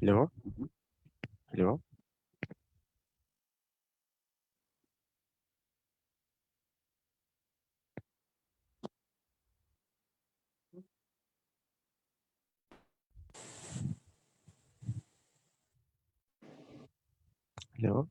Hello? Hello? Hello?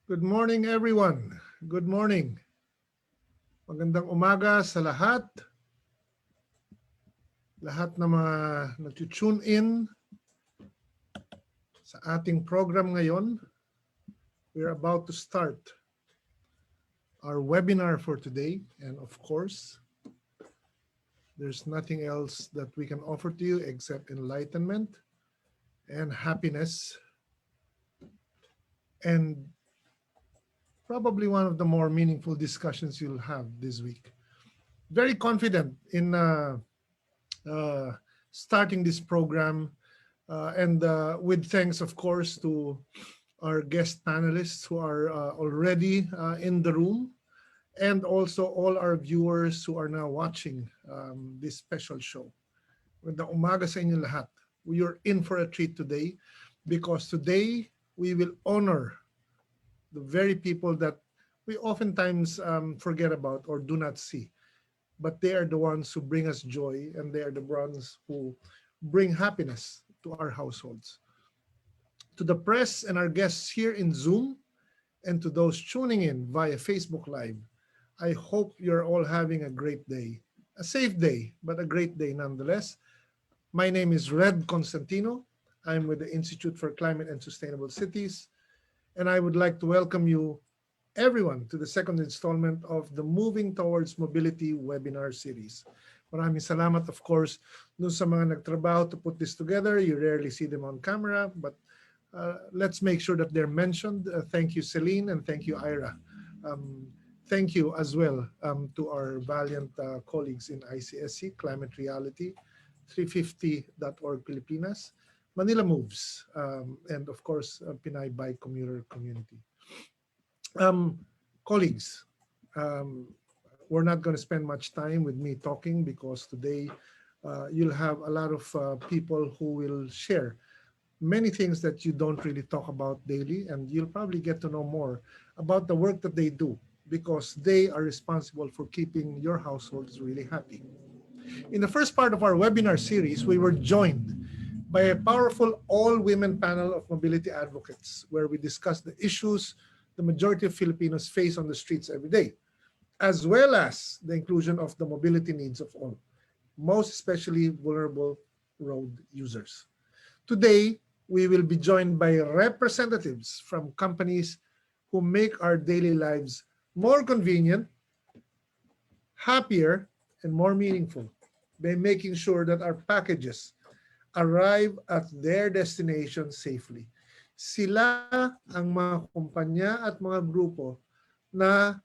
Good morning, everyone. Good morning. Magandang umaga sa lahat na mga nag-tune in sa ating program ngayon. We're about to start our webinar for today. And of course, there's nothing else that we can offer to you except enlightenment and happiness. And probably one of the more meaningful discussions you'll have this week. Very confident in starting this program and with thanks, of course, to our guest panelists who are already in the room and also all our viewers who are now watching this special show. Magandang umaga sa inyo lahat. We are in for a treat today because today we will honor the very people that we oftentimes forget about or do not see. But they are the ones who bring us joy, and they are the ones who bring happiness to our households. To the press and our guests here in Zoom, and to those tuning in via Facebook Live, I hope you're all having a great day. A safe day, but a great day nonetheless. My name is Red Constantino. I'm with the Institute for Climate and Sustainable Cities, and I would like to welcome you everyone to the second installment of the Moving Towards Mobility webinar series. Maraming salamat, of course, dun sa mga nagtrabaho to put this together. You rarely see them on camera, but let's make sure that they're mentioned. Thank you, Celine, and thank you, Ira. Thank you as well to our valiant colleagues in ICSC, Climate Reality, 350.org Pilipinas, Manila Moves, and of course, Pinay Bike Commuter Community. Colleagues, we're not going to spend much time with me talking because today you'll have a lot of people who will share many things that you don't really talk about daily, and you'll probably get to know more about the work that they do because they are responsible for keeping your households really happy. In the first part of our webinar series, we were joined by a powerful all-women panel of mobility advocates where we discussed the issues the majority of Filipinos face on the streets every day, as well as the inclusion of the mobility needs of all, most especially vulnerable road users. Today, we will be joined by representatives from companies who make our daily lives more convenient, happier, and more meaningful by making sure that our packages arrive at their destination safely. Sila ang mga kumpanya at mga grupo na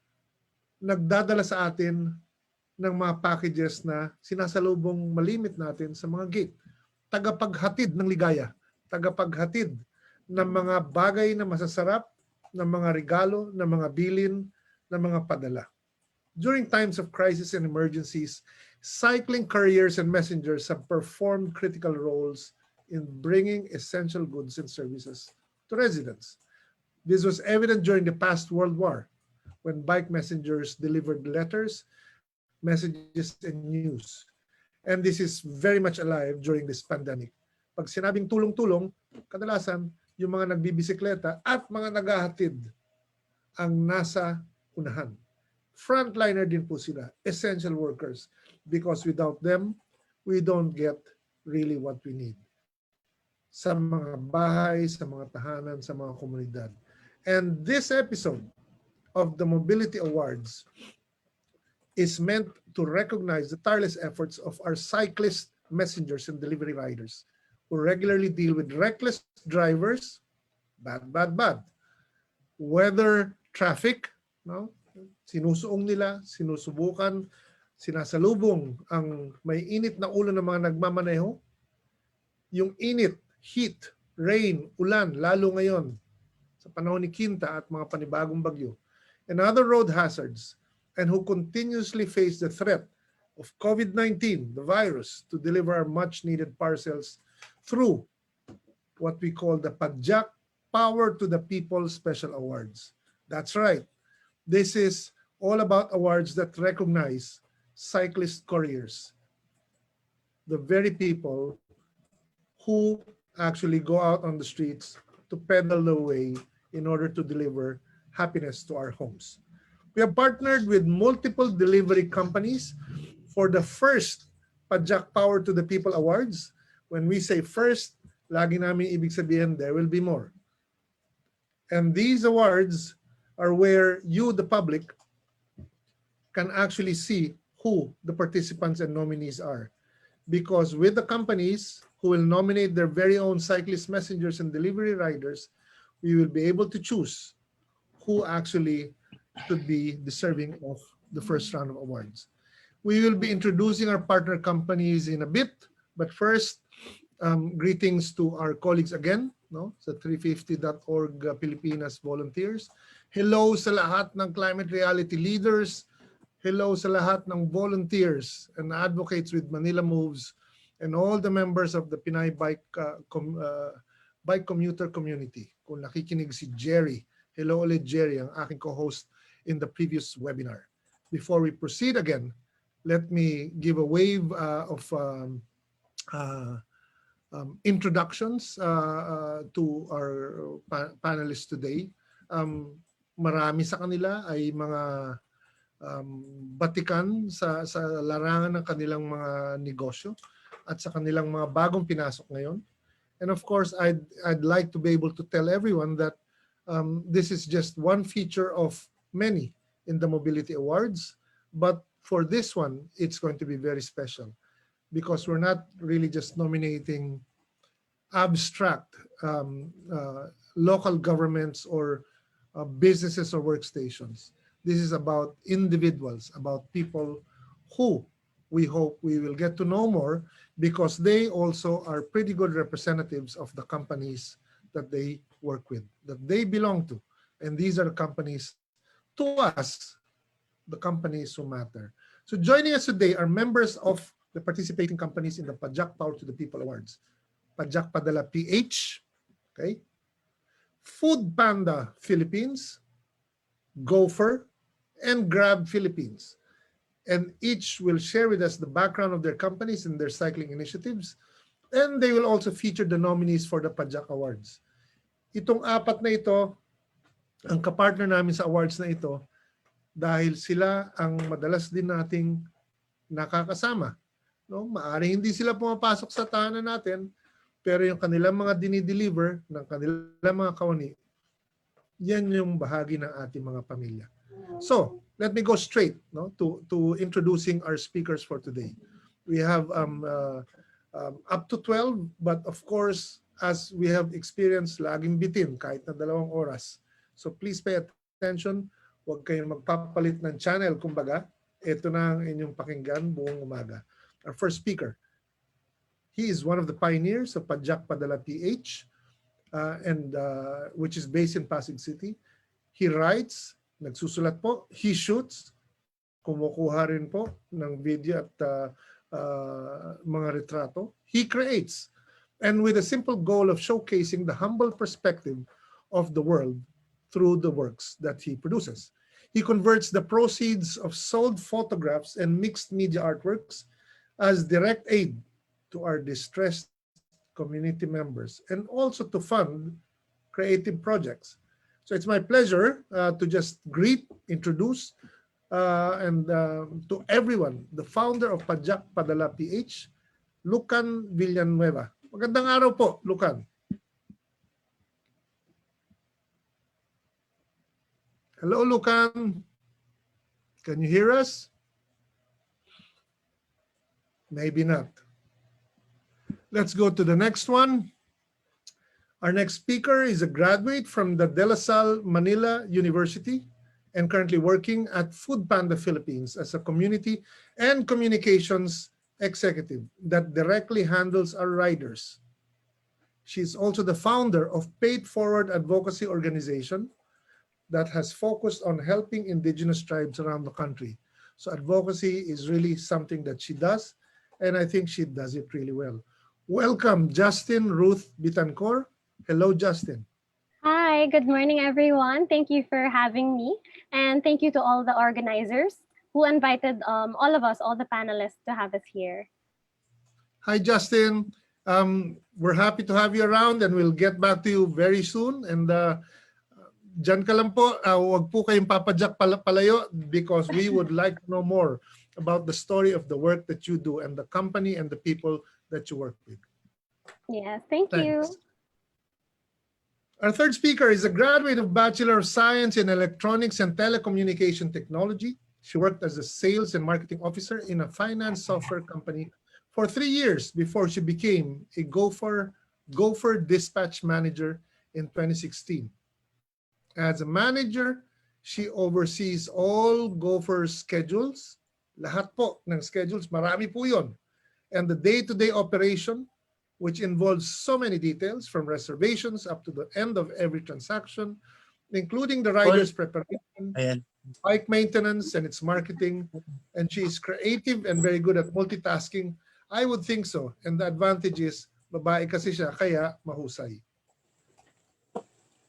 nagdadala sa atin ng mga packages na sinasalubong malimit natin sa mga gate. Tagapaghatid ng ligaya, tagapaghatid ng mga bagay na masasarap, ng mga regalo, ng mga bilin, ng mga padala. During times of crisis and emergencies, cycling couriers and messengers have performed critical roles in bringing essential goods and services to residents. This was evident during the past World War, when bike messengers delivered letters, messages, and news. And this is very much alive during this pandemic. Pag sinabing tulong-tulong, kadalasan yung mga nagbibisikleta at mga naghahatid ang nasa unahan. Frontliner din po sila, essential workers, because without them, we don't get really what we need sa mga bahay, sa mga tahanan, sa mga komunidad. And this episode of the Mobility Awards is meant to recognize the tireless efforts of our cyclist messengers and delivery riders who regularly deal with reckless drivers, bad. Whether traffic, no? Sinusuong nila, sinusubukan, sinasalubong ang may init na ulo ng mga nagmamaneho. Yung init, heat, rain, ulan, lalo ngayon sa panahon ni Quinta at mga panibagong bagyo, and other road hazards, and who continuously face the threat of COVID-19, the virus, to deliver our much-needed parcels through what we call the Padjak Power to the People Special Awards. That's right. This is all about awards that recognize cyclist couriers, the very people who actually go out on the streets to pedal the way in order to deliver happiness to our homes. We have partnered with multiple delivery companies for the first Pajak Power to the People Awards. When we say first, lagi namin ibig sabihin there will be more. And these awards are where you, the public, can actually see who the participants and nominees are. Because with the companies who will nominate their very own cyclist messengers and delivery riders, we will be able to choose who actually should be deserving of the first round of awards. We will be introducing our partner companies in a bit, but first, greetings to our colleagues again, no, sa 350.org Pilipinas volunteers. Hello sa lahat ng climate reality leaders. Hello sa lahat ng volunteers and advocates with Manila Moves and all the members of the Pinay Bike commuter community. Kung nakikinig si Jerry, hello ulit Jerry, ang aking co-host in the previous webinar. Before we proceed again, let me give a wave of introductions to our panelists today. Marami sa kanila ay mga batikan sa larangan ng kanilang mga negosyo at sa kanilang mga bagong pinasok ngayon. And of course, I'd like to be able to tell everyone that this is just one feature of many in the Mobility Awards. But for this one, it's going to be very special because we're not really just nominating abstract local governments or businesses or workstations. This is about individuals, about people who we hope we will get to know more because they also are pretty good representatives of the companies that they work with, that they belong to. And these are the companies, to us, the companies who matter. So joining us today are members of the participating companies in the Pajak Power to the People Awards. Pajak Padala PH, okay? Food Panda Philippines, Gopher, and Grab Philippines. And each will share with us the background of their companies and their cycling initiatives. And they will also feature the nominees for the Pajak Awards. Itong apat na ito, ang kapartner namin sa awards na ito, dahil sila ang madalas din nating nakakasama. No? Maaring hindi sila pumapasok sa tahanan natin, pero yung kanilang mga dinideliver ng kanilang mga kawani, yan yung bahagi ng ating mga pamilya. So, let me go straight to introducing our speakers for today. We have up to 12, but of course, as we have experienced, laging bitin kahit na 2 oras. So please pay attention. Huwag kayong magpapalit ng channel. Kumbaga, ito na ang inyong pakinggan buong umaga. Our first speaker, he is one of the pioneers of Pajak Padala PH, which is based in Pasig City. He writes, nagsusulat po, he shoots, kumukuha rin po ng video at mga retrato. He creates, and with a simple goal of showcasing the humble perspective of the world through the works that he produces. He converts the proceeds of sold photographs and mixed media artworks as direct aid to our distressed community members and also to fund creative projects. So it's my pleasure to just introduce, and to everyone, the founder of Pajak Padala PH, Lucan Villanueva. Magandang araw po, Lucan. Hello, Lucan. Can you hear us? Maybe not. Let's go to the next one. Our next speaker is a graduate from the De La Salle Manila University and currently working at Food Panda Philippines as a community and communications executive that directly handles our riders. She's also the founder of Paid Forward Advocacy Organization that has focused on helping indigenous tribes around the country. So advocacy is really something that she does, and I think she does it really well. Welcome, Justin Ruth Bitancor. Hello, Justin. Hi, good morning, everyone. Thank you for having me. And thank you to all the organizers who invited all of us, all the panelists, to have us here. Hi, Justin. We're happy to have you around, and we'll get back to you very soon. And Diyan ka lang po, huwag po kayong papadyak palayo because we would like to know more about the story of the work that you do and the company and the people that you work with. Yes, thank you. Thanks. Our third speaker is a graduate of Bachelor of Science in Electronics and Telecommunication Technology. She worked as a sales and marketing officer in a finance software company for 3 years before she became a Gopher dispatch manager in 2016. As a manager, she oversees all Gopher's schedules. Lahat po ng schedules, marami po yun. And the day-to-day operation, which involves so many details from reservations up to the end of every transaction, including the rider's preparation, bike maintenance, and its marketing. And she is creative and very good at multitasking. I would think so. And the advantage is, babae kasi siya, kaya mahusay.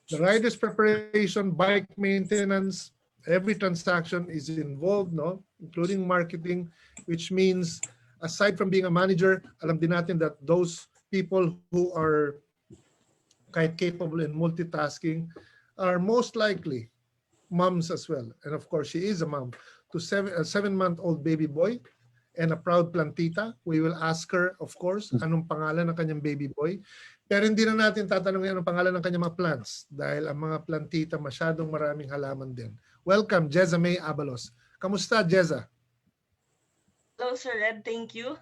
The rider's preparation, bike maintenance, every transaction is involved, no? Including marketing, which means aside from being a manager, alam din natin that those people who are quite capable in multitasking are most likely moms as well. And of course, she is a mom to a 7-month-old baby boy and a proud plantita. We will ask her, of course, anong pangalan ng kanyang baby boy. Pero hindi na natin tatanungin anong pangalan ng kanyang mga plants dahil ang mga plantita masyadong maraming halaman din. Welcome, Jeza May Abalos. Kamusta, Jeza? Hello, Sir Red. Thank you.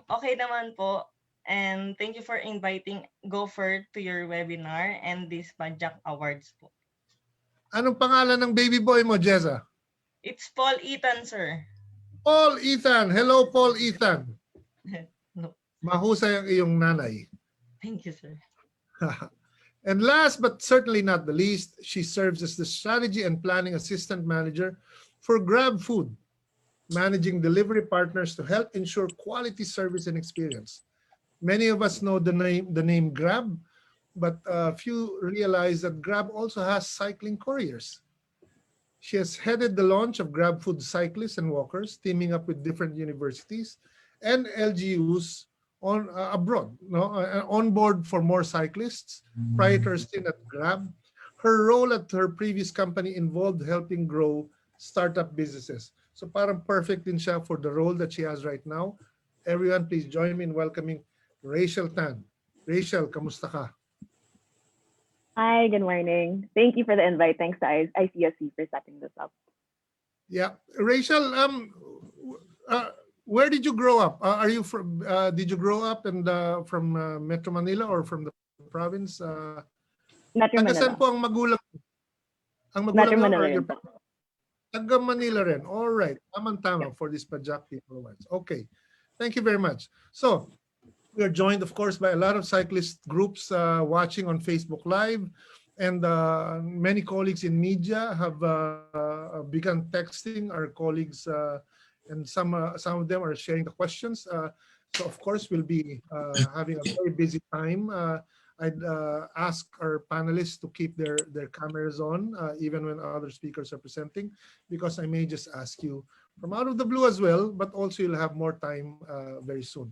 Okay naman po. And thank you for inviting Gopher to your webinar and this Pajak Awards po. Anong pangalan ng baby boy mo, Jeza? It's Paul Ethan, sir. Paul Ethan. Hello, Paul Ethan. No. Mahusay ang iyong nanay. Thank you, sir. And last but certainly not the least, she serves as the Strategy and Planning Assistant Manager for Grab Food, managing delivery partners to help ensure quality service and experience. Many of us know the name Grab, but few realize that Grab also has cycling couriers. She has headed the launch of Grab Food cyclists and walkers, teaming up with different universities and LGUs on abroad, on board for more cyclists. Prior to her stint at Grab, her role at her previous company involved helping grow startup businesses. So parang perfect din siya for the role that she has right now. Everyone, please join me in welcoming Rachel Tan. Rachel, kamusta ka? Hi, good morning. Thank you for the invite. Thanks to ICSC for setting this up. Yeah, Rachel, where did you grow up? Are you from? Did you grow up from Metro Manila or from the province? Metro Taga saan Manila. po ang magulang? Ang Metro mo Manila or your rin po. Taga Manila rin. All right. Tamang-tama for this Pajak People Awards. Okay. Thank you very much. So, we are joined, of course, by a lot of cyclist groups watching on Facebook Live. And many colleagues in media have begun texting our colleagues, and some of them are sharing the questions. So, of course, we'll be having a very busy time. I'd ask our panelists to keep their cameras on, even when other speakers are presenting, because I may just ask you from out of the blue as well, but also you'll have more time very soon.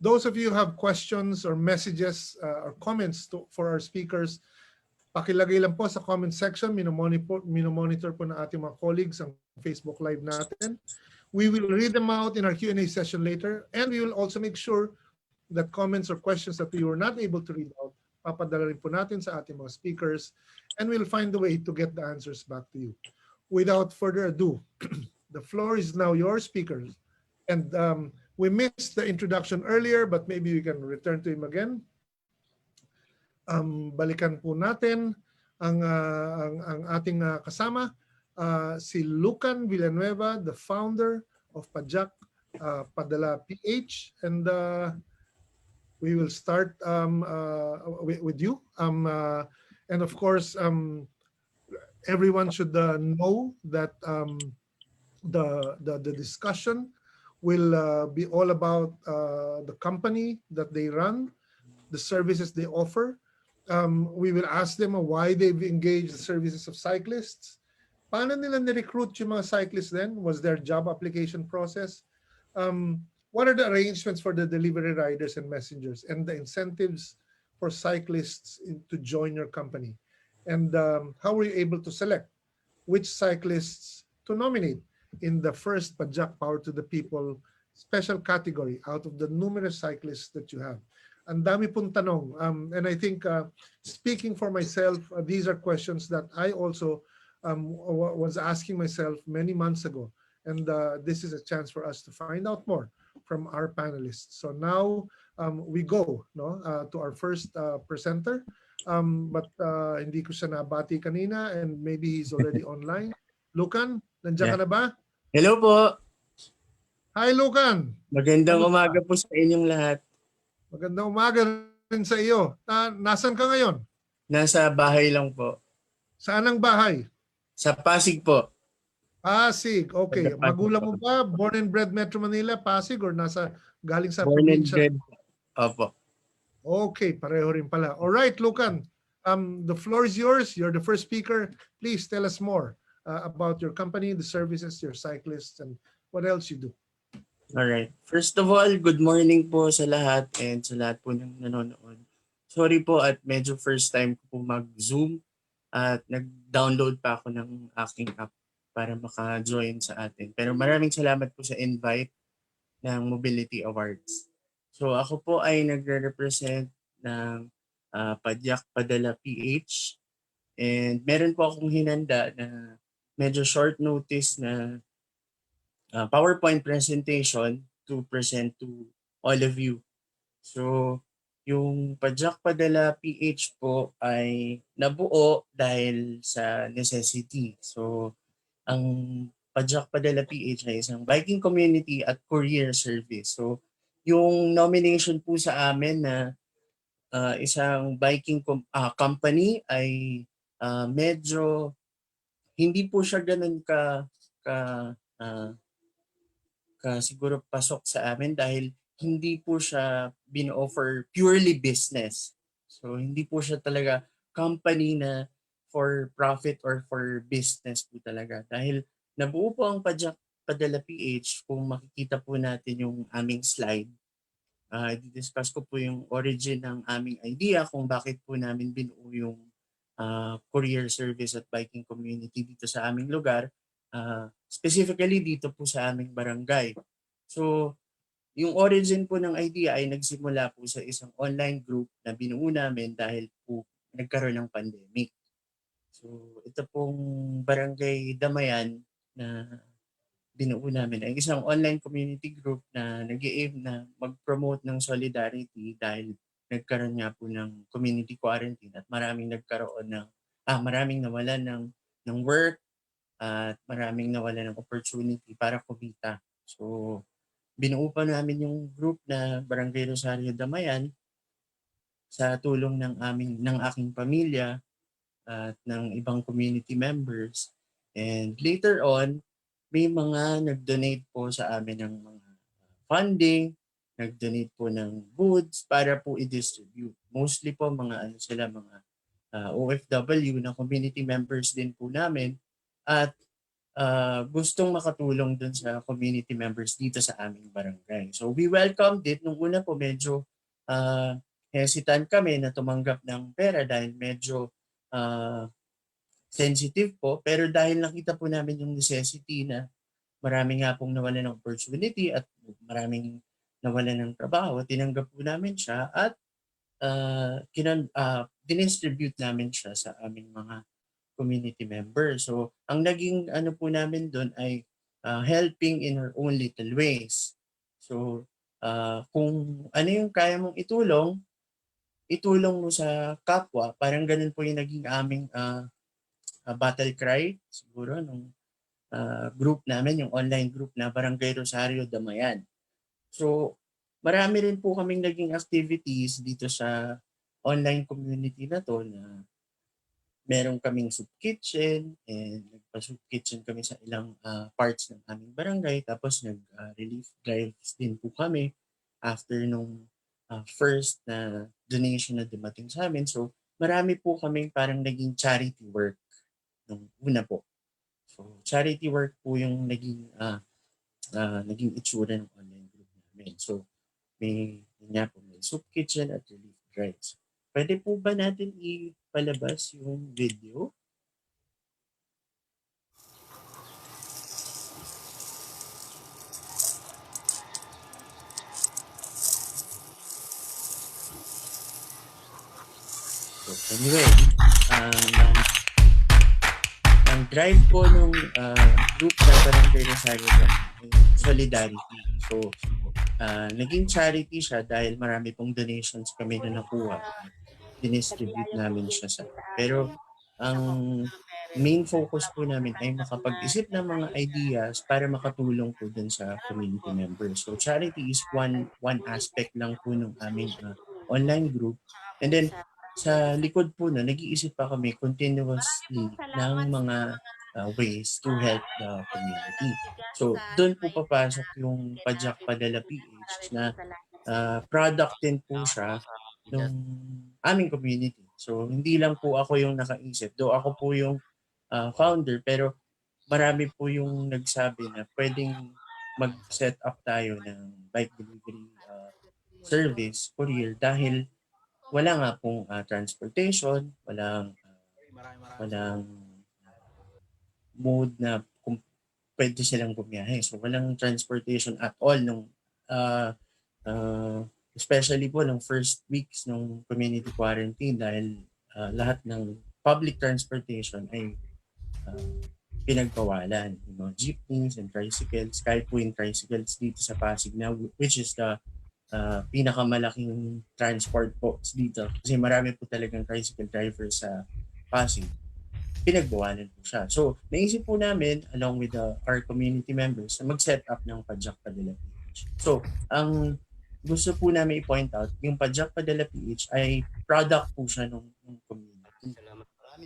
Those of you who have questions or messages or comments for our speakers, pakilagay lang po sa comment section. Minomonitor po na ating mga colleagues ang Facebook Live natin. We will read them out in our Q&A session later, and we will also make sure that comments or questions that we were not able to read out, papadala rin po natin sa ating mga speakers, and we'll find a way to get the answers back to you. Without further ado, the floor is now yours, speakers. And we missed the introduction earlier, but maybe we can return to him again. Balikan po natin ang ating kasama, si Lucan Villanueva, the founder of Pajak Padala PH, and we will start with you. And of course, everyone should know that the discussion will be all about the company that they run, the services they offer. We will ask them why they've engaged the services of cyclists. Paano nila ni-recruit yung mga cyclists then? Was their job application process? What are the arrangements for the delivery riders and messengers and the incentives for cyclists to join your company? And how were you able to select which cyclists to nominate in the first Pajak Power to the People special category out of the numerous cyclists that you have? Ang dami pong tanong. And I think speaking for myself, these are questions that I also was asking myself many months ago. And this is a chance for us to find out more from our panelists. So now we go to our first presenter. But hindi ko siya nabati kanina and maybe he's already online. Lucan, nandiyan ka na ba? Hello po. Hi Lucan! Magandang Kamusta? umaga po sa inyong lahat. Magandang umaga rin sa iyo. Nasaan ka ngayon? Nasa bahay lang po. Saan ang bahay? Sa Pasig po. Pasig. Okay. Taga Pasig Magulang po. mo ba? Born and bred Metro Manila, Pasig or galing sa Born and probinsya? bred. Opo. Okay, pareho rin pala. All right, Lucan. The floor is yours. You're the first speaker. Please tell us more about your company, the services, your cyclists, and what else you do. Alright. First of all, good morning po sa lahat and sa lahat po ng nanonood. Sorry po at medyo first time ko po mag-Zoom at nag-download pa ako ng aking app para maka-join sa atin. Pero maraming salamat po sa invite ng Mobility Awards. So ako po ay nagre-represent ng Padyak Padala PH and meron po akong hinanda na medyo short notice na PowerPoint presentation to present to all of you. So, yung Padyak Padala PH po ay nabuo dahil sa necessity. So, ang Padyak Padala PH ay isang biking community at courier service. So, yung nomination po sa amin na isang biking company ay medyo hindi po siya ganun siguro pasok sa amin dahil hindi po siya bin-offer purely business. So hindi po siya talaga company na for profit or for business po talaga. Dahil nabuo po ang Padyak Padala PH, kung makikita po natin yung aming slide, i-discuss ko po yung origin ng aming idea kung bakit po namin binuo yung courier service at biking community dito sa aming lugar. Specifically dito po sa aming barangay. So, yung origin po ng idea ay nagsimula po sa isang online group na binuo namin dahil po nagkaroon ng pandemic. So, ito pong Barangay Damayan na binuo namin ay isang online community group na nag-i-aim na mag-promote ng solidarity dahil nagkaroon nga po ng community quarantine at maraming nawalan ng work at maraming nawalan ng opportunity para kumita. So, binuo pa namin yung group na Barangay Rosario Damayan sa tulong ng aking pamilya at ng ibang community members. And later on, may mga nag-donate po sa amin ng mga funding, nag-donate po ng goods para po i-distribute. Mostly po mga OFW na community members din po namin at gustong makatulong dun sa community members dito sa aming barangay. So we welcomed it. Nung una po medyo hesitant kami na tumanggap ng pera dahil medyo sensitive po. Pero dahil nakita po namin yung necessity na marami nga pong nawalan ng opportunity at maraming nawalan ng trabaho, tinanggap po namin siya at dinistribute namin siya sa aming mga community members. So, ang naging po namin doon ay helping in our own little ways. So, kung ano yung kaya mong itulong mo sa kapwa. Parang ganun po yung naging aming battle cry siguro nung group namin, yung online group na Barangay Rosario Damayan. So, marami rin po kaming naging activities dito sa online community na to na meron kaming soup kitchen and nagpa-soup kitchen kami sa ilang parts ng aming barangay. Tapos nag-relief drives din po kami after nung first na donation na dumating sa amin. So marami po kaming parang naging charity work nung una po. So charity work po yung naging itsura ng online group namin. So may soup kitchen at relief drives. pwede po ba natin ipalabas yung video? So, anyway, ang drive po nung group na Barangay Rosario ay Solidarity. So, naging charity siya dahil marami pong donations kami na nakuha. Dinistribute namin siya sa. Pero, ang main focus po namin ay makapag-isip ng mga ideas para makatulong po dun sa community members. So, charity is one aspect lang po ng aming online group. And then, sa likod po na, nag-iisip pa kami continuously ng mga ways to help the community. So, doon po papasok yung Padyak Padala PH na product din po siya ng aming community. So, hindi lang po ako yung nakaisip. Though ako po yung founder, pero marami po yung nagsabi na pwedeng mag-set up tayo ng bike delivery service, courier, dahil wala nga pong transportation, walang mode na kung pwede silang bumiyahe. So walang transportation at all nung especially po ng first weeks ng community quarantine dahil lahat ng public transportation ay pinagbawalan. You know, jeepneys and tricycles, kahit po yung tricycles dito sa Pasig na, which is the pinakamalaking transport po dito. Kasi marami po talagang tricycle drivers sa Pasig. Pinagbawalan po siya. So, naisip po namin, along with our community members, na mag-set up ng Padyak Padala PH. So, ang gusto po namin i-point out, yung Padyak Padala PH ay product po siya ng community.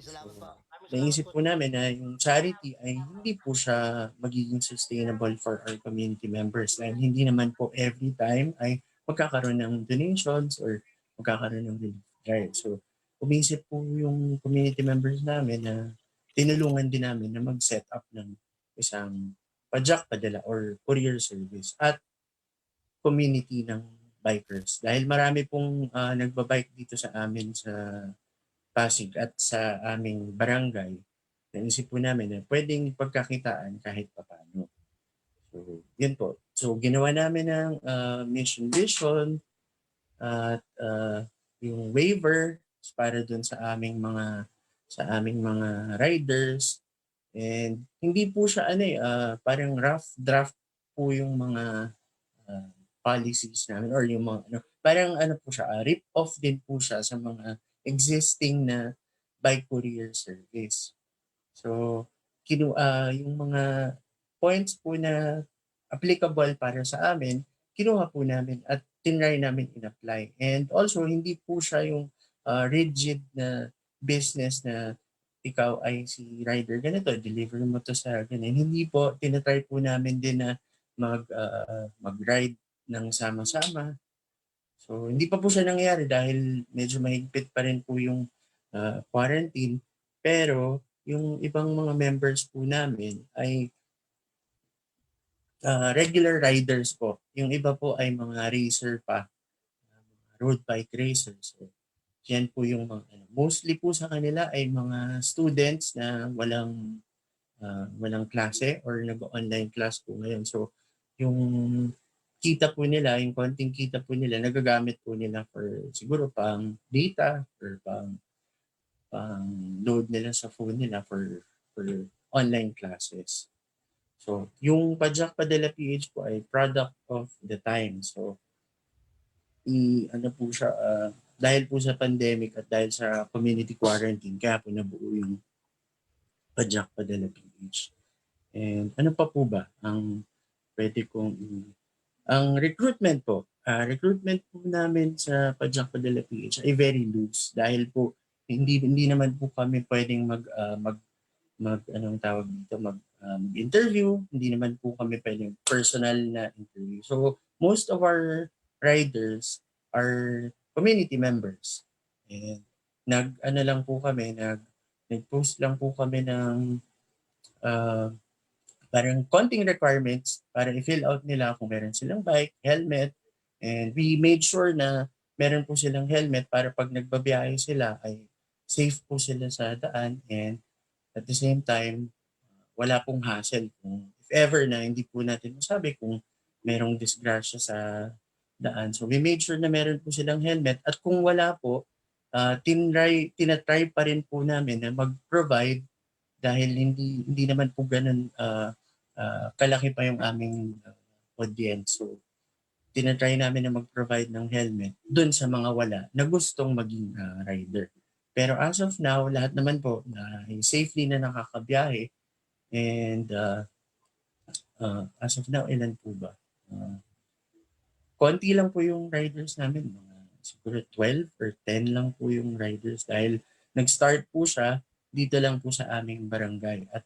So, naisip po namin na yung charity ay hindi po siya magiging sustainable for our community members. Dahil hindi naman po every time ay magkakaroon ng donations or magkakaroon ng relief drive. So, umisip po yung community members namin na tinulungan din namin na mag-set up ng isang Padyak Padala or courier service at community ng bikers. Dahil marami pong nagbabike dito sa amin sa Pasig at sa aming barangay, naisip po namin na pwedeng pagkakitaan kahit papano. So, yun po. So, ginawa namin ng mission vision at yung waiver para dun sa aming mga riders. And hindi po siya parang rough draft po yung mga policies namin or yung mga parang po siya, rip off din po siya sa mga existing na bike courier service. So, yung mga points po na applicable para sa amin, kinuha po namin at tinry namin in-apply. And also, hindi po siya yung rigid na business na ikaw ay si rider ganito, deliver mo to sa ganyan. Hindi po, tinatry po namin din na mag-ride ng sama-sama. So, hindi pa po siya nangyayari dahil medyo mahigpit pa rin po yung quarantine. Pero, yung ibang mga members po namin ay regular riders po. Yung iba po ay mga racer pa, road bike racers. So, yan po yung mga, mostly po sa kanila ay mga students na walang klase or nag-online class po ngayon. So, yung kita po nila, yung konting kita po nila, nagagamit po nila for siguro pang data or pang load nila sa phone nila for online classes. So, yung Padyak Padala PH po ay product of the time. So, po siya, dahil po sa pandemic at dahil sa community quarantine, kaya po nabuo yung Padyak Padala PH. And ano pa po ba ang pwede kong ang recruitment po. Recruitment po namin sa Padyak Padala PH ay very loose dahil po hindi naman po kami pwedeng interview, hindi naman po kami pwedeng personal na interview. So most of our riders are community members. And nag-post lang po kami ng parang konting requirements para i-fill out nila kung meron silang bike, helmet, and we made sure na meron po silang helmet para pag nagbabiyahe sila ay safe po sila sa daan, and at the same time, wala pong hassle kung if ever na hindi po natin masabi kung merong disgrasya sa daan. So we made sure na meron po silang helmet, at kung wala po, tinatry pa rin po namin na mag-provide dahil hindi naman po ganun kalaki pa yung aming audience. So tinatry namin na mag-provide ng helmet dun sa mga wala na gustong maging rider. Pero as of now, lahat naman po safely na nakakabiyahe, and as of now, ilan po ba? Konti lang po yung riders namin, mga siguro 12 or 10 lang po yung riders dahil nag-start po siya dito lang po sa aming barangay, at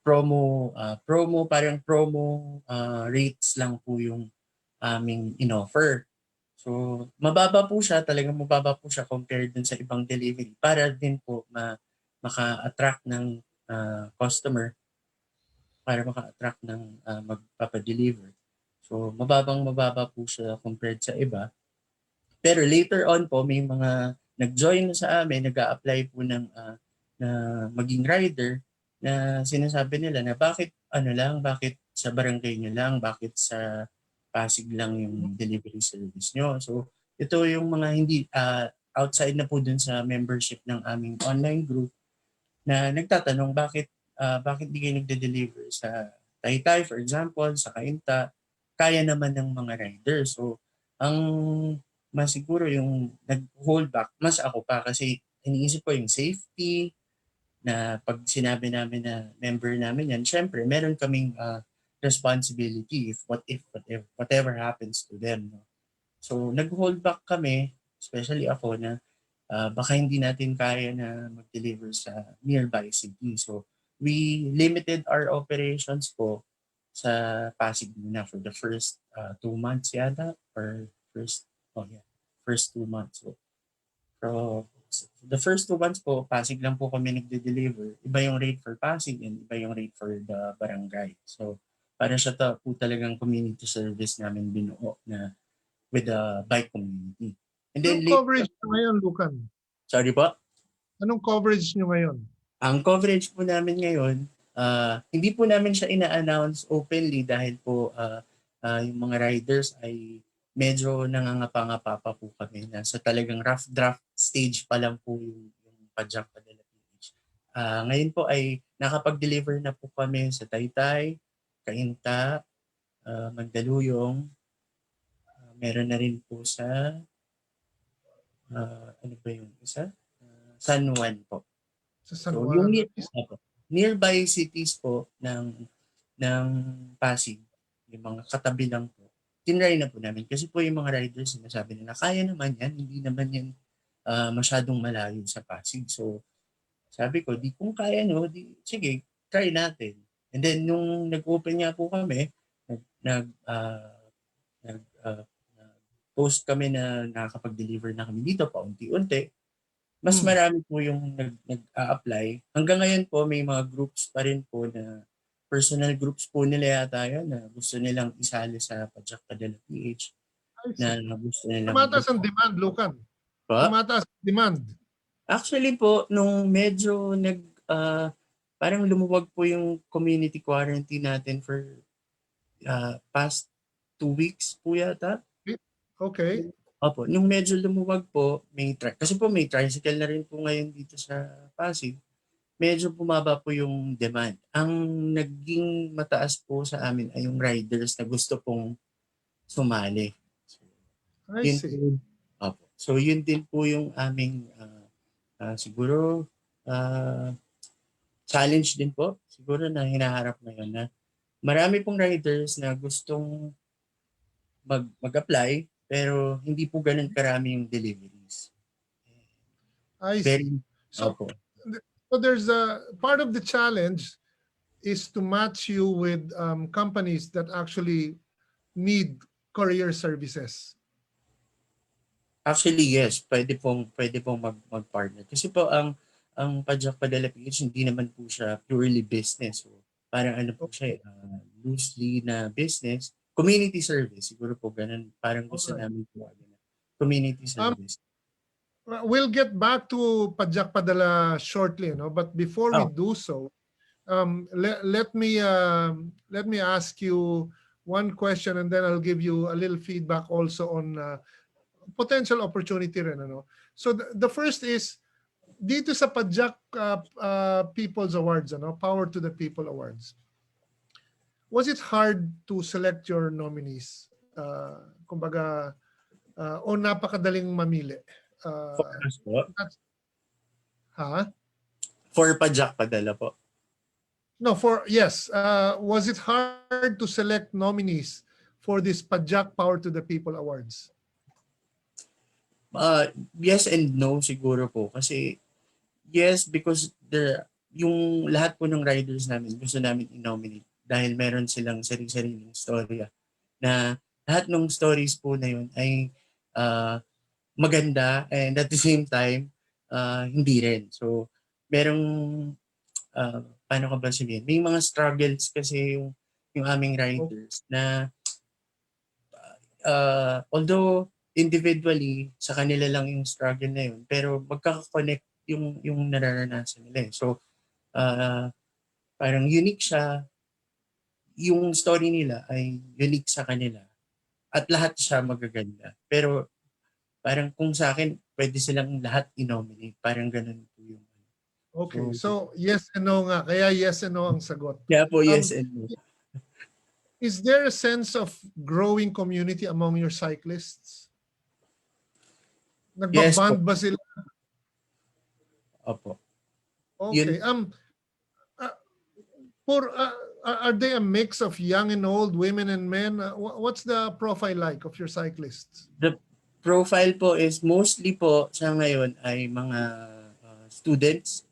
promo rates lang po yung aming inoffer. So mababa po siya, talagang mababa po siya compared dun sa ibang delivery para din po maka-attract ng customer, para maka-attract ng magpapadeliver. So mababa po siya compared sa iba. Pero later on po, may mga nag-join na sa amin, nag-a-apply po na maging rider, na sinasabi nila na bakit sa barangay nyo lang, bakit sa Pasig lang yung delivery service nyo. So ito yung mga hindi outside na po dun sa membership ng aming online group na nagtatanong bakit di kayo nagde-deliver sa Taytay, for example, sa Cainta, kaya naman ng mga riders. So ang mas siguro yung nag-hold back, mas ako pa, kasi iniisip ko yung safety, na pag sinabi namin na member namin yan, syempre meron kaming responsibility if whatever happens to them. No? So nag-hold back kami, especially ako, na baka hindi natin kaya na mag-deliver sa nearby city. So we limited our operations po sa Pasig muna for the first 2 months yata, or first 2 months. So the first 2 months po, Pasig lang po kami nagde-deliver. Iba yung rate for Pasig and iba yung rate for the barangay. So para siya po talagang community service namin binuo na with the bike community. And then Anong coverage nyo ngayon, Lucan? Sorry po? Anong coverage nyo ngayon? Ang coverage po namin ngayon, hindi po namin siya ina-announce openly dahil po yung mga riders ay medyo nangangapa-ngapa pa po kami. Nasa talagang rough draft stage pa lang po yung Pajak Padala PH. Ngayon po ay nakapag-deliver na po kami sa Taytay, Cainta, Mandaluyong, meron na rin po sa ano ba yung isa? San Juan po. Sa San So, Juan? yung nearby cities po ng Pasig, yung mga katabi lang po, tinry na po namin. Kasi po yung mga riders, sinasabi nila, kaya naman yan, hindi naman yan masyadong malayo sa Pasig. So, sabi ko, kung kaya no, sige, try natin. And then, nung nag-open nga po kami, post kami na nakakapag-deliver na kami dito paunti-unti, mas marami po yung nag-a-apply. Hanggang ngayon po, may mga groups pa rin po na personal groups po nila yata yun na gusto nilang isali sa Pajak Padala PH. Na gusto nilang... Tumataas ang demand, Lucan. Tumataas ang demand. Actually po, nung medyo parang lumuwag po yung community quarantine natin for past 2 weeks po yata. Okay. Opo, nung medyo lumuwag po, kasi po may tricycle na rin po ngayon dito sa Pasig, medyo bumaba po yung demand. Ang naging mataas po sa amin ay yung riders na gusto pong sumali. I see. Opo. So yun din po yung aming siguro challenge din po siguro na hinaharap ngayon, na marami pong riders na gustong mag-apply pero hindi po ganun karami yung deliveries. I see. So there's a part of the challenge is to match you with companies that actually need courier services. Actually, yes, pwede pong mag-partner. Kasi po ang Pajak Padala PH hindi naman po siya purely business. So, parang ano po siya, loosely na business, community service, siguro po ganun. Parang gusto namin po. community service. We'll get back to Pajak Padala shortly, no? But before we Oh. do so, let me ask you one question, and then I'll give you a little feedback also on potential opportunity rin, ano? So the first is dito sa Pajak People's Awards, ano? Power to the People Awards. Was it hard to select your nominees? Kumbaga, o napakadaling mamili? For us po. Ha? For Pajak Padala po. No, yes. Was it hard to select nominees for this Pajak Power to the People Awards? Yes and no siguro po. Kasi yes, because yung lahat po ng riders namin gusto namin i-nominate dahil meron silang sari-sariling storya na lahat ng stories po na yun ay maganda and at the same time hindi rin. So merong paano ka ba sabihin? May mga struggles kasi yung aming riders na although individually sa kanila lang yung struggle na yun, pero magkaka-connect yung nararanasan nila. So parang unique siya. Yung story nila ay unique sa kanila. At lahat siya magaganda. Pero parang kung sa akin, pwede silang lahat i-nominate. Parang ganun po yung. Okay, so yes and no nga. Kaya yes and no ang sagot. Kaya po yes and no. Is there a sense of growing community among your cyclists? Yes Nagbaband po. ba sila? Opo. Okay. Are they a mix of young and old, women and men? What's the profile like of your cyclists? The profile po is mostly po sa ngayon ay mga students.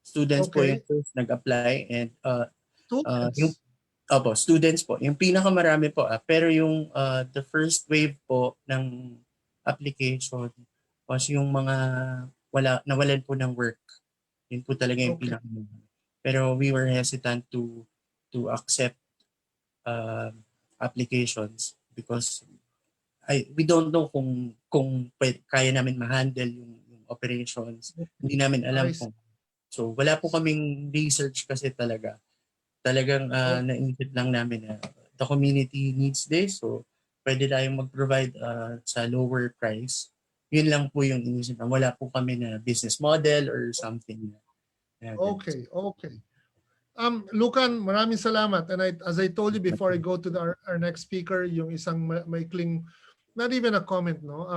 Students po Okay. yung first nag-apply and Students? students po. Yung pinakamarami po. Pero yung the first wave po ng application was yung mga nawalan po ng work. Yun po talaga yung Okay. pinakamarami. Pero we were hesitant to accept applications because we don't know kung kaya namin ma-handle yung operations. Hindi namin alam I see. kung. So wala po kaming research kasi talaga. Talagang naisip lang namin na the community needs this. So pwede tayong mag-provide sa lower price. Yun lang po yung inisip. Wala po kami na business model or something. Okay. Lucan, maraming salamat. And as I told you before I go to our next speaker, yung isang maikling, not even a comment, no?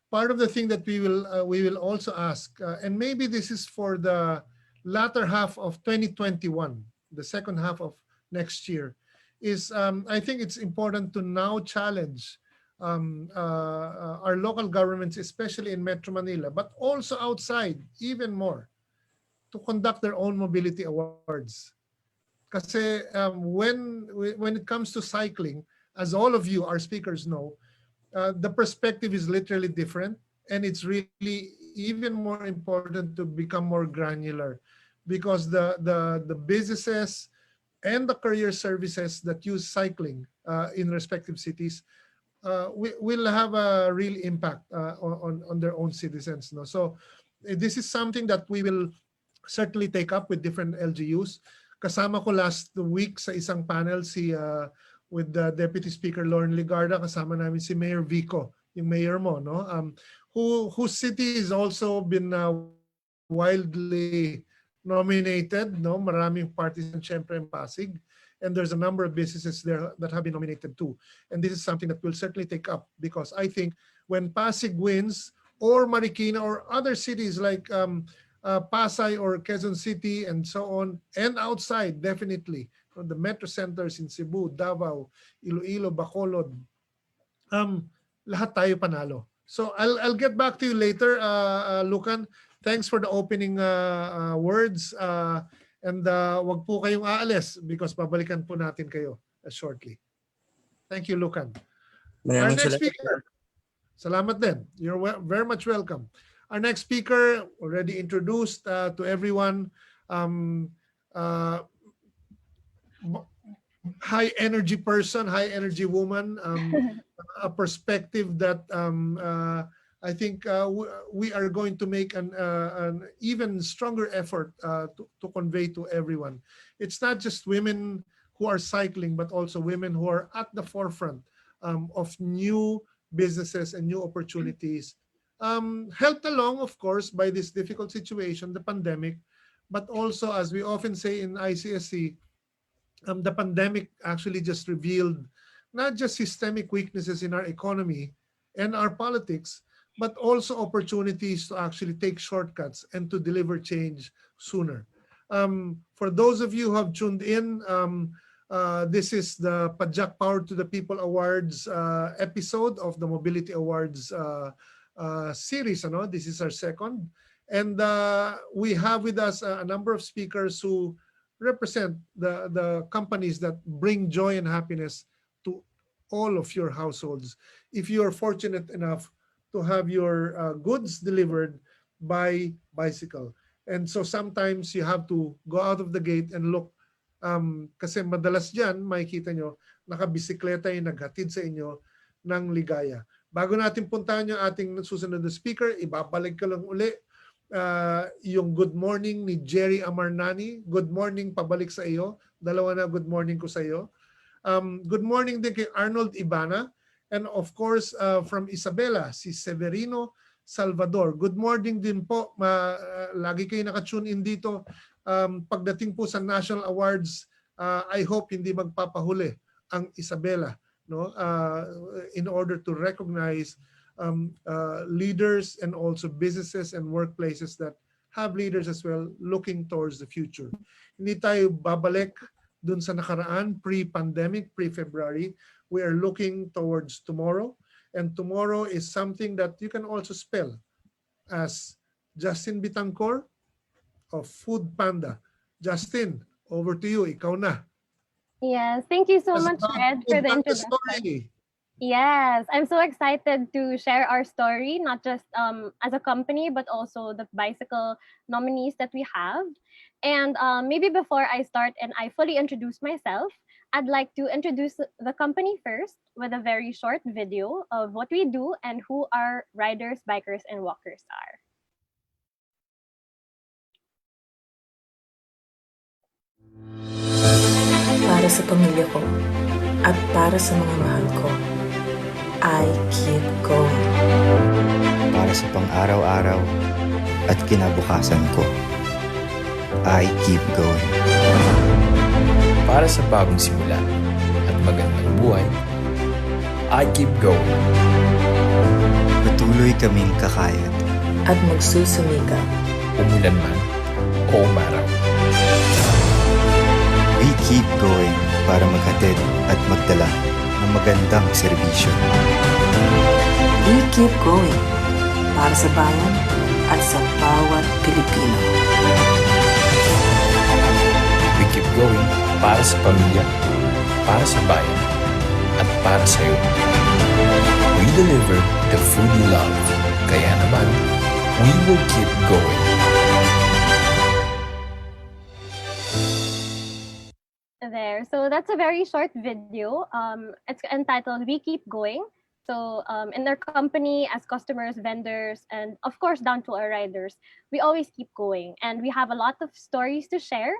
Part of the thing that we will also ask, and maybe this is for the latter half of 2021, the second half of next year, is I think it's important to now challenge our local governments, especially in Metro Manila, but also outside, even more, to conduct their own mobility awards. Kasi when it comes to cycling, as all of you, our speakers know, the perspective is literally different, and it's really even more important to become more granular, because the businesses and the career services that use cycling in respective cities will have a real impact on their own citizens. No? So this is something that we will certainly take up with different LGUs. Kasama ko last week sa isang panel with the Deputy Speaker Lauren Ligarda, kasama namin si Mayor Vico, yung mayor mo, no? Whose city has also been widely nominated, no? Maraming partisan syempre in Pasig, and there's a number of businesses there that have been nominated too. And this is something that we'll certainly take up, because I think when Pasig wins, or Marikina, or other cities like Pasay or Quezon City and so on, and outside, definitely, from the metro centers in Cebu, Davao, Iloilo, Bacolod, lahat tayo panalo. So I'll get back to you later, Lucan. Thanks for the opening words, and wag po kayong aalis because babalikan po natin kayo shortly. Thank you, Lucan. Our next speaker, salamat din. You're very much welcome. Our next speaker, already introduced to everyone, high energy person, high energy woman, a perspective that I think we are going to make an even stronger effort to convey to everyone. It's not just women who are cycling, but also women who are at the forefront of new businesses and new opportunities. Helped along, of course, by this difficult situation, the pandemic, but also, as we often say in ICSC, the pandemic actually just revealed not just systemic weaknesses in our economy and our politics, but also opportunities to actually take shortcuts and to deliver change sooner. For those of you who have tuned in, this is the Pajak Power to the People Awards episode of the Mobility Awards series. This is our second. And we have with us a number of speakers who represent the companies that bring joy and happiness to all of your households. If you are fortunate enough to have your goods delivered by bicycle. And so sometimes you have to go out of the gate and look. Kasi madalas dyan, makikita nyo, nakabisikleta yung naghatid sa inyo ng ligaya. Bago natin puntahan yung ating susunod na speaker, ibabalik ko lang uli yung good morning ni Jerry Amarnani. Good morning, pabalik sa iyo. Dalawa na good morning ko sa iyo. Good morning din kay Arnold Ibana. And of course, from Isabela, si Severino Salvador. Good morning din po. Lagi kayo nakatune in dito. Pagdating po sa National Awards, I hope hindi magpapahuli ang Isabela, no? In order to recognize leaders and also businesses and workplaces that have leaders as well looking towards the future. Hindi tayo babalik dun sa nakaraan, pre-pandemic, pre-February. We are looking towards tomorrow. And tomorrow is something that you can also spell as Justin Bitancor of Food Panda. Justin, over to you. Ikaw na. Yes, thank you so much, Red, for the introduction. Story. Yes, I'm so excited to share our story, not just as a company, but also the bicycle nominees that we have. And maybe before I start and I fully introduce myself, I'd like to introduce the company first with a very short video of what we do and who our riders, bikers, and walkers are. Para sa pamilya ko at para sa mga mahal ko, I keep going. Para sa pang-araw-araw at kinabukasan ko, I keep going. Para sa bagong simula at magandang buhay, I keep going. Patuloy kaming kakayod At magsusumikap. Umulan man o umaraw. We keep going para maghatid at magdala ng magandang serbisyo. We keep going para sa bayan at sa bawat Pilipino. We keep going para sa pamilya, para sa bayan, at para sa iyo. We deliver the food you love. Kaya naman, we will keep going. There. So that's a very short video. It's entitled We Keep Going. So in their company, as customers, vendors, and of course down to our riders, we always keep going. And we have a lot of stories to share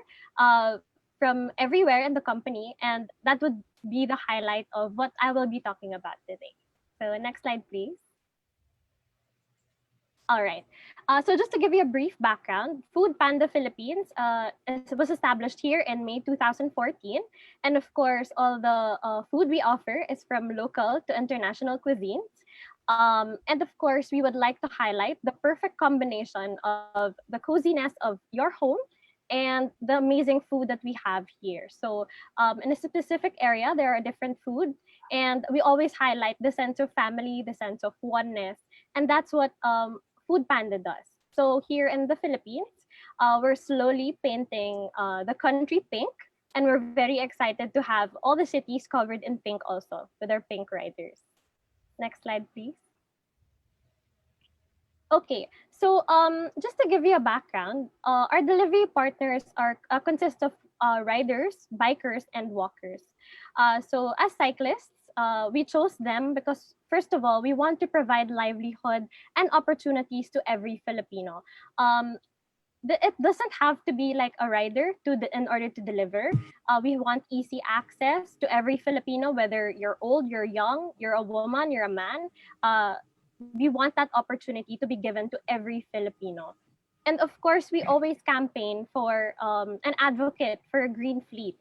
from everywhere in the company. And that would be the highlight of what I will be talking about today. So next slide, please. All right. So just to give you a brief background, Food Panda Philippines was established here in May 2014. And of course, all the food we offer is from local to international cuisines. And of course, we would like to highlight the perfect combination of the coziness of your home and the amazing food that we have here. So in a specific area, there are different food, and we always highlight the sense of family, the sense of oneness, and that's what Food Panda does. So here in the Philippines, we're slowly painting the country pink, and we're very excited to have all the cities covered in pink also with our pink riders. Next slide, please. Okay, so just to give you a background, our delivery partners are consist of riders, bikers, and walkers. So as cyclists, we chose them because, first of all, we want to provide livelihood and opportunities to every Filipino. Um, it doesn't have to be like a rider in order to deliver. We want easy access to every Filipino, whether you're old, you're young, you're a woman, you're a man. We want that opportunity to be given to every Filipino. And of course, we always campaign for an advocate for a green fleet,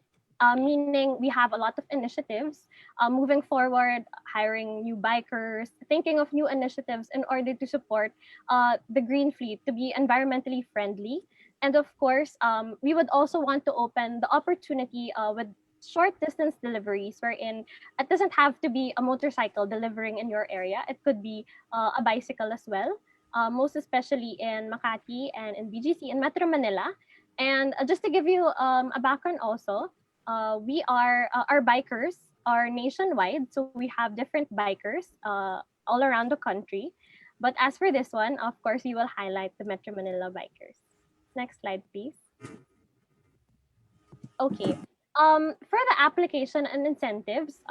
meaning we have a lot of initiatives moving forward, hiring new bikers, thinking of new initiatives in order to support the green fleet to be environmentally friendly. And of course, we would also want to open the opportunity with short distance deliveries wherein it doesn't have to be a motorcycle delivering in your area. It could be a bicycle as well, most especially in Makati and in BGC in Metro Manila. And just to give you a background also, we are our bikers are nationwide, so we have different bikers all around the country. But as for this one, of course, we will highlight the Metro Manila bikers. Next slide, please. Okay. For the application and incentives,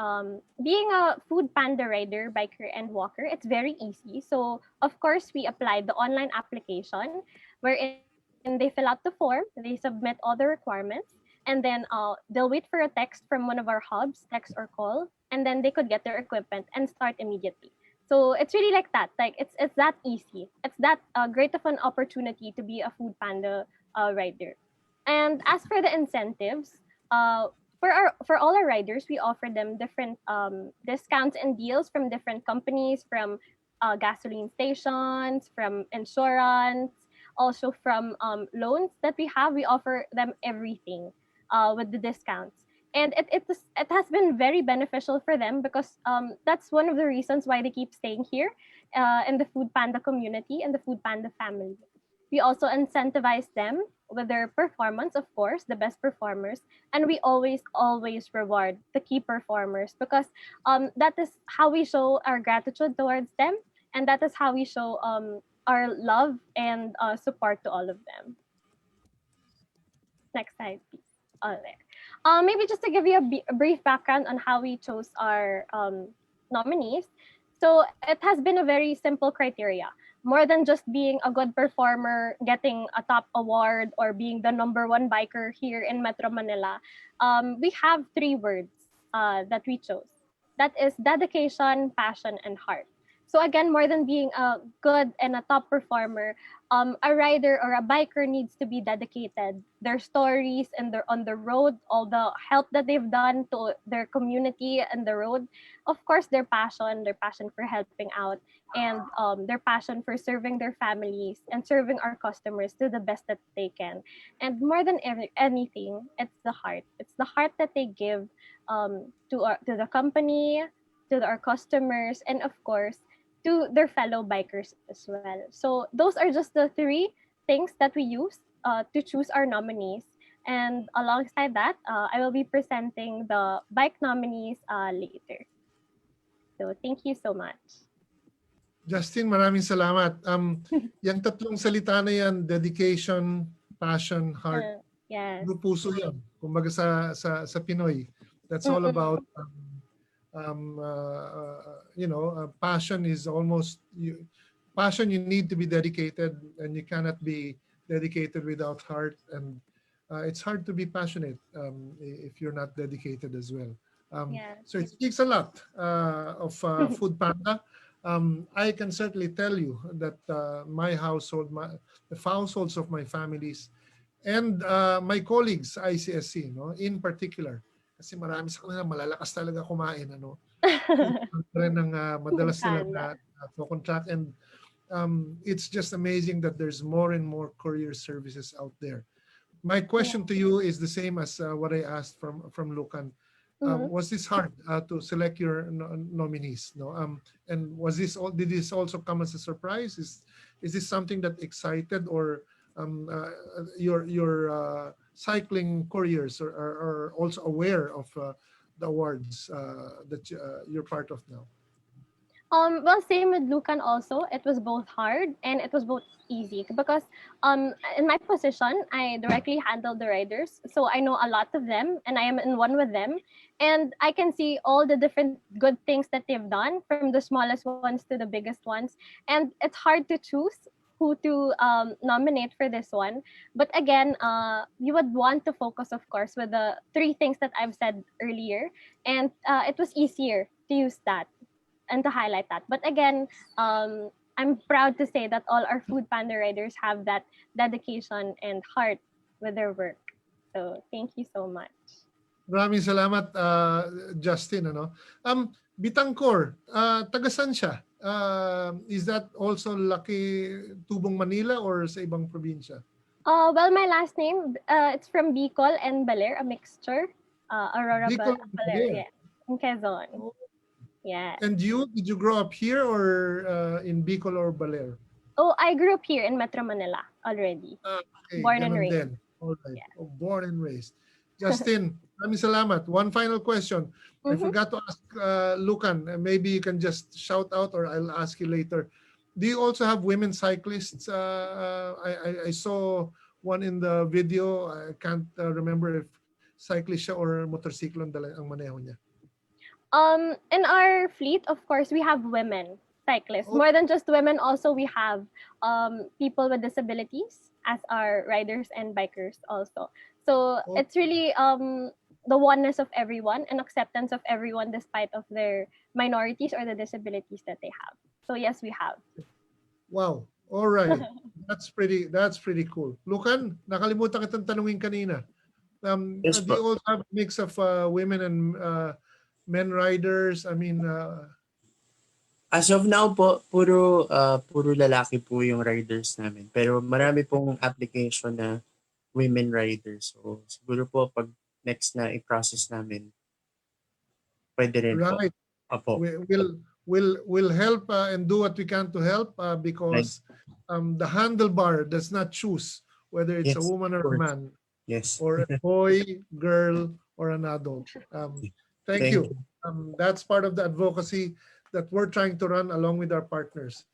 being a Food Panda rider, biker, and walker, it's very easy. So, of course, we applied the online application wherein they fill out the form, they submit all the requirements, and then they'll wait for a text from one of our hubs, text or call, and then they could get their equipment and start immediately. So it's really like that. Like it's that easy. It's that great of an opportunity to be a Food Panda rider. And as for the incentives, for all our riders, we offer them different discounts and deals from different companies, from gasoline stations, from insurance, also from loans that we have. We offer them everything with the discounts. And it has been very beneficial for them because that's one of the reasons why they keep staying here in the Food Panda community and the Food Panda family. We also incentivize them with their performance, of course, the best performers, and we always reward the key performers because that is how we show our gratitude towards them, and that is how we show our love and support to all of them. Next slide, please. There. Maybe just to give you a brief background on how we chose our nominees. So it has been a very simple criteria. More than just being a good performer, getting a top award, or being the #1 biker here in Metro Manila, we have 3 words that we chose. That is dedication, passion, and heart. So again, more than being a good and a top performer, a rider or a biker needs to be dedicated. Their stories and on the road, all the help that they've done to their community and the road, of course, their passion for helping out, and their passion for serving their families and serving our customers to the best that they can. And more than anything, it's the heart. It's the heart that they give to the company, to our customers, and of course, to their fellow bikers as well. So those are just the 3 things that we use to choose our nominees. And alongside that, I will be presenting the bike nominees later. So thank you so much. Justin, maraming salamat. Yung 3 salita na yan, dedication, passion, heart, Yes. puso yan. Kumbaga sa Pinoy. That's all about passion is almost passion. You need to be dedicated, and you cannot be dedicated without heart. And it's hard to be passionate if you're not dedicated as well. So it speaks a lot of Food Panda. I can certainly tell you that my household, the households of my families, and my colleagues, ICSC, in particular, kasi marami sa kanila malalakas talaga kumain, madalas sila na contract, and it's just amazing that there's more and more courier services out there. My question to you is the same as what I asked from Lucan. Was this hard to select your nominees? And did this also come as a surprise? Is this something that excited, or your cycling couriers are also aware of the awards that you're part of now? Well, same with Lucan also. It was both hard and it was both easy because in my position, I directly handle the riders, so I know a lot of them and I am in one with them, and I can see all the different good things that they've done from the smallest ones to the biggest ones, and it's hard to choose who to nominate for this one. But again, you would want to focus, of course, with the three things that I've said earlier, and it was easier to use that and to highlight that. But again, I'm proud to say that all our Food Panda riders have that dedication and heart with their work. So thank you so much. Maraming salamat, Justin. Ano? Bitangkor, taga saan siya? Is that also Laki Tubong Manila or sa ibang probinsya? Well, my last name, it's from Bicol and Baler, a mixture. Aurora Bicol and Baler, Baler. yeah. In Quezon. Oh. Yeah. And did you grow up here or in Bicol or Baler? Oh, I grew up here in Metro Manila already. Okay, Born and ganun raised. din. All right. Yeah. Oh, born and raised. Justin, maraming salamat. One final question. I Mhm. forgot to ask Lucan. Maybe you can just shout out or I'll ask you later. Do you also have women cyclists? I saw one in the video. I can't remember if cyclist siya or motorsiklo ang maneho niya. In our fleet, of course, we have women cyclists. Oh. More than just women, also we have people with disabilities as our riders and bikers also. So Oh. it's really the oneness of everyone and acceptance of everyone despite of their minorities or the disabilities that they have. So yes, we have. Wow. All right. That's pretty cool. Lucan, nakalimutan kitang tanungin kanina. Yes, Do you po. also have a mix of women and men riders? I mean, As of now po, puro lalaki po yung riders namin. Pero marami pong application na women riders. So siguro po pag next na i-process namin, pwede rin po. right. Opo. We'll help and do what we can to help because the handlebar does not choose whether it's a Yes, woman or of a course. man Yes. or a boy, girl, or an adult. Thank you. That's part of the advocacy that we're trying to run along with our partners.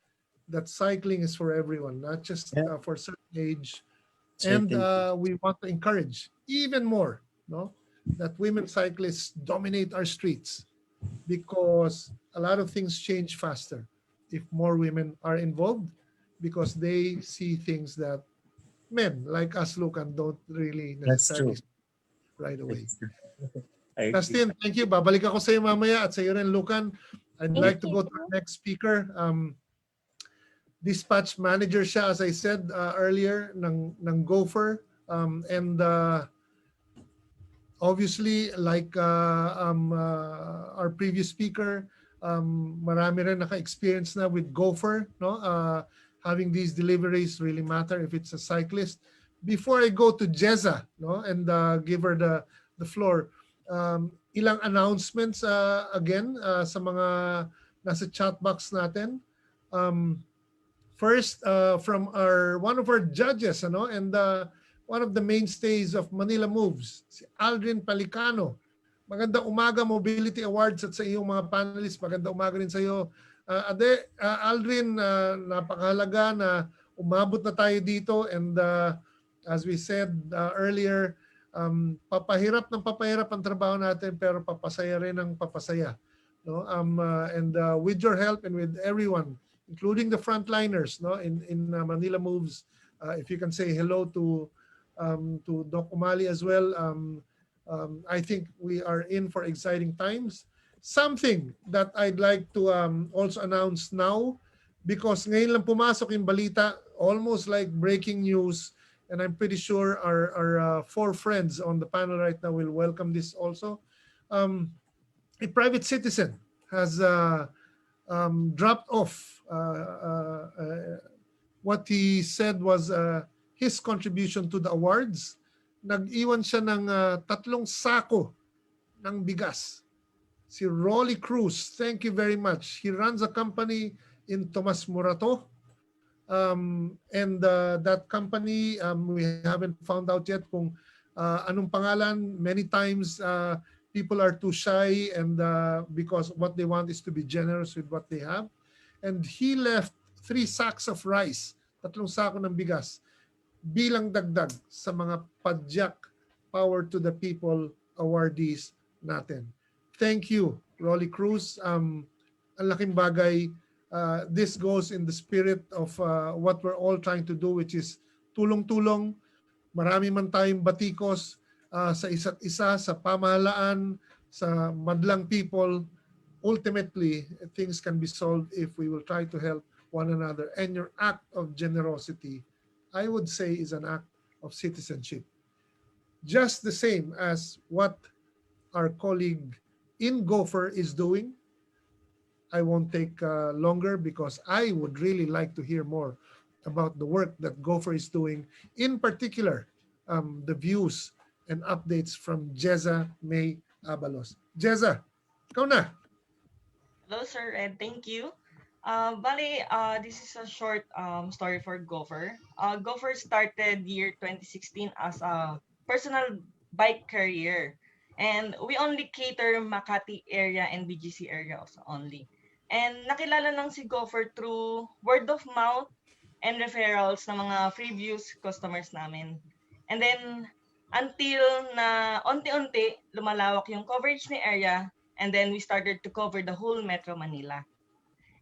That cycling is for everyone, not just Yeah. for a certain age. And Certainly. we want to encourage even more, no, that women cyclists dominate our streets because a lot of things change faster if more women are involved because they see things that men like us, Lucan, don't really That's necessarily true. see right away. I agree. Justin, thank you. Babalik ako sa iyo mamaya at sa iyo rin, Lucan. I'd Thank like to you. go to our next speaker. Dispatch manager siya, as I said earlier, ng Gopher. And obviously, like our previous speaker, marami rin naka-experience na with Gopher. No? Having these deliveries really matter if it's a cyclist. Before I go to Jezza, no, and give her the floor, ilang announcements again sa mga nasa chat box natin. First, from one of our judges, ano, and one of the mainstays of Manila Moves, si Aldrin Palicano. Magandang umaga, Mobility Awards, at sa iyong mga panelists. Magandang umaga rin sa iyo. Aldrin, napakahalaga na umabot na tayo dito, and as we said earlier, papahirap ang trabaho natin, pero papasaya rin ang papasaya. No? And with your help and with everyone, including the frontliners, no, in Manila Moves, if you can say hello to Doc Umali as well. I think we are in for exciting times. Something that I'd like to also announce now, because ngayon lang pumasok yung balita, almost like breaking news, and I'm pretty sure our four friends on the panel right now will welcome this also. A private citizen has dropped off what he said was his contribution to the awards. Nag-iwan siya ng 3 sako ng bigas. Si Rolly Cruz, thank you very much. He runs a company in Tomas Morato. And that company, we haven't found out yet kung anong pangalan. Many times people are too shy, and because what they want is to be generous with what they have. And he left 3 sacks of rice, 3 sako ng bigas, bilang dagdag sa mga Padjak Power to the People awardees natin. Thank you, Rolly Cruz. Ang laking bagay. This goes in the spirit of what we're all trying to do, which is tulong-tulong. Marami man tayong batikos sa isa't isa, sa pamahalaan, sa madlang people. Ultimately, things can be solved if we will try to help one another. And your act of generosity, I would say, is an act of citizenship. Just the same as what our colleague in Gopher is doing. I won't take longer because I would really like to hear more about the work that Gopher is doing, in particular, the views and updates from Jeza May Abalos. Jeza, ikaw na. Hello, Sir Ed. Thank you. This is a short story for Gopher. Gopher started year 2016 as a personal bike carrier. And we only cater Makati area and BGC area also only. And nakilala lang si Gopher through word of mouth and referrals ng mga previous customers namin. And then, until na unti-unti, lumalawak yung coverage ni area, and then we started to cover the whole Metro Manila.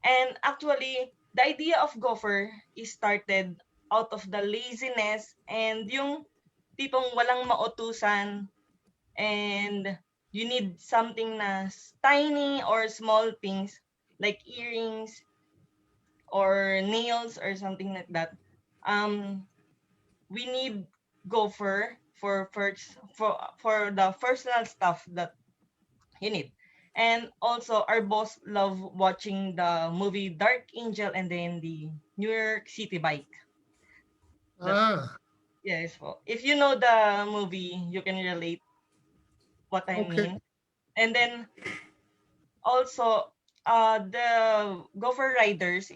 And actually, the idea of Gopher is started out of the laziness and yung tipong walang mautusan and you need something na tiny or small things like earrings or nails or something like that. We need Gopher for the personal stuff that you need. And also, our boss love watching the movie Dark Angel and then the New York City bike. Yes, well, if you know the movie, you can relate what I mean. And then also, the Gopher Riders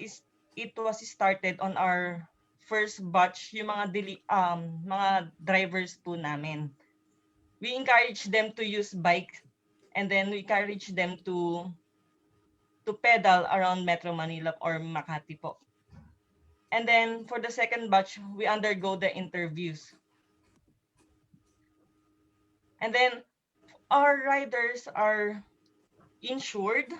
it was started on our first batch, yung mga drivers po namin. We encourage them to use bike. And then we encourage them to pedal around Metro Manila or Makati po. And then for the second batch, we undergo the interviews. And then our riders are insured.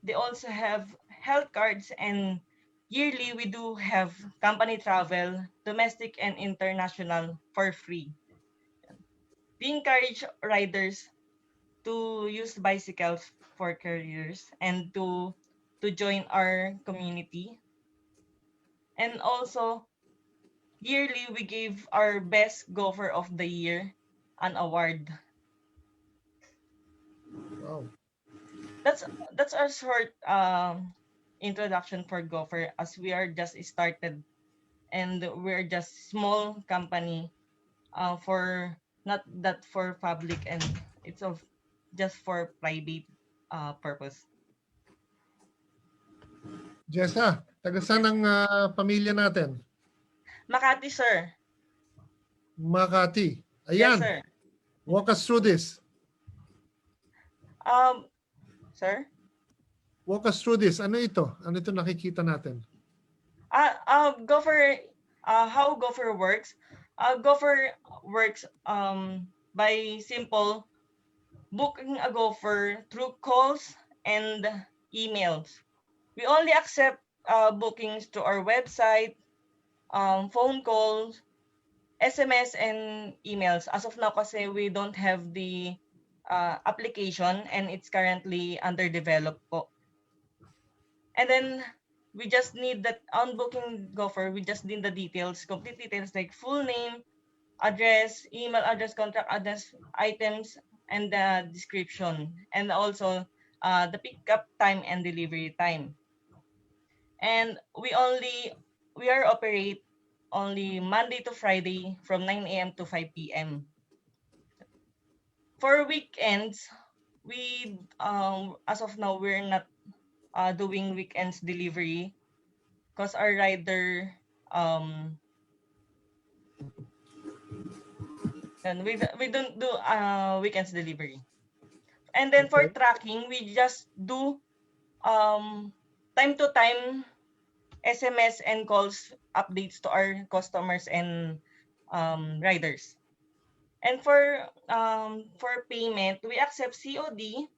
They also have health cards, and yearly we do have company travel, domestic and international, for free. We encourage riders to use bicycles for careers and to join our community. And also, yearly we give our best Gopher of the year an award. Wow. That's our short introduction for Gopher, as we are just started and we're just small company for not that for public, and it's of just for private purpose. Jessa, taga saan ang pamilya natin? Makati, sir. Makati. Yes, Ayan. sir. Walk us through this. Sir? Walk us through this. Ano ito? Ano ito nakikita natin? Gopher, how Gopher works? Gopher works by simple booking a Gopher through calls and emails. We only accept bookings to our website, phone calls, SMS, and emails. As of now, kasi we don't have the application and it's currently underdeveloped po. And then we just need that on booking Gopher, we just need the details, complete details like full name, address, email address, contact address, items, and the description, and also the pickup time and delivery time. And we are operate only Monday to Friday from 9 a.m. to 5 p.m. For weekends, we as of now we're not doing weekends delivery because our rider and we don't do weekends delivery. And then for Okay. tracking, we just do time to time SMS and calls updates to our customers and riders. And for payment, we accept COD,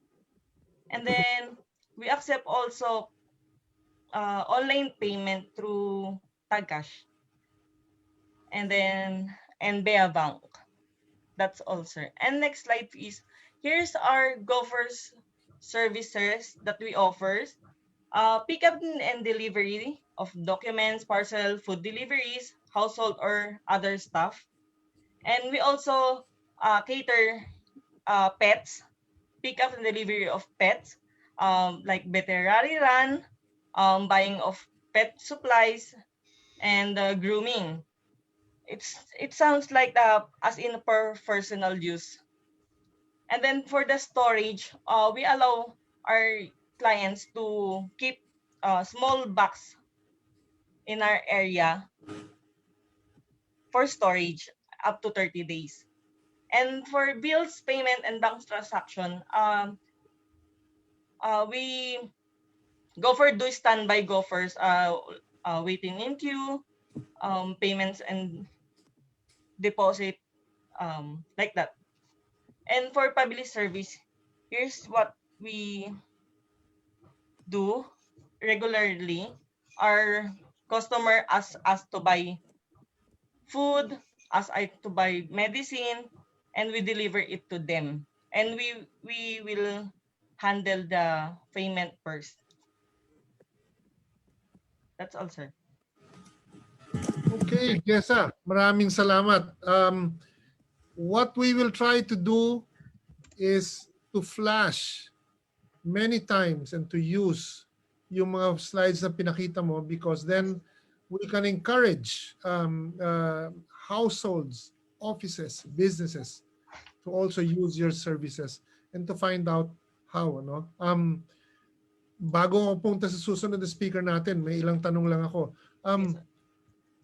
and then we accept also online payment through Tagcash, and then and Beabank. That's all, sir. And next slide, please. Here's our Gophers services that we offer. Pickup and delivery of documents, parcel, food deliveries, household or other stuff. And we also cater pets, pickup and delivery of pets, like veterinary run, buying of pet supplies, and grooming. It sounds like as in per personal use. And then for the storage, we allow our clients to keep small box in our area for storage up to 30 days. And for bills, payment, and bank transaction, we do standby gophers, waiting in queue, payments and deposit, like that. And for public service, here's what we do regularly. Our customer asks us to buy food, ask us to buy medicine, and we deliver it to them. And we will handle the payment first. That's all, sir. Okay, Jessa, maraming salamat. What we will try to do is to flash many times and to use yung mga slides na pinakita mo, because then we can encourage households, offices, businesses to also use your services and to find out how. Ano? Bago ako punta sa susunod na speaker natin, may ilang tanong lang ako. Yes, sir.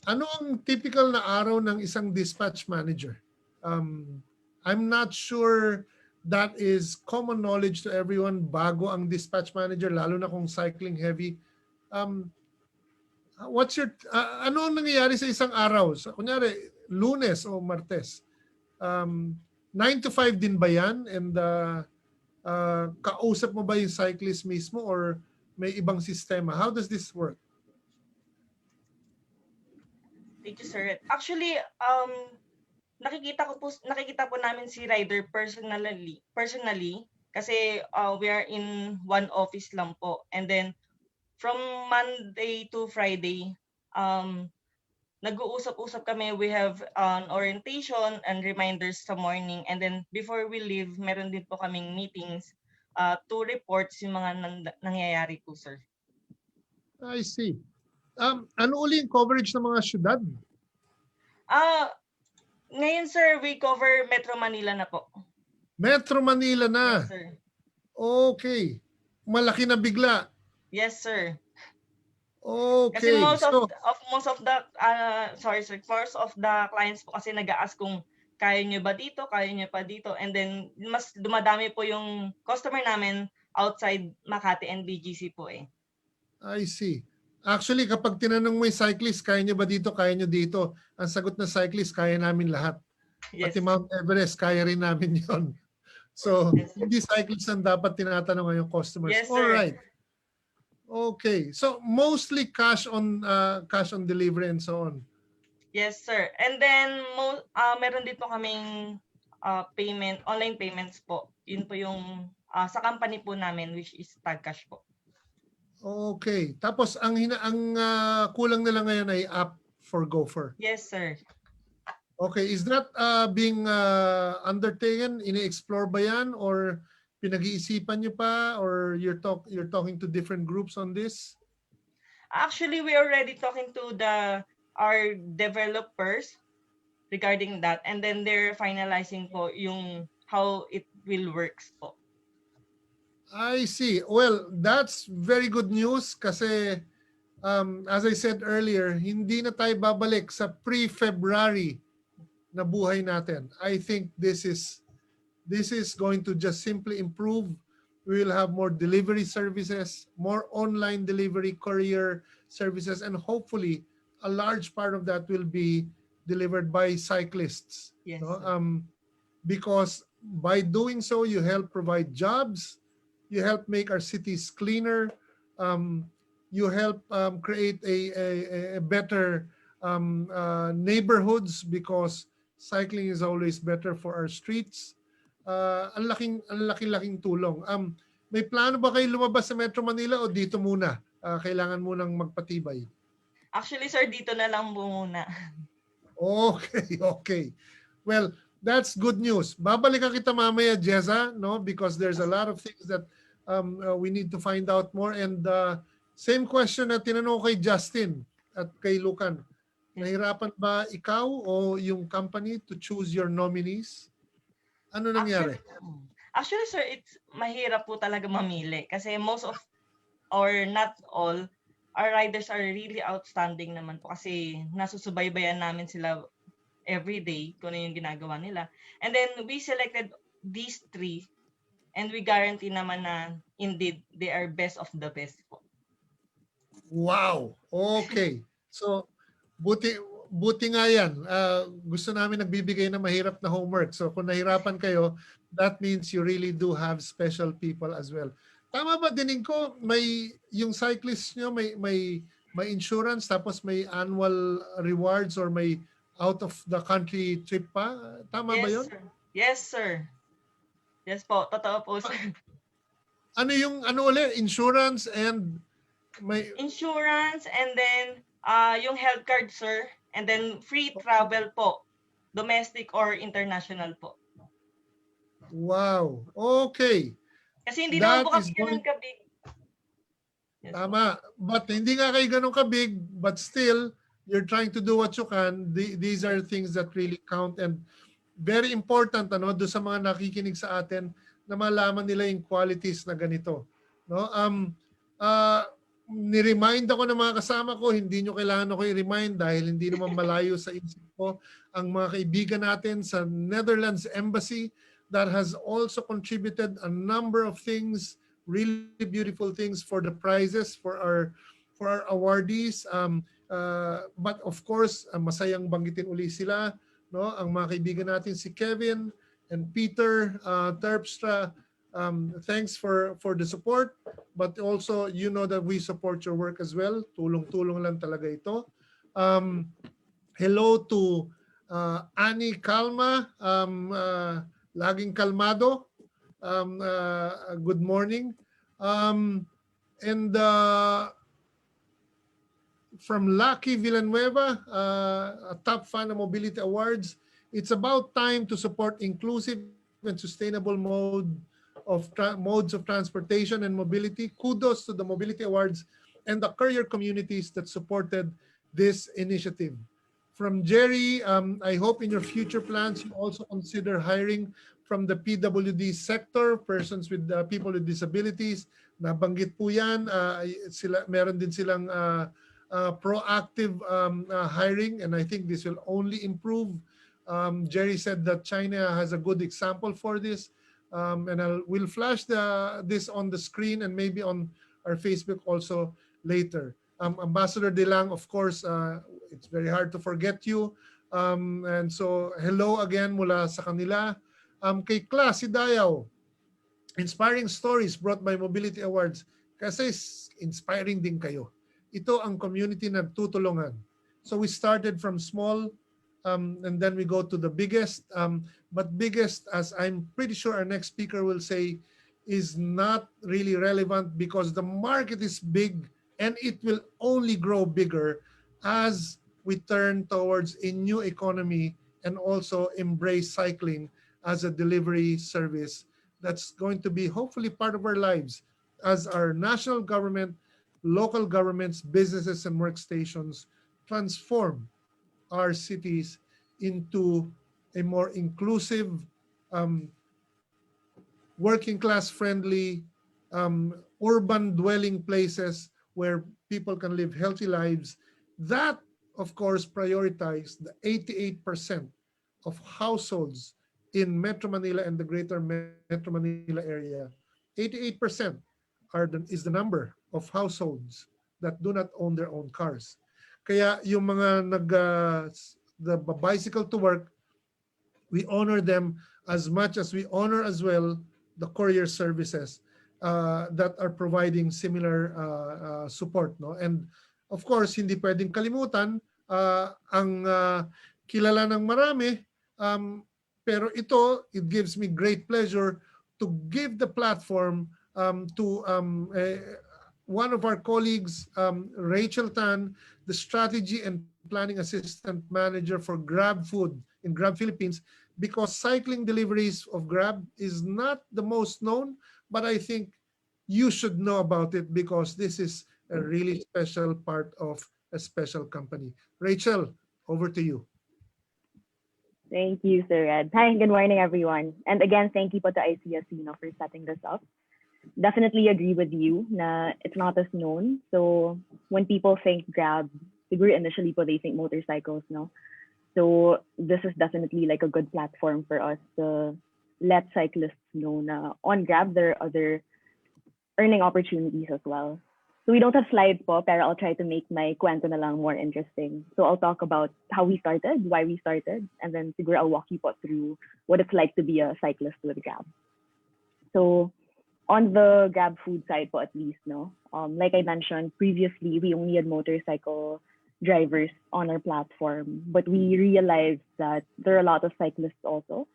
Ano ang typical na araw ng isang dispatch manager? I'm not sure that is common knowledge to everyone bago ang dispatch manager, lalo na kung cycling heavy. What's your ano ang nangyayari sa isang araw? So, kunyari, Lunes o Martes. 9 to 5 din ba yan? And kausap mo ba yung cyclist mismo or may ibang sistema? How does this work? Thank you, sir. Actually, nakikita po namin si rider personally kasi we are in one office lang po. And then from Monday to Friday, nag-uusap-usap kami. We have an orientation and reminders sa morning, and then before we leave, meron din po kaming meetings to report yung mga nangyayari po, sir. I see. Ano uli yung coverage ng mga syudad? Ngayon, sir, we cover Metro Manila na po. Metro Manila na. Yes, sir. Okay. Malaki na bigla. Yes, sir. Okay. Kasi most of the clients po kasi nag-a-ask kung kaya nyo ba dito, kaya nyo pa dito, and then mas dumadami po yung customer namin outside Makati and BGC po eh. I see. Actually, kapag tinanong mo yung cyclist, kaya nyo ba dito, kaya nyo dito, ang sagot ng cyclist, kaya namin lahat. Yes. Pati Mount Everest, kaya rin namin yon. So, Yes. hindi cyclist ang dapat tinatanong ngayong customers. Yes, sir. All right. Okay. So, mostly cash on delivery and so on. Yes, sir. And then meron dito kaming payment, online payments po. Yun po yung sa company po namin, which is Tagcash po. Okay. Tapos, ang kulang nila ngayon ay app for Gopher. Yes, sir. Okay. Is that being undertaken? Ini-explore ba yan? Or pinag-iisipan nyo pa? Or you're talking to different groups on this? Actually, we already talking to our developers regarding that, and then they're finalizing po yung how it will works po. I see. Well, that's very good news kasi as I said earlier, hindi na tayo babalik sa pre-February na buhay natin. I think this is This is going to just simply improve. We will have more delivery services, more online delivery, courier services, and hopefully a large part of that will be delivered by cyclists. Yes, No? sir. Because by doing so, you help provide jobs, you help make our cities cleaner, um, you help create a better neighborhoods because cycling is always better for our streets. Ang laking tulong. May plano ba kayo lumabas sa Metro Manila o dito muna? Kailangan munang magpatibay. Actually, sir, dito na lang po muna. Okay, okay. Well, that's good news. Babalikan kita mamaya, Jessa, no? Because there's a lot of things that we need to find out more. And same question na tinanong ko kay Justin at kay Lucan. Nahirapan ba ikaw o yung company to choose your nominees? Ano nangyari? Actually, sir, it's mahirap po talaga mamili kasi most of or not all our riders are really outstanding naman po kasi nasusubaybayan namin sila every day kung ano yung ginagawa nila. And then we selected these 3 and we guarantee naman na indeed they are best of the best po. Wow. Okay. So, buti nga yan. Gusto namin nagbibigay ng mahirap na homework. So, kung nahirapan kayo, that means you really do have special people as well. Tama ba, dinig ko, may yung cyclist nyo, may insurance tapos may annual rewards or may out of the country trip pa? Tama ba yun? Sir. Yes, sir. Yes po, totoo po, sir. Ano uli? Insurance and may Insurance and then yung health card, sir. And then free travel po. Domestic or international po. wow. Okay. Kasi hindi That naman po is kami going- ganun kabig. Yes, po. Tama. But hindi nga kayo ganun kabig, but still, you're trying to do what you can. These are things that really count and very important do sa mga nakikinig sa atin na malaman nila yung qualities na ganito. No? Ni-remind ako ng mga kasama ko, hindi nyo kailangan ako i-remind dahil hindi naman malayo sa isip ko ang mga kaibigan natin sa Netherlands Embassy that has also contributed a number of things, really beautiful things for the prizes for our awardees. But of course, masayang banggitin uli sila, no? Ang mga kaibigan natin si Kevin and Peter Terpstra. Thanks for the support, but also you know that we support your work as well. Tulong-tulong lang talaga ito. Hello to Annie Calma, laging kalmado. Good morning. And from Lucky Villanueva, a top fan of Mobility Awards, it's about time to support inclusive and sustainable modes of transportation and mobility. Kudos to the Mobility Awards and the courier communities that supported this initiative. From Jerry, I hope in your future plans you also consider hiring from the PWD sector, persons with people with disabilities. Nabanggit po yan. Meron din silang proactive hiring, and I think this will only improve. Jerry said that China has a good example for this. And we'll flash this on the screen and maybe on our Facebook also later. Ambassador De Lang, of course, it's very hard to forget you. And so hello again mula sa kanila. Kay Class Dayaw, inspiring stories brought by Mobility Awards. Kasi inspiring din kayo. Ito ang community na tutulungan. So we started from small and then we go to the biggest. But biggest, as I'm pretty sure our next speaker will say, is not really relevant because the market is big and it will only grow bigger as we turn towards a new economy and also embrace cycling as a delivery service that's going to be hopefully part of our lives as our national government, local governments, businesses, and workstations transform our cities into a more inclusive, working class friendly, urban dwelling places where people can live healthy lives. That, of course, prioritize the 88% of households in Metro Manila and the greater Metro Manila area, 88% is the number of households that do not own their own cars. Kaya yung mga the bicycle to work, we honor them as much as we honor as well the courier services that are providing similar support. No? And of course, hindi pwedeng kalimutan ang kilala ng marami, pero it gives me great pleasure to give the platform to one of our colleagues, Rachel Tan, the Strategy and Planning Assistant Manager for Grab Food in Grab Philippines, because cycling deliveries of Grab is not the most known, but I think you should know about it because this is a really special part of a special company. Rachel, over to you. Thank you, Sir Ed. Hi, good morning, everyone. And again, thank you po to ICSC for setting this up. Definitely agree with you na it's not as known. So when people think Grab, siguro initially po they think motorcycles, no? So this is definitely like a good platform for us to let cyclists know na on Grab there are other earning opportunities as well. So we don't have slides po, pero I'll try to make my kwento na lang more interesting. So I'll talk about how we started, why we started, and then siguro I'll walk you po through what it's like to be a cyclist with Grab. So on the Grab food side po at least, no? Like I mentioned previously, we only had motorcycle drivers on our platform, but we realized that there are a lot of cyclists also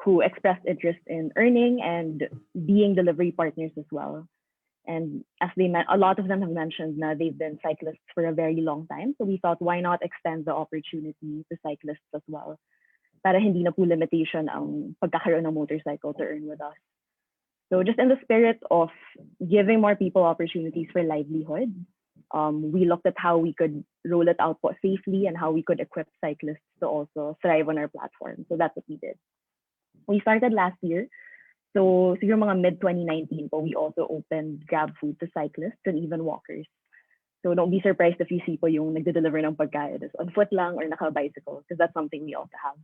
who expressed interest in earning and being delivery partners as well. And as a lot of them have mentioned na they've been cyclists for a very long time. So we thought, why not extend the opportunity to cyclists as well? Para hindi na po limitation ang pagkakaroon ng motorcycle to earn with us. So just in the spirit of giving more people opportunities for livelihood, we looked at how we could roll it out safely and how we could equip cyclists to also thrive on our platform. So that's what we did. We started last year. So siguro mga mid-2019 po, we also opened Grab Food to cyclists and even walkers. So don't be surprised if you see po yung nagde-deliver ng pagkain on foot lang or naka-bicycle, because that's something we also have.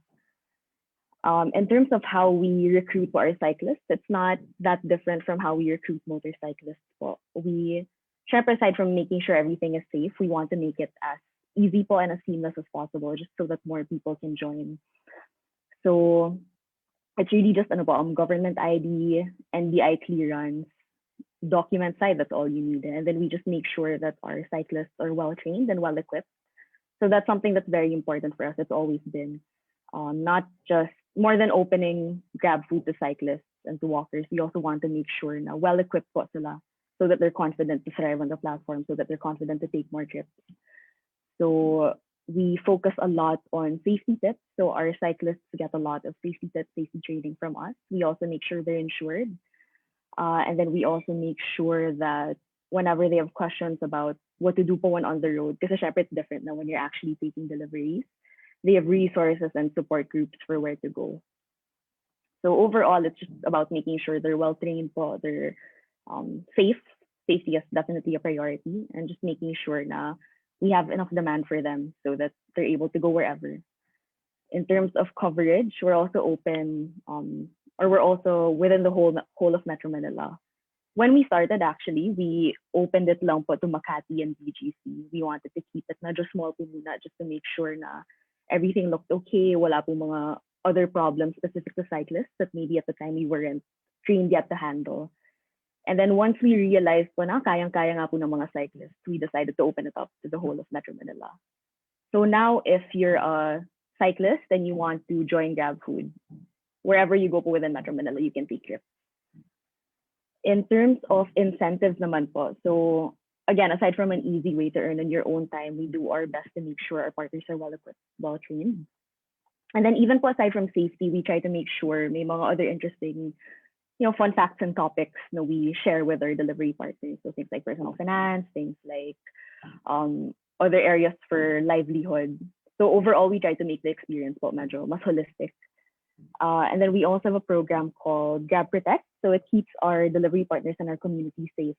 In terms of how we recruit our cyclists, it's not that different from how we recruit motorcyclists po. Syempre, aside from making sure everything is safe, we want to make it as easy po and as seamless as possible, just so that more people can join. So it's really just government ID, NBI clearance, document side, that's all you need. And then we just make sure that our cyclists are well trained and well equipped. So that's something that's very important for us. It's always been not just more than opening Grab Food to cyclists and to walkers. We also want to make sure na well equipped po sila so that they're confident to thrive on the platform, so that they're confident to take more trips. So we focus a lot on safety tips. So our cyclists get a lot of safety tips, safety training from us. We also make sure they're insured. And then we also make sure that whenever they have questions about what to do po when on the road, because syempre it's different now when you're actually taking deliveries, they have resources and support groups for where to go. So overall, it's just about making sure they're well trained po, they're safe. Safety is definitely a priority, and just making sure na we have enough demand for them so that they're able to go wherever. In terms of coverage, we're also open, or we're also within the whole of Metro Manila. When we started, actually, we opened it lang po to Makati and BGC. We wanted to keep it na just small po muna, just to make sure na everything looked okay. Wala po mga other problems specific to cyclists that maybe at the time we weren't trained yet to handle. And then once we realized po na kayang-kaya nga po ng mga cyclists, we decided to open it up to the whole of Metro Manila. So now if you're a cyclist and you want to join Grab Food, wherever you go po within Metro Manila, you can take trips. In terms of incentives naman po, so again, aside from an easy way to earn on your own time, we do our best to make sure our partners are well equipped, well trained. And then even po aside from safety, we try to make sure may mga other interesting fun facts and topics we share with our delivery partners. So things like personal finance, things like other areas for livelihood. So overall, we try to make the experience medyo mas holistic. And then we also have a program called Grab Protect. So it keeps our delivery partners and our community safe.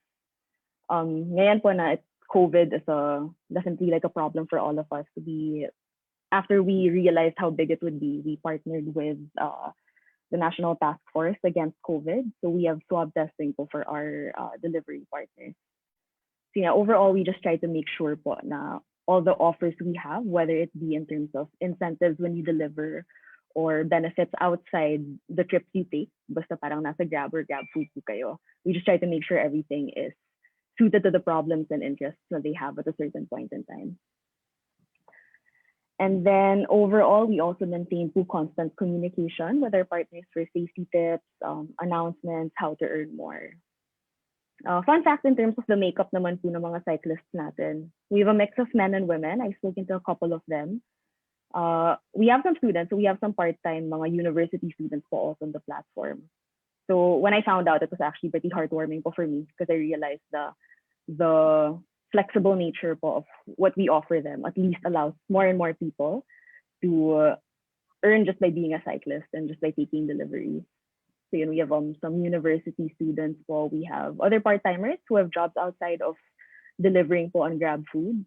Ngayon po na COVID is definitely like a problem for all of us. After we realized how big it would be, we partnered with the National Task Force Against COVID. So we have swab testing po for our delivery partners. So yeah, overall, we just try to make sure po na all the offers we have, whether it be in terms of incentives when you deliver or benefits outside the trips you take, basta parang nasa Grab or Grab Food po kayo, we just try to make sure everything is suited to the problems and interests that they have at a certain point in time. And then overall, we also maintain constant communication with our partners for safety tips, announcements, how to earn more. Fun fact in terms of the makeup naman po ng mga cyclists natin, we have a mix of men and women. I've spoken to a couple of them. We have some students, so we have some part-time mga university students po also on the platform. So when I found out, it was actually pretty heartwarming po for me because I realized the flexible nature po of what we offer them at least allows more and more people to earn just by being a cyclist and just by taking deliveries. So we have some university students po. We have other part-timers who have jobs outside of delivering po on Grab Food.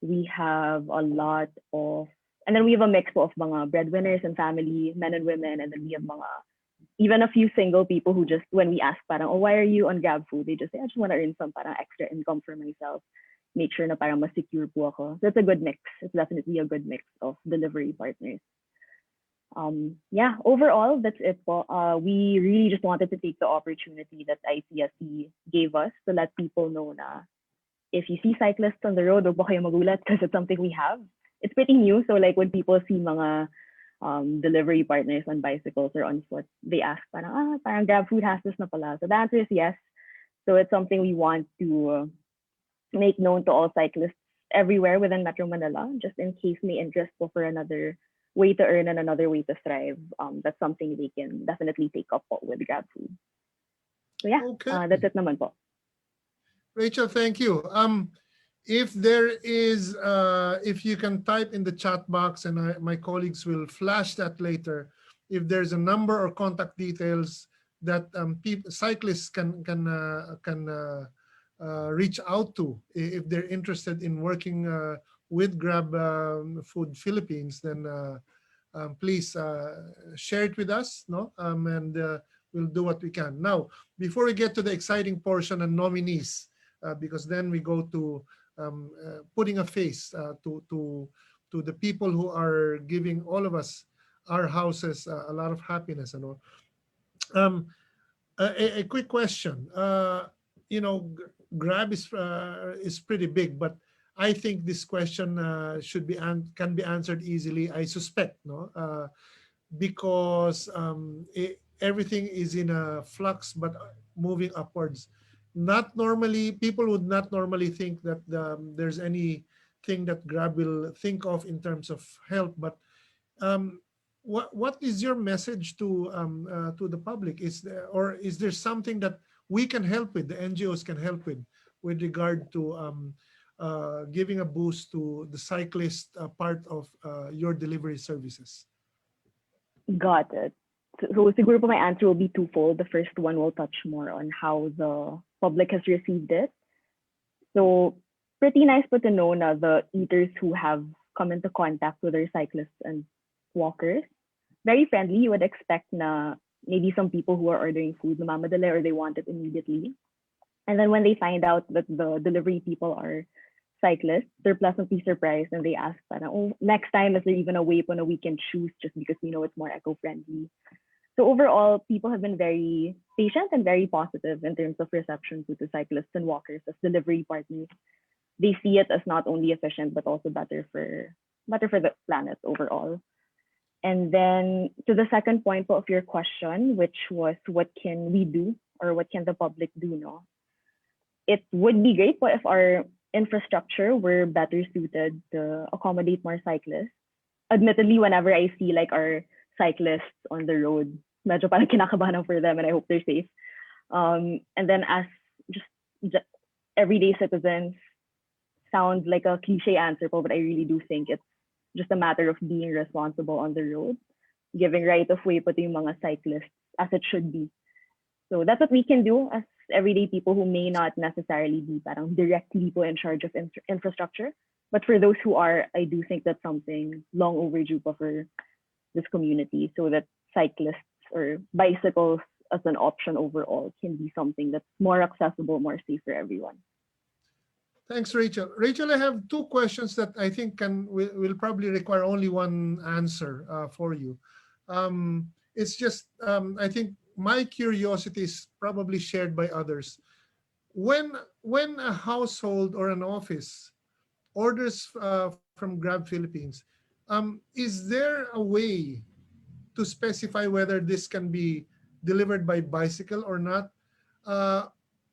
We have a lot of, and then we have a mix po of mga breadwinners and family, men and women, and then we have even a few single people who just, when we ask parang, oh, why are you on Grab Food? They just say, I just want to earn some parang extra income for myself. Make sure na parang mas secure po ako. So it's a good mix. It's definitely a good mix of delivery partners. Yeah, overall, that's it po. We really just wanted to take the opportunity that ICSC gave us to let people know na if you see cyclists on the road, huwag po kayo magulat because it's something we have. It's pretty new. So like when people see mga delivery partners on bicycles or on foot, they ask parang Grab Food has this na pala. So the answer is yes. So it's something we want to make known to all cyclists everywhere within Metro Manila, just in case may interest po for another way to earn and another way to thrive. That's something they can definitely take up po with Grab Food. So yeah, Okay. that's it naman po. Rachel, thank you. If there is, if you can type in the chat box, and my colleagues will flash that later, if there's a number or contact details that cyclists can reach out to if they're interested in working with Grab Food Philippines, then please share it with us, no? And we'll do what we can. Now, before we get to the exciting portion and nominees, because then we go to putting a face to the people who are giving all of us, our houses, a lot of happiness and all. A quick question. You know, Grab is pretty big, but I think this question can be answered easily. I suspect, no, because everything is in a flux, but moving upwards. Not normally, people would not normally think that there's anything that Grab will think of in terms of help. But what is your message to the public? Is there something that we can help with, the NGOs can help with regard to giving a boost to the cyclist part of your delivery services? Got it. So siguro po my answer will be twofold. The first one will touch more on how the public has received it. So pretty nice po to know na the eaters who have come into contact with their cyclists and walkers, very friendly. You would expect na maybe some people who are ordering food namamadali or they want it immediately. And then when they find out that the delivery people are cyclists, they're pleasantly surprised and they ask, oh, next time, is there even a way we can choose just because we know it's more eco-friendly? So overall, people have been very patient and very positive in terms of reception to the cyclists and walkers as delivery partners. They see it as not only efficient, but also better for the planet overall. And then to the second point of your question, which was what can we do or what can the public do? No, it would be great if our infrastructure were better suited to accommodate more cyclists. Admittedly, whenever I see like our cyclists on the road, medyo parang kinakabahan for them and I hope they're safe. And then as just everyday citizens, sounds like a cliche answer, but I really do think it's just a matter of being responsible on the road, giving right of way pati yung mga cyclists as it should be. So that's what we can do as everyday people who may not necessarily be parang directly in charge of infrastructure. But for those who are, I do think that's something long overdue for this community so that cyclists or bicycles as an option overall can be something that's more accessible, more safe for everyone. Thanks, Rachel. Rachel, I have two questions that I think will probably require only one answer for you. It's just, I think my curiosity is probably shared by others. When a household or an office orders from Grab Philippines, is there a way to specify whether this can be delivered by bicycle or not?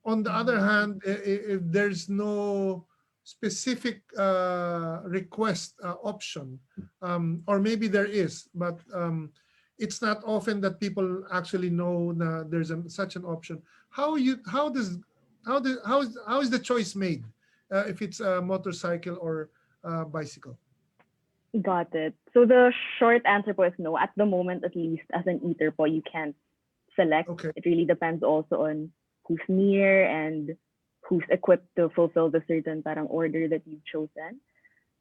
On the other hand, if there's no specific request option, or maybe there is, but it's not often that people actually know that there's such an option. How is the choice made if it's a motorcycle or bicycle? Got it. So the short answer po is no. At the moment, at least as an eater po, you can't select. Okay. It really depends also on who's near and who's equipped to fulfill the certain parang order that you've chosen.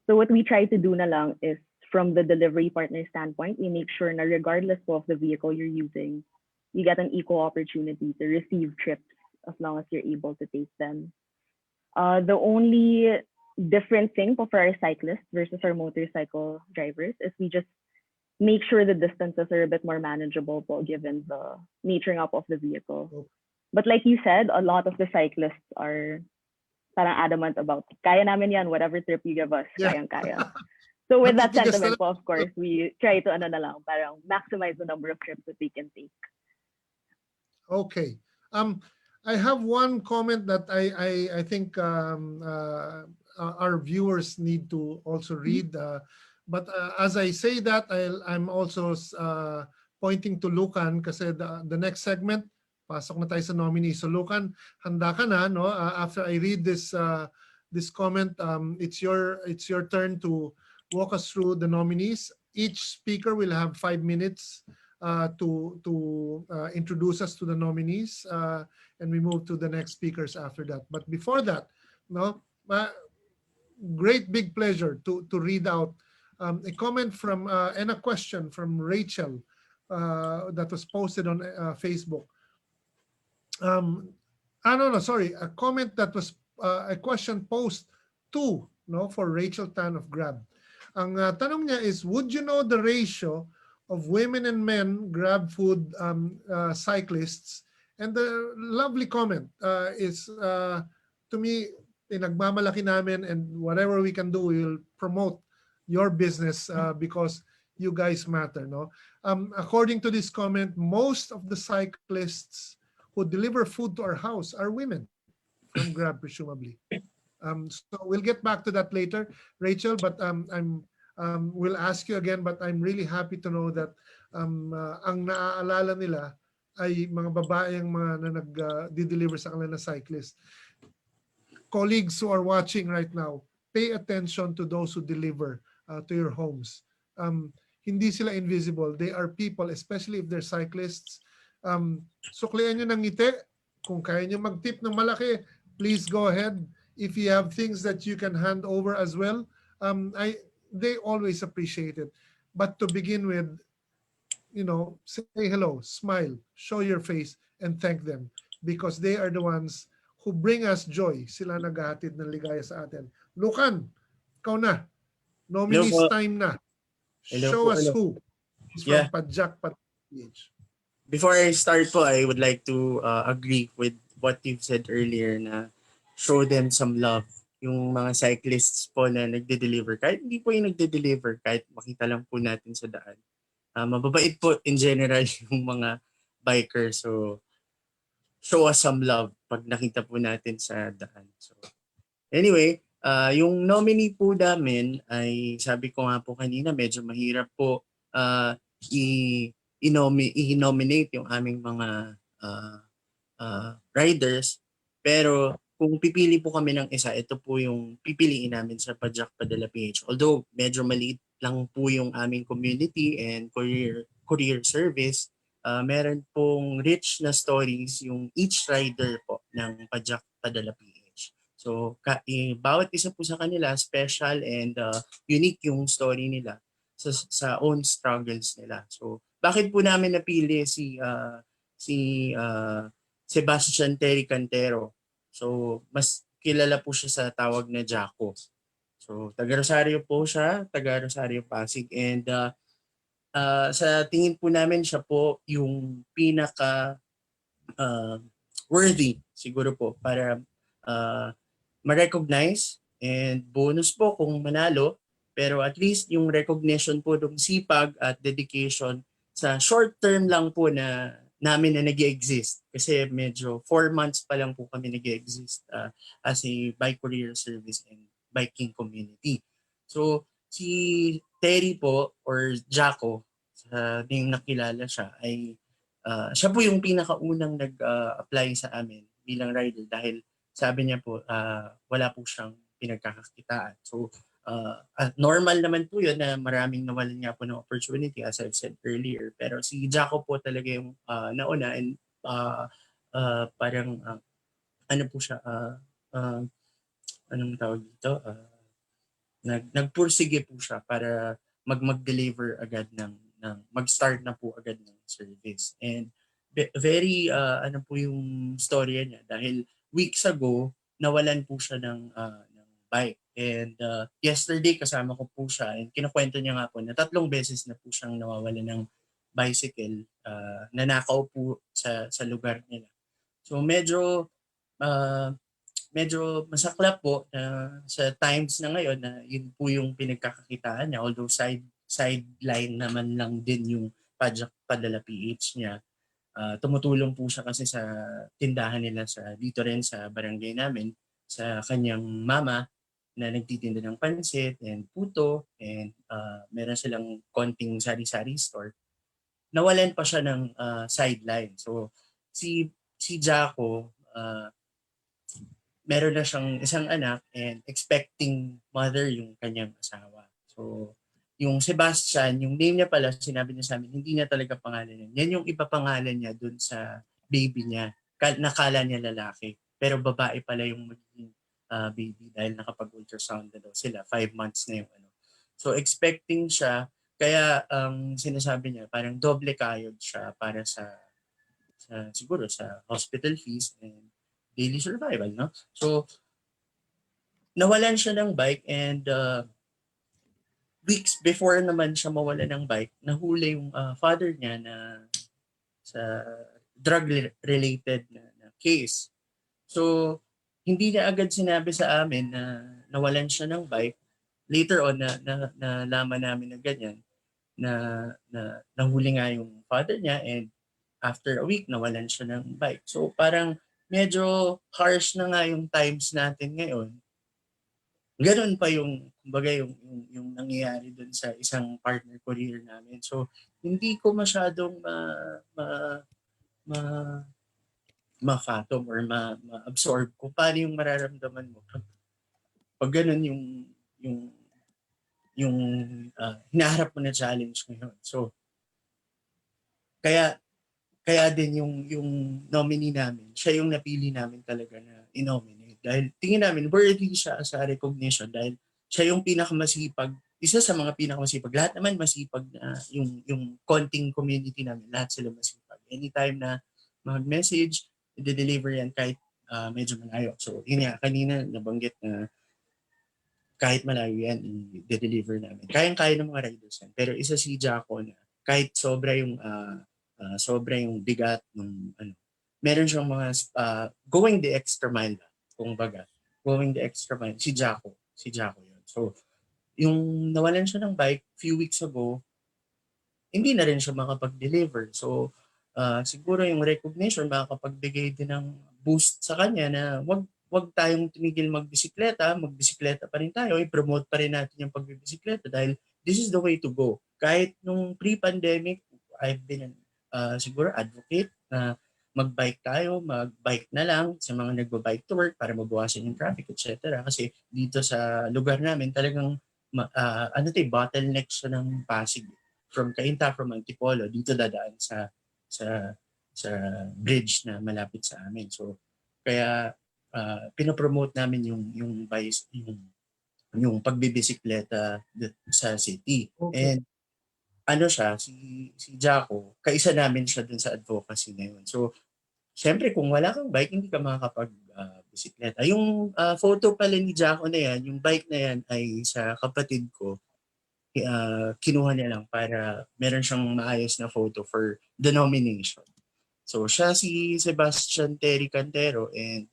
So what we try to do na lang is, from the delivery partner standpoint, we make sure na regardless po of the vehicle you're using, you get an equal opportunity to receive trips as long as you're able to take them. The only different thing po for our cyclists versus our motorcycle drivers is we just make sure the distances are a bit more manageable po, given the naturing up of the vehicle. Okay. But like you said, a lot of the cyclists are parang adamant about, kaya namin yan, whatever trip you give us, Yeah. kayang-kaya. So with that Matitigas sentiment na po, of course, we try to parang maximize the number of trips that we can take. Okay. I have one comment that I think our viewers need to also read. But as I say that, I'm also pointing to Lucan kasi the next segment, pasok na tayo sa nominee. So Lucan, handa ka na, no? After I read this comment, it's your turn to walk us through the nominees. Each speaker will have 5 minutes to introduce us to the nominees, and we move to the next speakers after that. But before that, no, great big pleasure to read out a comment from and a question from Rachel that was posted on Facebook. Sorry, a comment that was a question posed to for Rachel Tan of Grab. Ang tanong niya is, would you know the ratio of women and men Grab food cyclists? And the lovely comment is, to me, pinagmamalaki namin, and whatever we can do, we will promote your business because you guys matter. No? According to this comment, most of the cyclists who deliver food to our house are women from Grab, presumably. So we'll get back to that later, Rachel, but we'll ask you again, but I'm really happy to know that ang naaalala nila ay mga babae ang mga na nag-deliver sa kanila na cyclist. Colleagues who are watching right now, pay attention to those who deliver to your homes. Hindi sila invisible. They are people, especially if they're cyclists. Suklian nyo ng ngiti. Kung kaya nyo mag-tip ng malaki, please go ahead. If you have things that you can hand over as well, they always appreciate it. But to begin with, say hello, smile, show your face, and thank them because they are the ones who bring us joy. Sila naghahatid ng ligaya sa atin. Lucan, ikaw na. Nominees Hello po. time na. Hello Show po, us hello. who is Yeah. from Padjak PH. Before I start po, I would like to agree with what you've said earlier na show them some love. Yung mga cyclists po na nagde-deliver, kahit hindi po yung nagde-deliver, kahit makita lang po natin sa daan. Mababait po in general yung mga bikers. So, show us some love pag nakita po natin sa daan. So, anyway, yung nominee po namin ay sabi ko nga po kanina, medyo mahirap po i-nominate yung aming mga riders. Pero kung pipili po kami ng isa, ito po yung pipiliin namin sa Padjak Padala PH. Although medyo maliit lang po yung aming community and courier service, meron pong rich na stories yung each rider po ng Padjak Padala PH. So bawat isa po sa kanila special and unique yung story nila sa own struggles nila. So bakit po namin napili si Sebastian Terry Cantero? So, mas kilala po siya sa tawag na Jaco. So, taga Rosario po siya, taga Rosario Pasig. And sa tingin po namin siya po yung pinaka worthy siguro po para ma-recognize and bonus po kung manalo. Pero at least yung recognition po ng sipag at dedication sa short term lang po na namin na nag-exist. Kasi medyo 4 months pa lang po kami nag-exist as a bike courier service and biking community. So si Terry po or Jaco, sa yung nakilala siya, ay siya po yung pinakaunang nag-apply sa amin bilang rider dahil sabi niya po wala po siyang pinagkakakitaan. So normal naman po yun na maraming nawalan nga po ng opportunity as I've said earlier. Pero si Jaco po talaga yung nauna and parang ano po siya, anong tawag dito? Nagpursige po siya para mag-deliver agad mag-start na po agad ng service. And very ano po yung storya niya dahil weeks ago nawalan po siya ng bike. And yesterday kasama ko po siya and kinukwento niya nga po na 3 beses na po siyang nawawalan ng bicycle, nanakaw po sa lugar nila. So medyo masaklap po sa times na ngayon na yun po yung pinagkakakitaan niya, although sideline naman lang din yung Padala PH niya. Tumutulong po siya kasi sa tindahan nila dito rin sa barangay namin sa kanyang mama na nagtitinda ng pansit and puto and meron silang konting sari-sari store. Nawalan pa siya ng sideline. So si Jaco, meron na siyang isang anak and expecting mother yung kanyang asawa. So yung Sebastian, yung name niya pala, sinabi niya sa amin, hindi niya talaga pangalan yan. Yan yung ipapangalan niya dun sa baby niya. Nakala niya lalaki. Pero babae pala yung magiging baby dahil nakapag-ultrasound na daw sila. 5 months na yung ano. So expecting siya, kaya sinasabi niya, parang doble kayod siya para siguro sa hospital fees and daily survival, no? So nawalan siya ng bike and weeks before naman siya mawala ng bike, nahuli yung father niya na sa drug-related na case. So, hindi na agad sinabi sa amin na nawalan siya ng bike. Later on, nalaman namin na ganyan, na nahuli nga yung father niya and after a week, nawalan siya ng bike. So, parang medyo harsh na nga yung times natin ngayon. Ganun pa yung kumbaga yung nangyayari doon sa isang partner courier namin. So hindi ko masyadong ma-fathom or ma-absorb kung paano yung mararamdaman mo pag ganun yung hinaharap mo na challenge ngayon. So kaya din yung nominee namin, siya yung napili namin talaga na i-nominate. Dahil tingin namin worthy siya sa recognition dahil siya yung pinakamasipag, isa sa mga pinakamasipag. Lahat naman masipag na yung konting community namin, lahat sila masipag. Anytime na mag-message, i-deliver yan kahit medyo malayo. So yun nga, kanina nabanggit na kahit malayo yan, i-deliver namin. Kayang-kaya ng mga riders yan. Pero isa si Jaco na kahit sobra yung bigat ng meron siyang mga going the extra mile going the extra mile si Jaco yun. So yung nawalan siya ng bike few weeks ago, hindi na rin siya makapag-deliver. So siguro yung recognition makakapagbigay din ng boost sa kanya na wag tayong tumigil magbisikleta pa rin tayo, i-promote pa rin natin yung pagbibisikleta dahil this is the way to go. Kahit nung pre-pandemic, I've been siguro advocate na mag-bike na lang sa mga nagbo-bike to work para mabawasan yung traffic, etc. Kasi dito sa lugar namin talagang bottleneck siya ng Pasig. From Cainta, from Antipolo, dito dadaan sa bridge na malapit sa amin. So kaya pinopromote namin yung pagbibisikleta sa city. Okay. And ano siya, si Jaco, kaisa namin siya dun sa advocacy na yun. So, syempre kung wala kang bike, hindi ka makakapag-bisikleta. Yung photo pala ni Jaco na yan, yung bike na yan ay sa kapatid ko. Kinuha niya lang para meron siyang maayos na photo for the nomination. So siya si Sebastian Terry Cantero and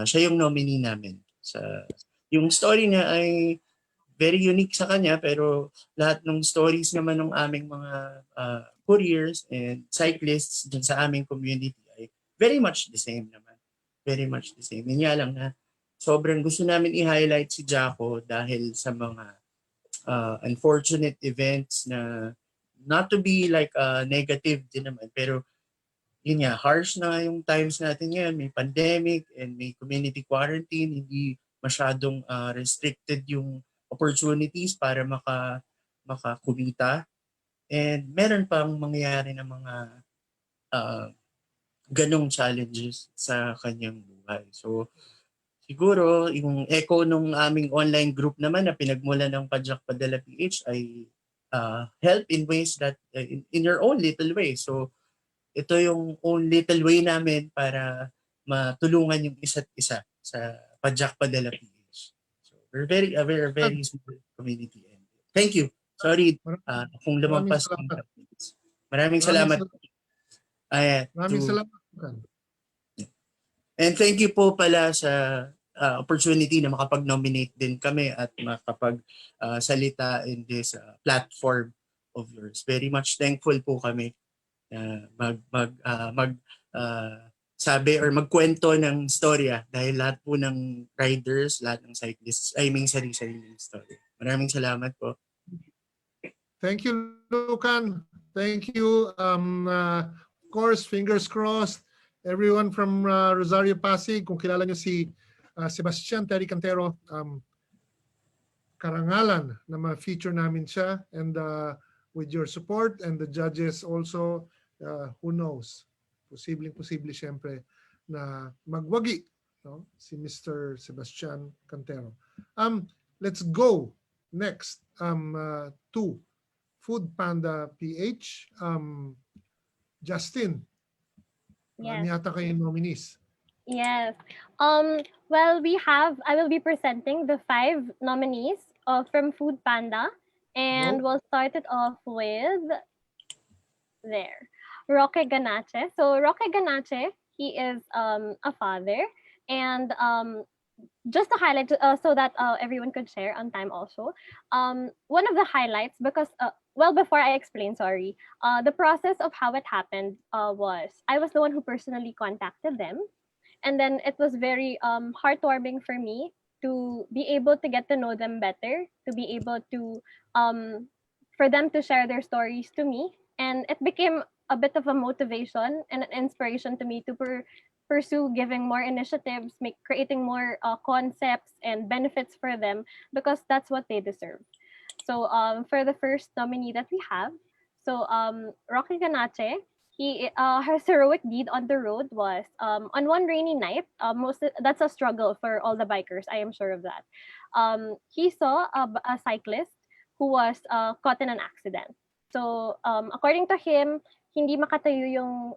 siya yung nominee namin. Yung story niya ay very unique sa kanya pero lahat ng stories naman ng aming mga couriers and cyclists dun sa aming community ay very much the same naman. Very much the same. Yun nga lang na sobrang gusto namin i-highlight si Jaco dahil sa mga unfortunate events na not to be like negative din naman pero yun nga harsh na yung times natin ngayon, may pandemic and may community quarantine, hindi masyadong restricted yung opportunities para makakumita and meron pang mangyayari na mga ganong challenges sa kanyang buhay. So siguro, yung echo nung aming online group naman na pinagmulan ng Padyak Padala PH ay help in ways that, in your own little way. So, ito yung own little way namin para matulungan yung isa't isa sa Padyak Padala PH. So, we're very small community. And thank you. Sorry kung lumampas. Maraming salamat. Maraming salamat. And thank you po pala sa opportunity na makapag-nominate din kami at makapag-salita in this platform of yours. Very much thankful po kami na sabi or magkwento ng storya dahil lahat po ng riders, lahat ng cyclists ay may sarili-sariling story. Maraming salamat po. Thank you, Lucan. Thank you. Of course, fingers crossed. Everyone from Rosario Pasig, kung kilala nyo si Sebastian Terry Cantero, karangalan na ma-feature namin siya and with your support and the judges also, who knows, posible siyempre na magwagi, no? Si Mr. Sebastian Cantero. Let's go next to Food Panda PH. Justin, Yes. ano yata kayo nominees? Yes. Well, I will be presenting the 5 nominees from Food Panda, and we'll start it off with Roque Ganache. So Roque Ganache, he is a father, and just to highlight so that everyone could share on time also. One of the highlights, because before I explain, the process of how it happened was I was the one who personally contacted them. And then it was very heartwarming for me to be able to get to know them better, to be able to, for them to share their stories to me. And it became a bit of a motivation and an inspiration to me to pursue giving more initiatives, creating more concepts and benefits for them, because that's what they deserve. So for the first nominee that we have, Roque Ganache, his heroic deed on the road was on one rainy night. That's a struggle for all the bikers, I am sure of that. He saw a cyclist who was caught in an accident. So according to him, hindi makatayo yung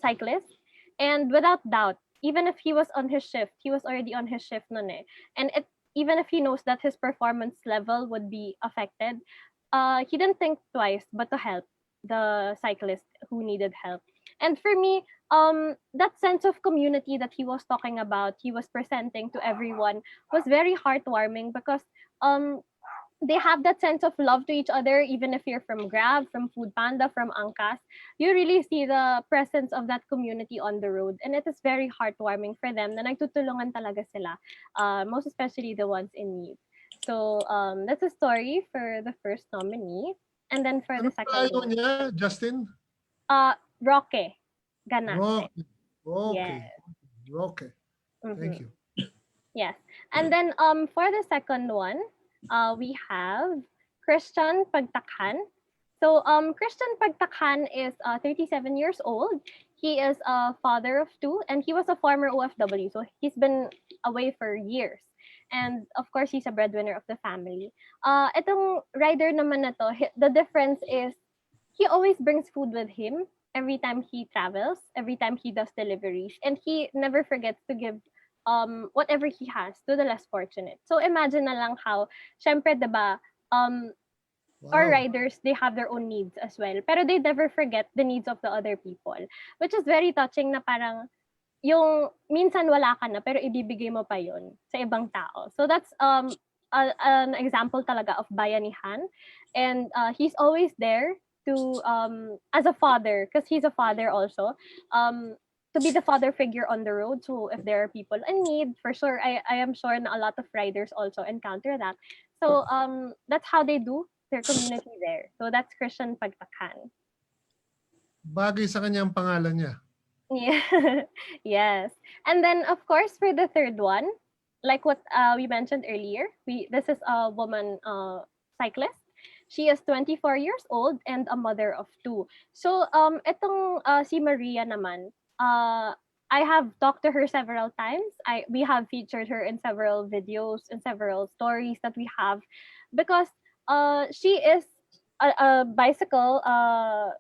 cyclist, and without doubt, even if he was on his shift, he was already on his shift nun eh. And even if he knows that his performance level would be affected, he didn't think twice but to help the cyclist who needed help. And for me, that sense of community that he was talking about, he was presenting to everyone, was very heartwarming, because they have that sense of love to each other. Even if you're from Grab, from Food Panda, from Angkas, you really see the presence of that community on the road, and it is very heartwarming for them na nagtutulungan talaga sila, most especially the ones in need. So that's a story for the first nominee. And then for the second one, niya, Justin? Roque Ganache. Okay. Yes. Okay. Thank you. Yes. And then for the second one, we have Christian Pagtakhan. So Christian Pagtakhan is 37 years old. He is a father of 2, and he was a former OFW. So he's been away for years. And of course, he's a breadwinner of the family. Itong rider naman na to, the difference is he always brings food with him every time he travels, every time he does deliveries, and he never forgets to give whatever he has to the less fortunate. So imagine na lang how, syempre, 'di ba, our Wow. riders, they have their own needs as well, pero they never forget the needs of the other people, which is very touching na parang yung minsan wala ka na pero ibibigay mo pa yon sa ibang tao. So that's an example talaga of bayanihan, and he's always there to as a father, because he's a father also, to be the father figure on the road. So if there are people in need, for sure, I am sure na a lot of riders also encounter that. So that's how they do their community there. So that's Christian Pagtakan. Bagay sa kanyang pangalan niya. Yeah. Yes. And then of course for the third one, like what we mentioned earlier, this is a woman cyclist. She is 24 years old and a mother of two. So itong si Maria naman, I have talked to her several times. We have featured her in several videos and several stories that we have, because she is a bicycle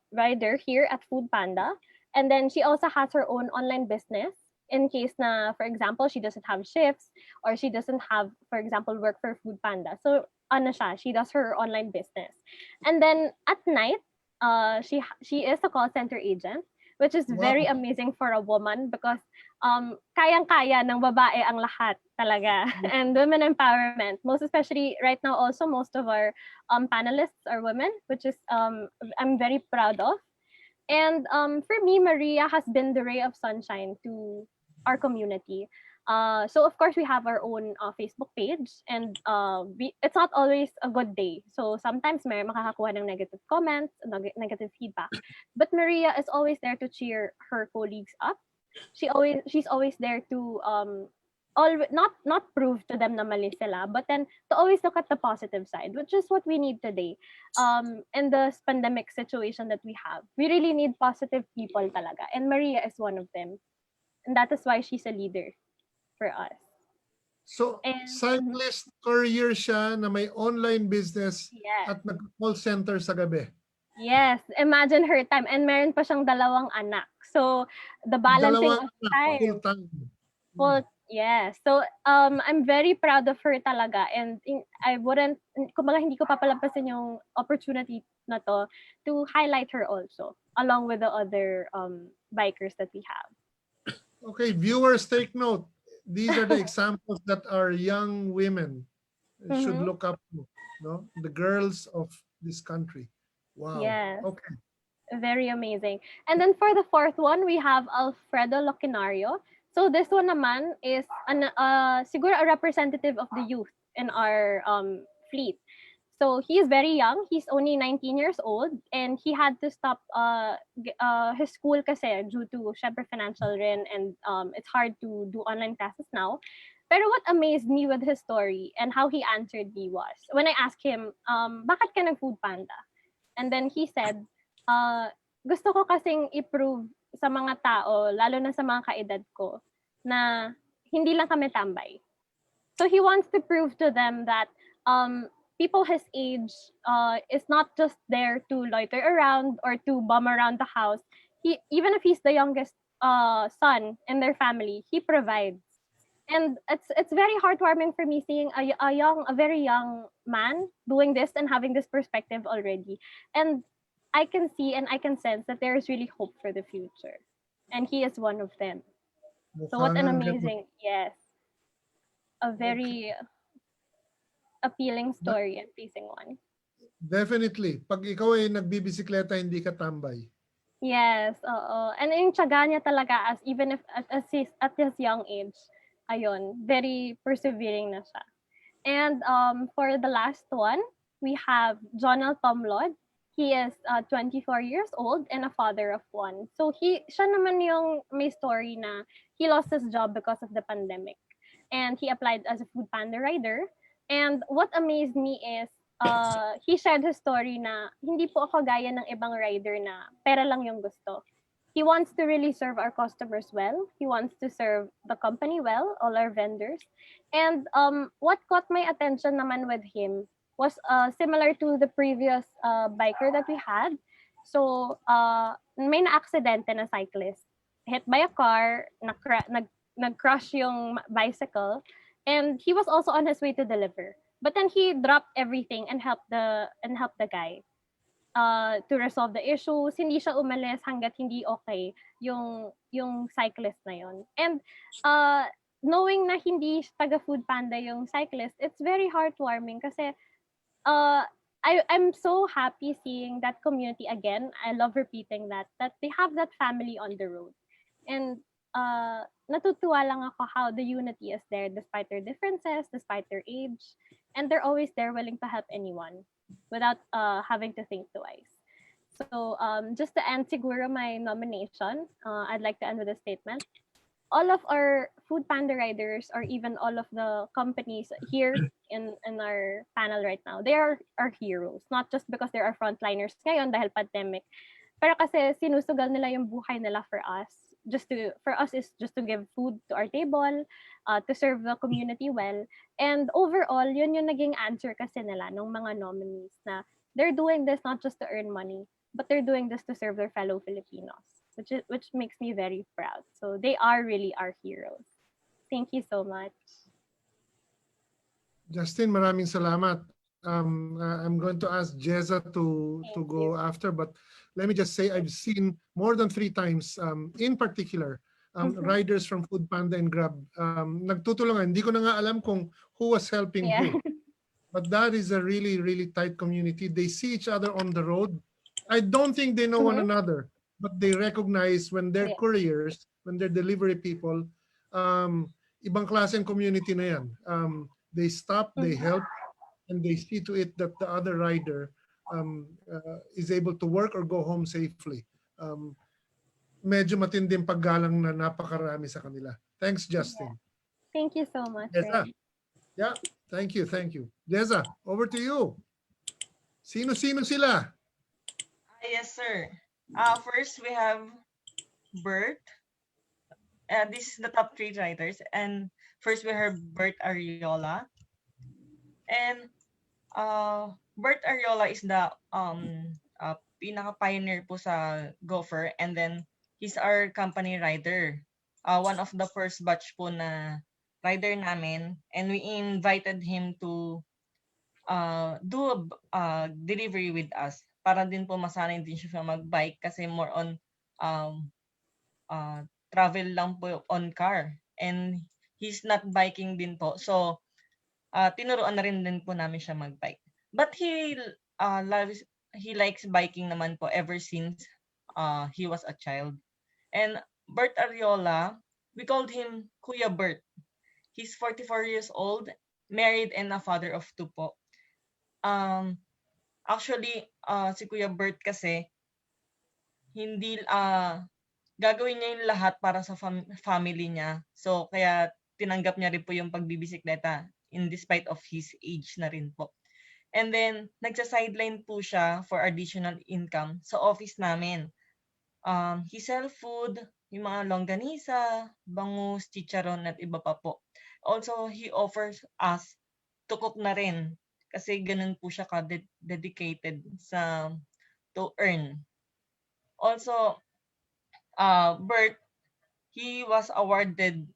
rider here at Food Panda. And then she also has her own online business in case na, for example, she doesn't have shifts or she doesn't have, for example, work for Food Panda. So, ano siya, she does her online business. And then at night, she is a call center agent, which is very Wow. amazing for a woman, because kayang-kaya ng babae ang lahat talaga. And women empowerment, most especially right now also, most of our panelists are women, which is I'm very proud of. And for me, Maria has been the ray of sunshine to our community. So of course we have our own Facebook page, and it's not always a good day. So sometimes may makakakuha ng negative comments, negative feedback. But Maria is always there to cheer her colleagues up. She's always there to not prove to them na mali sila, but then to always look at the positive side, which is what we need today. In this pandemic situation that we have, we really need positive people talaga, and Maria is one of them, and that is why she's a leader for us. So, And cyclist career siya na may online business yes, at nag-call center sa gabi. yes, imagine her time, and meron pa siyang 2 anak. So the balancing Dalawang of time. full time. Well, yeah. So, I'm very proud of her talaga, and I wouldn't, kumbaga hindi ko papalampasin yung opportunity na to highlight her also, along with the other bikers that we have. Okay, viewers, take note. These are the examples that our young women should Mhm. look up to. No, the girls of this country. Wow. Yes. Okay. Very amazing. And then for the fourth one, we have Alfredo Locinario. So this one naman is siguro a representative of the youth in our fleet. So he is very young. He's only 19 years old, and he had to stop his school kasi due to syempre financial rin, and it's hard to do online classes now. Pero what amazed me with his story and how he answered me was when I asked him, bakit ka nag-Food Panda? And then he said, gusto ko kasing i-prove sa mga tao, lalo na sa mga kaedad ko, na hindi lang kami tambay. So he wants to prove to them that people his age is not just there to loiter around or to bum around the house. Even if he's the youngest son in their family, he provides. And it's very heartwarming for me seeing a very young man doing this and having this perspective already. And I can see and I can sense that there is really hope for the future. And he is one of them. So what an amazing, yes, a very appealing story and pleasing one. Definitely. Pag ikaw ay nagbibisikleta, hindi ka tambay. Yes, oo. And yung tiyaga niya talaga, as even if at his young age, ayun, very persevering na siya. And for the last one, we have Jonal Tomlod. He is 24 years old and a father of one. So siya naman yung may story na he lost his job because of the pandemic. And he applied as a Food Panda rider. And what amazed me is he shared his story na hindi po ako gaya ng ibang rider na pera lang yung gusto. He wants to really serve our customers well. He wants to serve the company well, all our vendors. And what caught my attention naman with him was similar to the previous biker that we had. So, may na-aksidente na cyclist. Hit by a car, nag-crush yung bicycle, and he was also on his way to deliver. But then he dropped everything and helped the guy to resolve the issues. Hindi siya umalis hanggat hindi okay yung cyclist na yon. And knowing na hindi taga Food Panda yung cyclist, it's very heartwarming kasi I'm so happy seeing that community again. I love repeating that they have that family on the road. And natutuwa lang ako how the unity is there despite their differences, despite their age, and they're always there willing to help anyone without having to think twice. So just to end siguro my nomination, I'd like to end with a statement. All of our Food Panda riders, or even all of the companies here in our panel right now, they are our heroes. Not just because they are frontliners ngayon dahil pandemic, pero kasi sinusugal nila yung buhay nila for us. For us is just to give food to our table, to serve the community well. And overall, yun yung naging answer kasi nila ng mga nominees na they're doing this not just to earn money, but they're doing this to serve their fellow Filipinos, which makes me very proud. So they are really our heroes. Thank you so much. Justin, maraming salamat. I'm going to ask Jeza to Thank go you. after, but let me just say I've seen more than 3 times, in particular, riders from Food Panda and Grab nagtutulungan. Hindi ko na nga alam kung who was helping Yeah. who. But that is a really, really tight community. They see each other on the road. I don't think they know one another, but they recognize when they're Yeah. couriers, when they're delivery people, ibang klaseng community na yan. They stop, they help, and they see to it that the other rider is able to work or go home safely. Medyo matinding paggalang na napakarami sa kanila. Thanks, Justin. Thank you so much. Jeza. Ray. Yeah, thank you. Jeza, over to you. Sino-sino sila? Yes, sir. First, we have Bert. This is the top 3 writers. And first, we have Bert Ariola. And Bert Ariola is the pinaka-pioneer po sa Gopher. And then, he's our company rider. One of the first batch po na rider namin. And we invited him to do a delivery with us. Para din po masanay din siya mag-bike kasi more on travel lang po on car. And he's not biking din po. So, tinuruan na rin din po namin siya mag-bike. But he likes biking naman po ever since he was a child. And Bert Ariola, we called him Kuya Bert. He's 44 years old, married, and a father of 2 po. Actually, si Kuya Bert kasi, hindi, gagawin niya yung lahat para sa family niya. So, kaya tinanggap niya rin po yung pagbibisikleta in despite of his age na rin po. And then, nagsa-sideline po siya for additional income sa office namin. He sell food, yung mga longganisa, bangus, chicharon, at iba pa po. Also, he offers us to cook na rin kasi ganun po siya ka-dedicated to earn. Also, Bert, he was awarded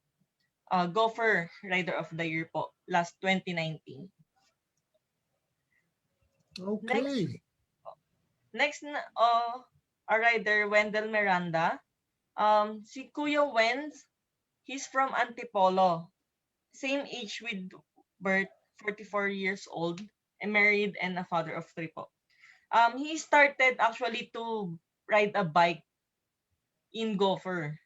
Gopher Rider of the Year po last 2019. Okay. Next a rider, Wendell Miranda. Si Kuya Wenz, he's from Antipolo. Same age with Bert, 44 years old, and married and a father of 3 po. He started actually to ride a bike in Gopher.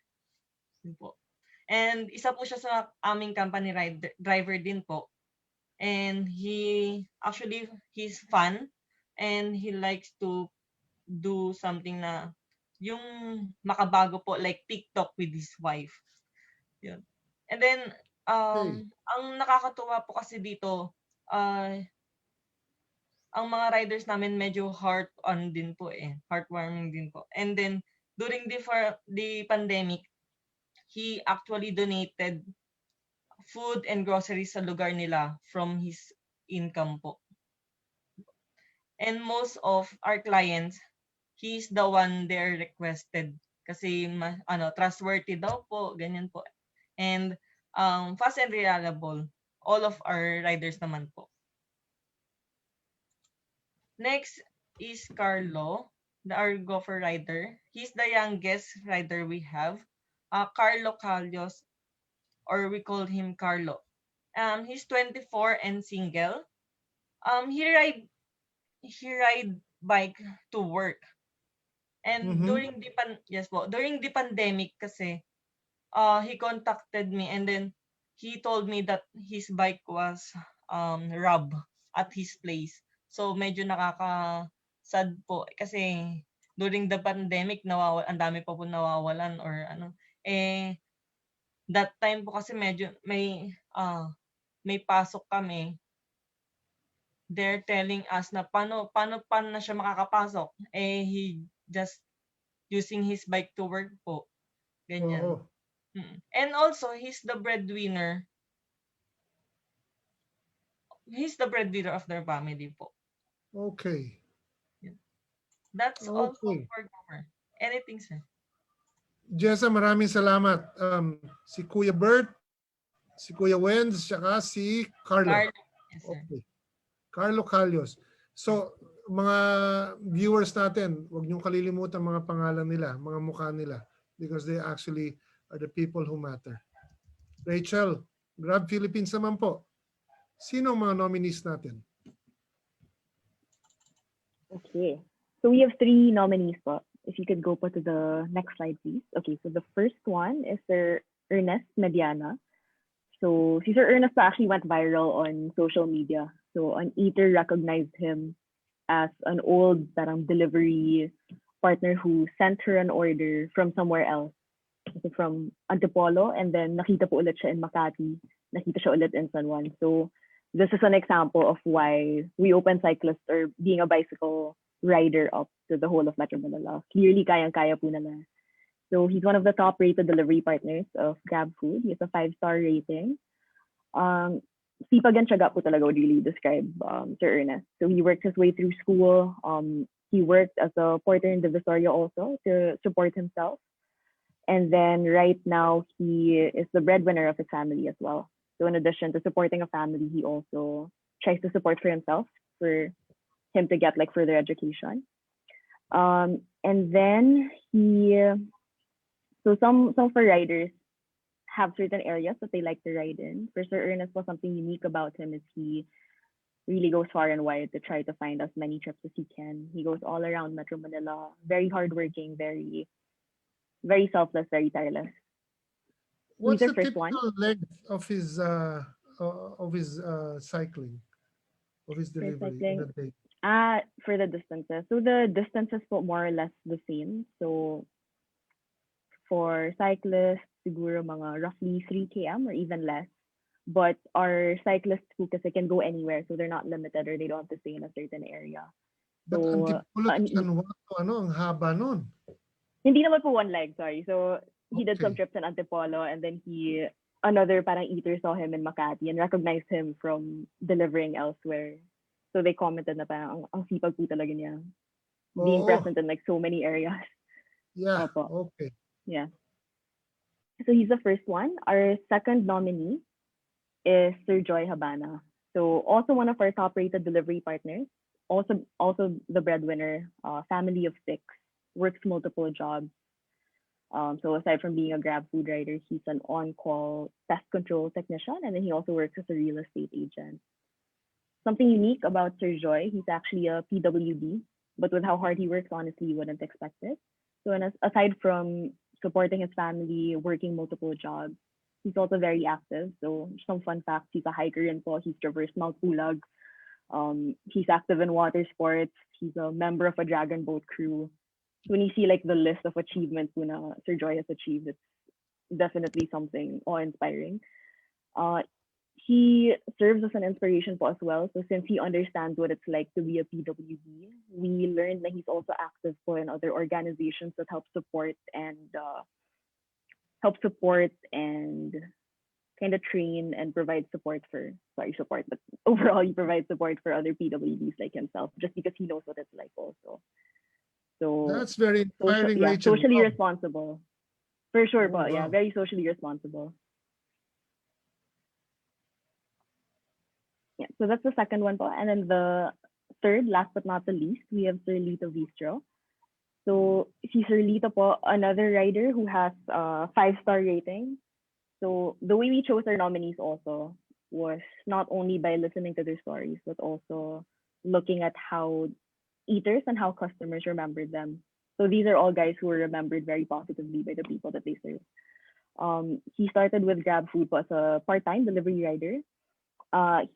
And isa po siya sa aming company driver din po. And he's fun and he likes to do something na yung makabago po, like TikTok with his wife. Yun. And then, ang nakakatuwa po kasi dito, ang mga riders namin medyo heartwarming din po. And then, during the pandemic, he actually donated food and groceries sa lugar nila from his income po. And most of our clients, he's the one there requested kasi trustworthy daw po, ganyan po. And fast and reliable. All of our riders naman po. Next is Carlo, our gopher rider. He's the youngest rider we have. Carlo Calios, or we call him Carlo. He's 24 and single. He ride bike to work. And during the pandemic kasi, he contacted me and then he told me that his bike was robbed at his place. So medyo nakaka-sad po kasi during the pandemic ang dami pa po nawawalan or ano. That time po kasi medyo may pasok kami. They're telling us na paano na siya makakapasok. He just using his bike to work po. Ganyan. Oo. And also, he's the breadwinner. He's the breadwinner of their family po. Okay. That's all Okay. for Gopher. Anything, sir? Jessa, maraming salamat. Si Kuya Bert, si Kuya Wenz, saka si Carlo. Carlo. Yes, sir. Okay. Carlo Calios. So, mga viewers natin, huwag niyong kalilimutan mga pangalan nila, mga mukha nila, because they actually are the people who matter. Rachel, Grab Philippines naman po. Sino ang mga nominees natin? Okay. So we have 3 nominees po. If you could go po to the next slide, please. Okay, so the first one is Sir Ernest Mediana. So si Sir Ernest actually went viral on social media. So an eater recognized him as an old parang delivery partner who sent her an order from somewhere else. So from Antipolo, and then nakita po ulit siya in Makati. Nakita siya ulit in San Juan. So this is an example of why we open cyclists or being a bicycle rider up to the whole of Metro Manila. Clearly, kayang-kaya po nila. So he's one of the top-rated delivery partners of Grab Food. He has a 5-star rating. Sipag and tiyaga po talaga would really describe Sir Ernest. So he worked his way through school. He worked as a porter in Divisoria also to support himself. And then right now, he is the breadwinner of his family as well. So in addition to supporting a family, he also tries to support for himself, for him to get like further education. And then so some for riders have certain areas that they like to ride in. For Sir Ernest, something unique about him is he really goes far and wide to try to find as many trips as he can. He goes all around Metro Manila, very hardworking, very selfless, very tireless. What's He's the the first one. typical length of his cycling, of his delivery in a day? For the distances. So the distances po more or less the same. So for cyclists, siguro mga roughly 3 km or even less. But our cyclists who kasi can go anywhere, so they're not limited or they don't have to stay in a certain area. But So, Antipolo to San Juan, ang haba nun. hindi naman po one leg, sorry. So he did some Okay. trips in Antipolo, and then another parang eater saw him in Makati and recognized him from delivering elsewhere. So they commented na parang ang sipag po talaga niya. Being Oo. present in like so many areas. Yeah, Opo. okay. Yeah. So he's the first one. Our second nominee is Sir Joy Habana. So also one of our top-rated delivery partners. Also the breadwinner, family of 6, works multiple jobs. So aside from being a Grab food rider, he's an on-call pest control technician, and then he also works as a real estate agent. Something unique about Sir Joy, he's actually a PWD, but with how hard he works, honestly, you wouldn't expect it. So aside from supporting his family, working multiple jobs, he's also very active. So some fun facts, he's a hiker in po, he's traversed Mount Pulag. He's active in water sports. He's a member of a dragon boat crew. When you see like the list of achievements na Sir Joy has achieved, it's definitely something awe-inspiring. He serves as an inspiration po as well. So since he understands what it's like to be a PWD, we learned that he's also active po in other organizations that help support and kind of train and provide support, but overall he provides support for other PWDs like himself, just because he knows what it's like also. So That's very inspiring, Rachel. socially Wow. responsible. For sure Oh, po, yeah, wow. very socially responsible. Yeah, so that's the second one po. And then the third, last but not the least, we have Sir Lito Bistro. So si Sir Lito po, another rider who has 5-star rating. So the way we chose our nominees also was not only by listening to their stories, but also looking at how eaters and how customers remembered them. So these are all guys who were remembered very positively by the people that they serve. He started with Grab Food as a part-time delivery rider.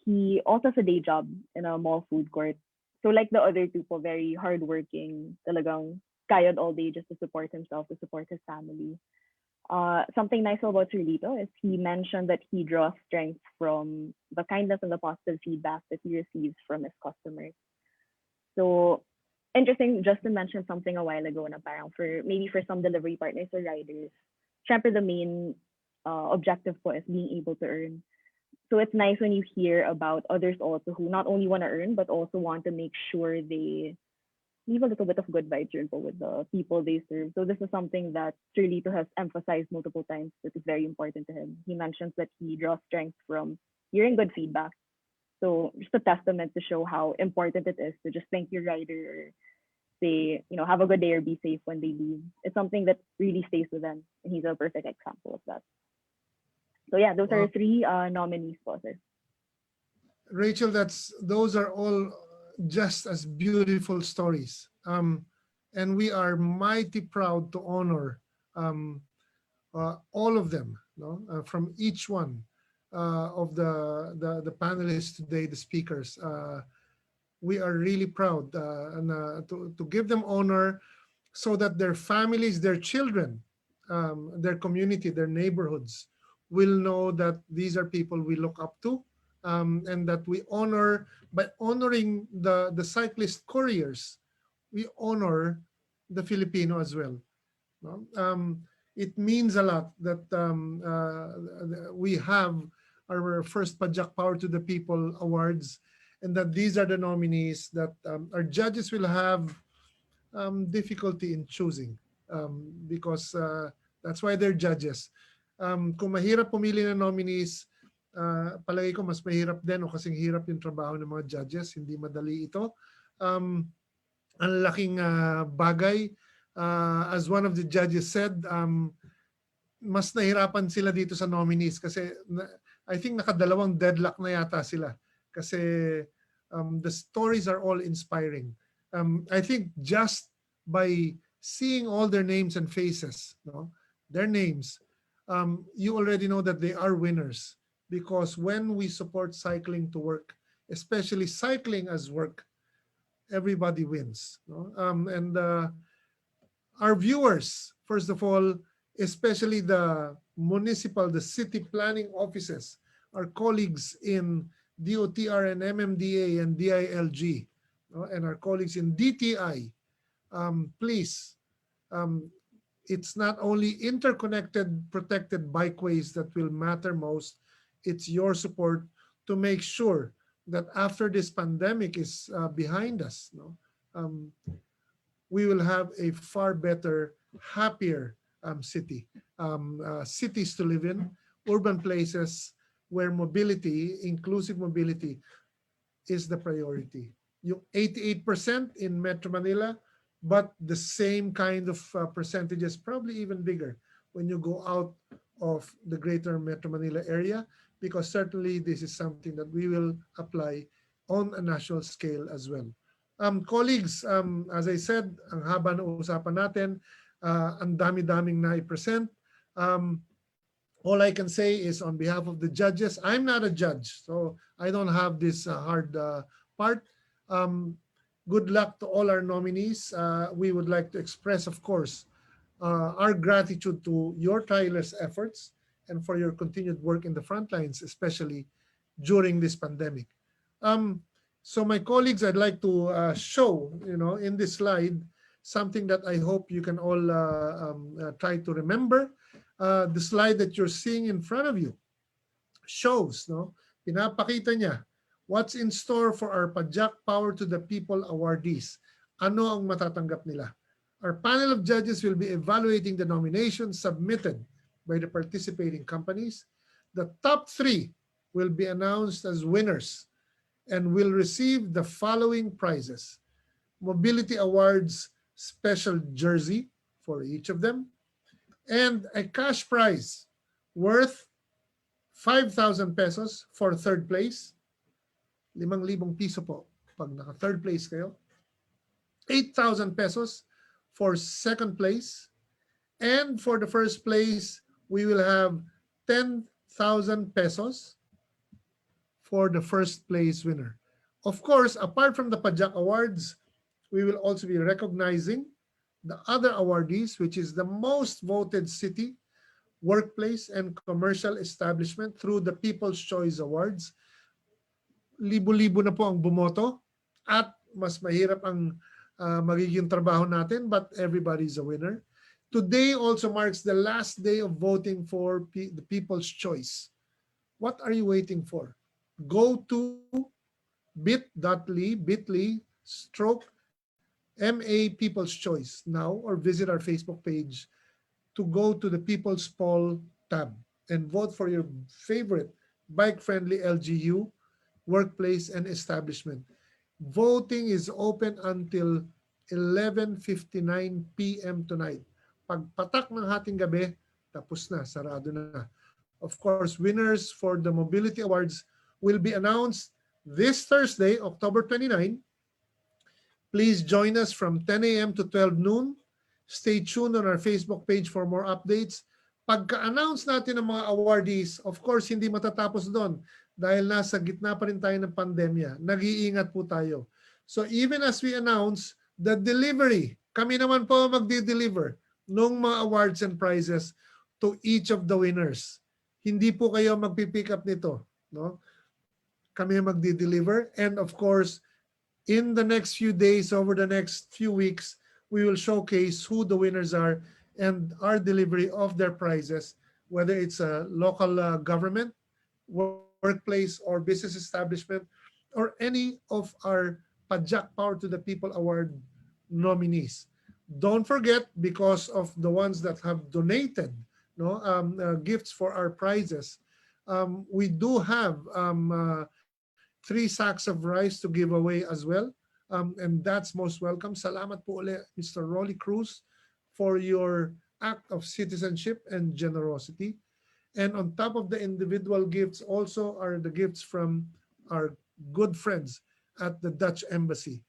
He also has a day job in a mall food court. So like the other two po, very hardworking, talagang kayod all day just to support himself, to support his family. Something nice about Sir Lito is he mentioned that he draws strength from the kindness and the positive feedback that he receives from his customers. So interesting, Justin mentioned something a while ago na parang for some delivery partners or riders, syempre the main objective po is being able to earn. So it's nice when you hear about others also who not only want to earn, but also want to make sure they leave a little bit of good vibes with the people they serve. So this is something that Sir Lito has emphasized multiple times that is very important to him. He mentions that he draws strength from hearing good feedback. So just a testament to show how important it is to just thank your rider or say, have a good day or be safe when they leave. It's something that really stays with them. And he's a perfect example of that. So yeah, those are 3 nominees po, sir. Rachel, those are all just as beautiful stories. And we are mighty proud to honor all of them, from each one of the panelists today, the speakers. We are really proud to give them honor so that their families, their children, their community, their neighborhoods will know that these are people we look up to, and that we honor. By honoring the cyclist couriers, we honor the Filipino as well. It means a lot that we have our first Pajak Power to the People awards, and that these are the nominees that our judges will have difficulty in choosing, because that's why they're judges. Kung mahirap pumili ng nominees, palagi ko mas mahirap din o kasing hirap yung trabaho ng mga judges. Hindi madali ito. Ang laking bagay. As one of the judges said, mas nahirapan sila dito sa nominees kasi I think nakadalawang deadlock na yata sila kasi the stories are all inspiring. I think just by seeing all their names and faces, their names, you already know that they are winners, because when we support cycling to work, especially cycling as work, everybody wins. And our viewers, first of all, especially the city planning offices, our colleagues in DOTR and MMDA and DILG, and our colleagues in DTI, please, it's not only interconnected, protected bikeways that will matter most. It's your support to make sure that after this pandemic is behind us, we will have a far better, happier city. Cities to live in, urban places where mobility, inclusive mobility, is the priority. Yung 88% in Metro Manila, but the same kind of percentages, probably even bigger when you go out of the greater Metro Manila area, because certainly this is something that we will apply on a national scale as well. Colleagues, as I said, ang haba ng usapan natin, ang dami-daming na-present. All I can say is on behalf of the judges, I'm not a judge, so I don't have this hard part. Good luck to all our nominees. We would like to express, of course, our gratitude to your tireless efforts and for your continued work in the front lines, especially during this pandemic. So my colleagues, I'd like to show, in this slide, something that I hope you can all try to remember. The slide that you're seeing in front of you shows, pinapakita niya what's in store for our Pajak Power to the People awardees. Ano ang matatanggap nila? Our panel of judges will be evaluating the nominations submitted by the participating companies. The top 3 will be announced as winners and will receive the following prizes: Mobility Awards special jersey for each of them, and a cash prize worth 5,000 pesos for third place. 5,000 piso po pag naka third place kayo. 8,000 pesos for second place. And for the first place, we will have 10,000 pesos for the first place winner. Of course, apart from the Pajak Awards, we will also be recognizing the other awardees, which is the most voted city, workplace, and commercial establishment through the People's Choice Awards. Libo-libo na po ang bumoto at mas mahirap ang magiging trabaho natin, but everybody's a winner. Today also marks the last day of voting for the People's Choice. What are you waiting for? Go to bit.ly/MA People's Choice now, or visit our Facebook page to go to the People's Poll tab and vote for your favorite bike-friendly LGU, workplace, and establishment. Voting is open until 11:59 p.m. tonight. Pagpatak ng hating gabi, tapos na, sarado na. Of course, winners for the Mobility Awards will be announced this Thursday, October 29. Please join us from 10 a.m. to 12 noon. Stay tuned on our Facebook page for more updates. Pagka-announce natin ng mga awardees, of course, hindi matatapos doon dahil nasa gitna pa rin tayo ng pandemya. Nag-iingat po tayo. So even as we announce the delivery, kami naman po magdi-deliver ng mga awards and prizes to each of the winners. Hindi po kayo magpipick up nito, no? Kami magdi-deliver, and of course, in the next few days, over the next few weeks, we will showcase who the winners are and our delivery of their prizes, whether it's a local government, workplace, or business establishment, or any of our Pajak Power to the People Award nominees. Don't forget, because of the ones that have donated gifts for our prizes, we do have 3 sacks of rice to give away as well. And that's most welcome. Salamat po ulit, Mr. Rolly Cruz, for your act of citizenship and generosity. And on top of the individual gifts also are the gifts from our good friends at the Dutch Embassy.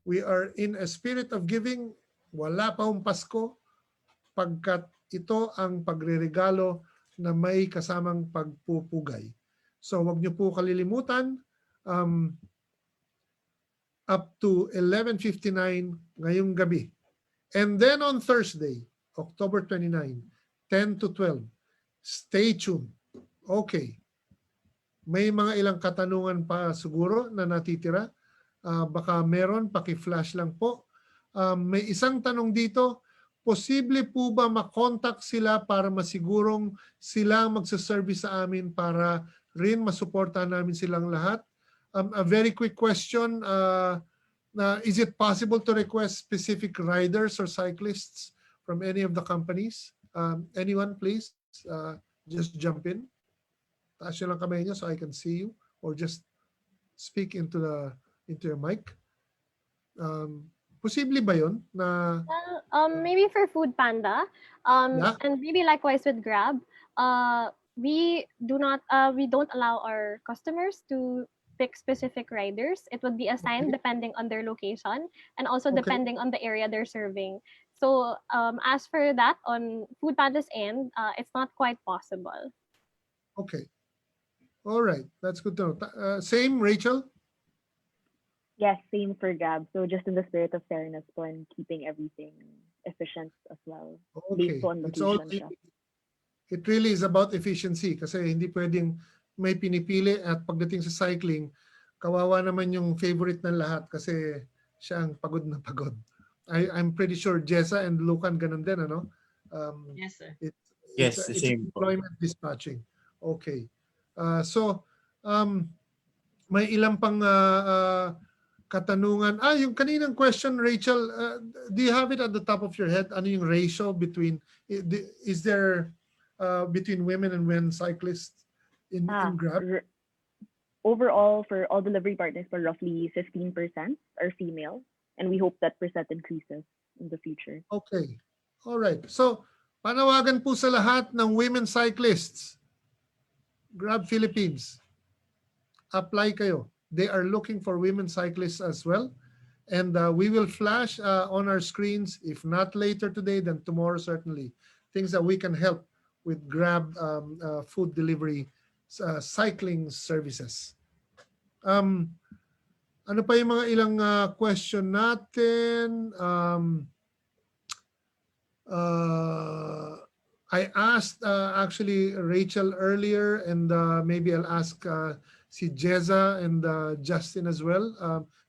We are in a spirit of giving. Wala pa hong Pasko pagkat ito ang pagreregalo na may kasamang pagpupugay. So wag niyo po kalilimutan, up to 11:59 ngayong gabi. And then on Thursday, October 29, 10 to 12, stay tuned. Okay. May mga ilang katanungan pa siguro na natitira. Baka meron, paki-flash lang po. May isang tanong dito, posible po ba makontak sila para masigurong sila magsaservice sa amin para rin masuportahan namin silang lahat? A very quick question, is it possible to request specific riders or cyclists from any of the companies? Anyone please, just jump in. Taas nyo lang kamay nyo so I can see you, or just speak into your mic. Posible ba yun na Maybe for Food Panda, Yeah. and maybe likewise with Grab, we don't allow our customers to pick specific riders. It would be assigned Okay. depending on their location and also Okay. depending on the area they're serving. So as for that, on Food Panda's end, it's not quite possible. Okay. All right. That's good to know. Same, Rachel? Yes, same for Gab. So just in the spirit of fairness po and keeping everything efficient as well. Okay. Based on It's all, location siya. it really is about efficiency kasi hindi pwedeng may pinipili at pagdating sa cycling, kawawa naman yung favorite ng lahat kasi siya ang pagod na pagod. I'm pretty sure Jessa and Lucan ganun din, ano? Yes, sir. Yes, It's the same po. employment dispatching. Okay. So, may ilang pang katanungan. Yung kaninang question, Rachel, do you have it at the top of your head? Ano yung ratio between, is there between women and men cyclists in Grab? Overall, for all delivery partners, for roughly 15% are female, and we hope that percent increases in the future. Okay. All right. So, panawagan po sa lahat ng women cyclists. Grab Philippines. Apply kayo. They are looking for women cyclists as well. And we will flash on our screens, if not later today, then tomorrow certainly, things that we can help with Grab food delivery cycling services. Ano pa yung mga ilang question natin? I asked actually Rachel earlier, and maybe I'll ask si Jeza and Justin as well.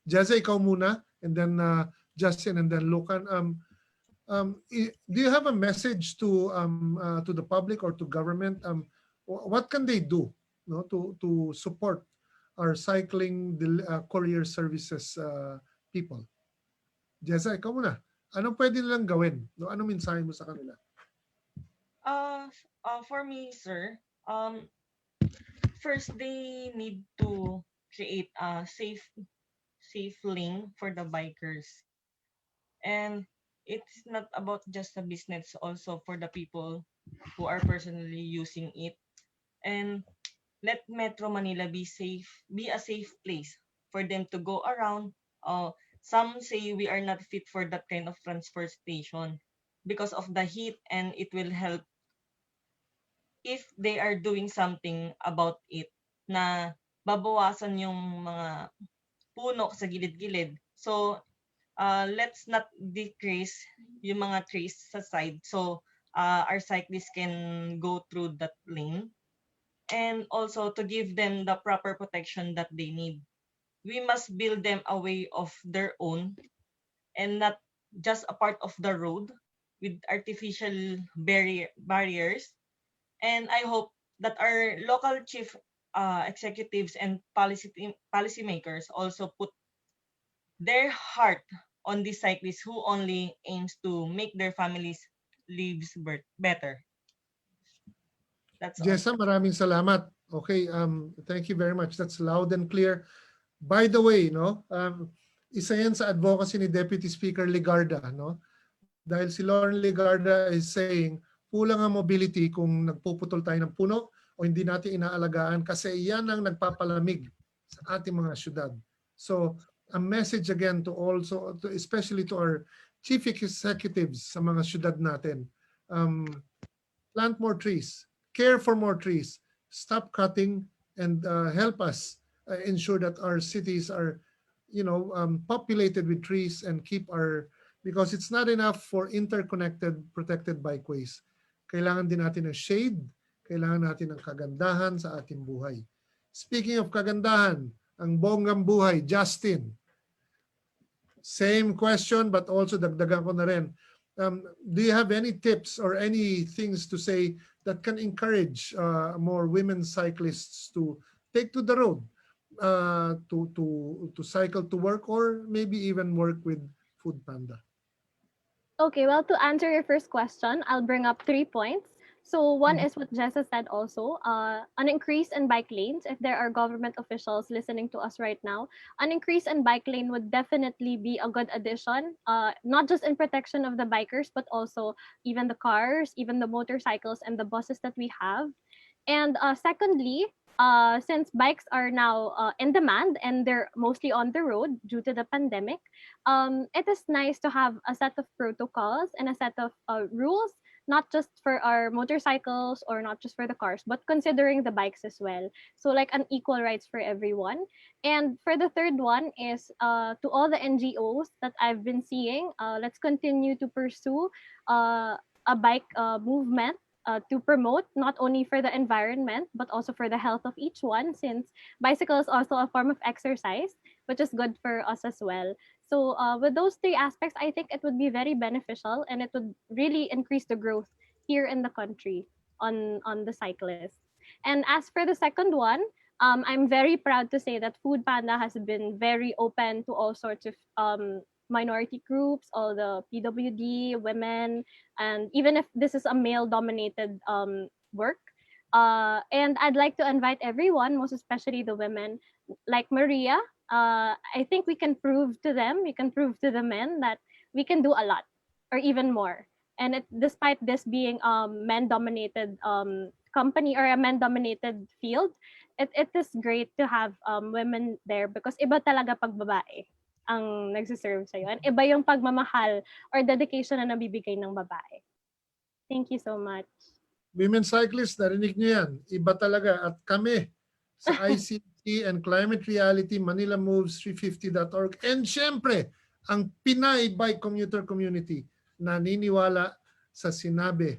Jeza, ikaw muna, and then Justin, and then Lucan. Do you have a message to the public or to government? What can they do, no, to support our cycling courier services people? Jeza, ikaw muna. Anong pwede nilang gawin? No, anong mensahe mo sa kanila? For me, sir, first they need to create a safe lane for the bikers. And it's not about just the business, also for the people who are personally using it. And let Metro Manila be a safe place for them to go around. Some say we are not fit for that kind of transportation because of the heat, and it will help if they are doing something about it, na babawasan yung mga puno sa gilid-gilid. So, let's not decrease yung mga trees sa side, so our cyclists can go through that lane. And also to give them the proper protection that they need. We must build them a way of their own and not just a part of the road with artificial barriers. And I hope that our local chief executives and policymakers also put their heart on these cyclists who only aims to make their families' lives better. That's all. Jessa, maraming salamat. Okay, thank you very much. That's loud and clear. By the way, no, isa yan sa advocacy ni Deputy Speaker Ligarda, no? Dahil si Lauren Ligarda is saying, kulang ang mobility kung nagpuputol tayo ng puno o hindi natin inaalagaan kasi yan ang nagpapalamig sa ating mga syudad. So, a message again to also, especially to our chief executives sa mga syudad natin. Plant more trees. Care for more trees, stop cutting, and help us ensure that our cities are, populated with trees and keep because it's not enough for interconnected, protected bikeways. Kailangan din natin ng shade, kailangan natin ng kagandahan sa ating buhay. Speaking of kagandahan, ang bonggang buhay, Justin. Same question, but also dagdagan ko na rin. Do you have any tips or any things to say that can encourage more women cyclists to take to the road to cycle to work or maybe even work with Food Panda? Okay, well, to answer your first question, I'll bring up 3 points. So one is what Jessa said also, an increase in bike lanes. If there are government officials listening to us right now, an increase in bike lane would definitely be a good addition, not just in protection of the bikers, but also even the cars, even the motorcycles and the buses that we have. And secondly, since bikes are now in demand and they're mostly on the road due to the pandemic, it is nice to have a set of protocols and a set of rules, not just for our motorcycles or not just for the cars, but considering the bikes as well. So like an equal rights for everyone. And for the third one is to all the NGOs that I've been seeing, let's continue to pursue a bike movement to promote not only for the environment, but also for the health of each one, since bicycle is also a form of exercise, which is good for us as well. So with those 3 aspects, I think it would be very beneficial and it would really increase the growth here in the country on the cyclists. And as for the second one, I'm very proud to say that Food Panda has been very open to all sorts of minority groups, all the PWD, women, and even if this is a male-dominated work. And I'd like to invite everyone, most especially the women, like Maria. I think we can prove to them, we can prove to the men that we can do a lot, or even more. And despite this being men-dominated company or a men-dominated field, it is great to have women there because iba talaga pag babae ang nagsiserve sa'yo. And iba yung pagmamahal or dedication na nabibigay ng babae. Thank you so much. Women cyclists, narinig nyo yan. Iba talaga. At kami sa ICT and Climate Reality, Manila Moves 350.org, and syempre, ang Pinay Bike Commuter Community, naniniwala sa sinabi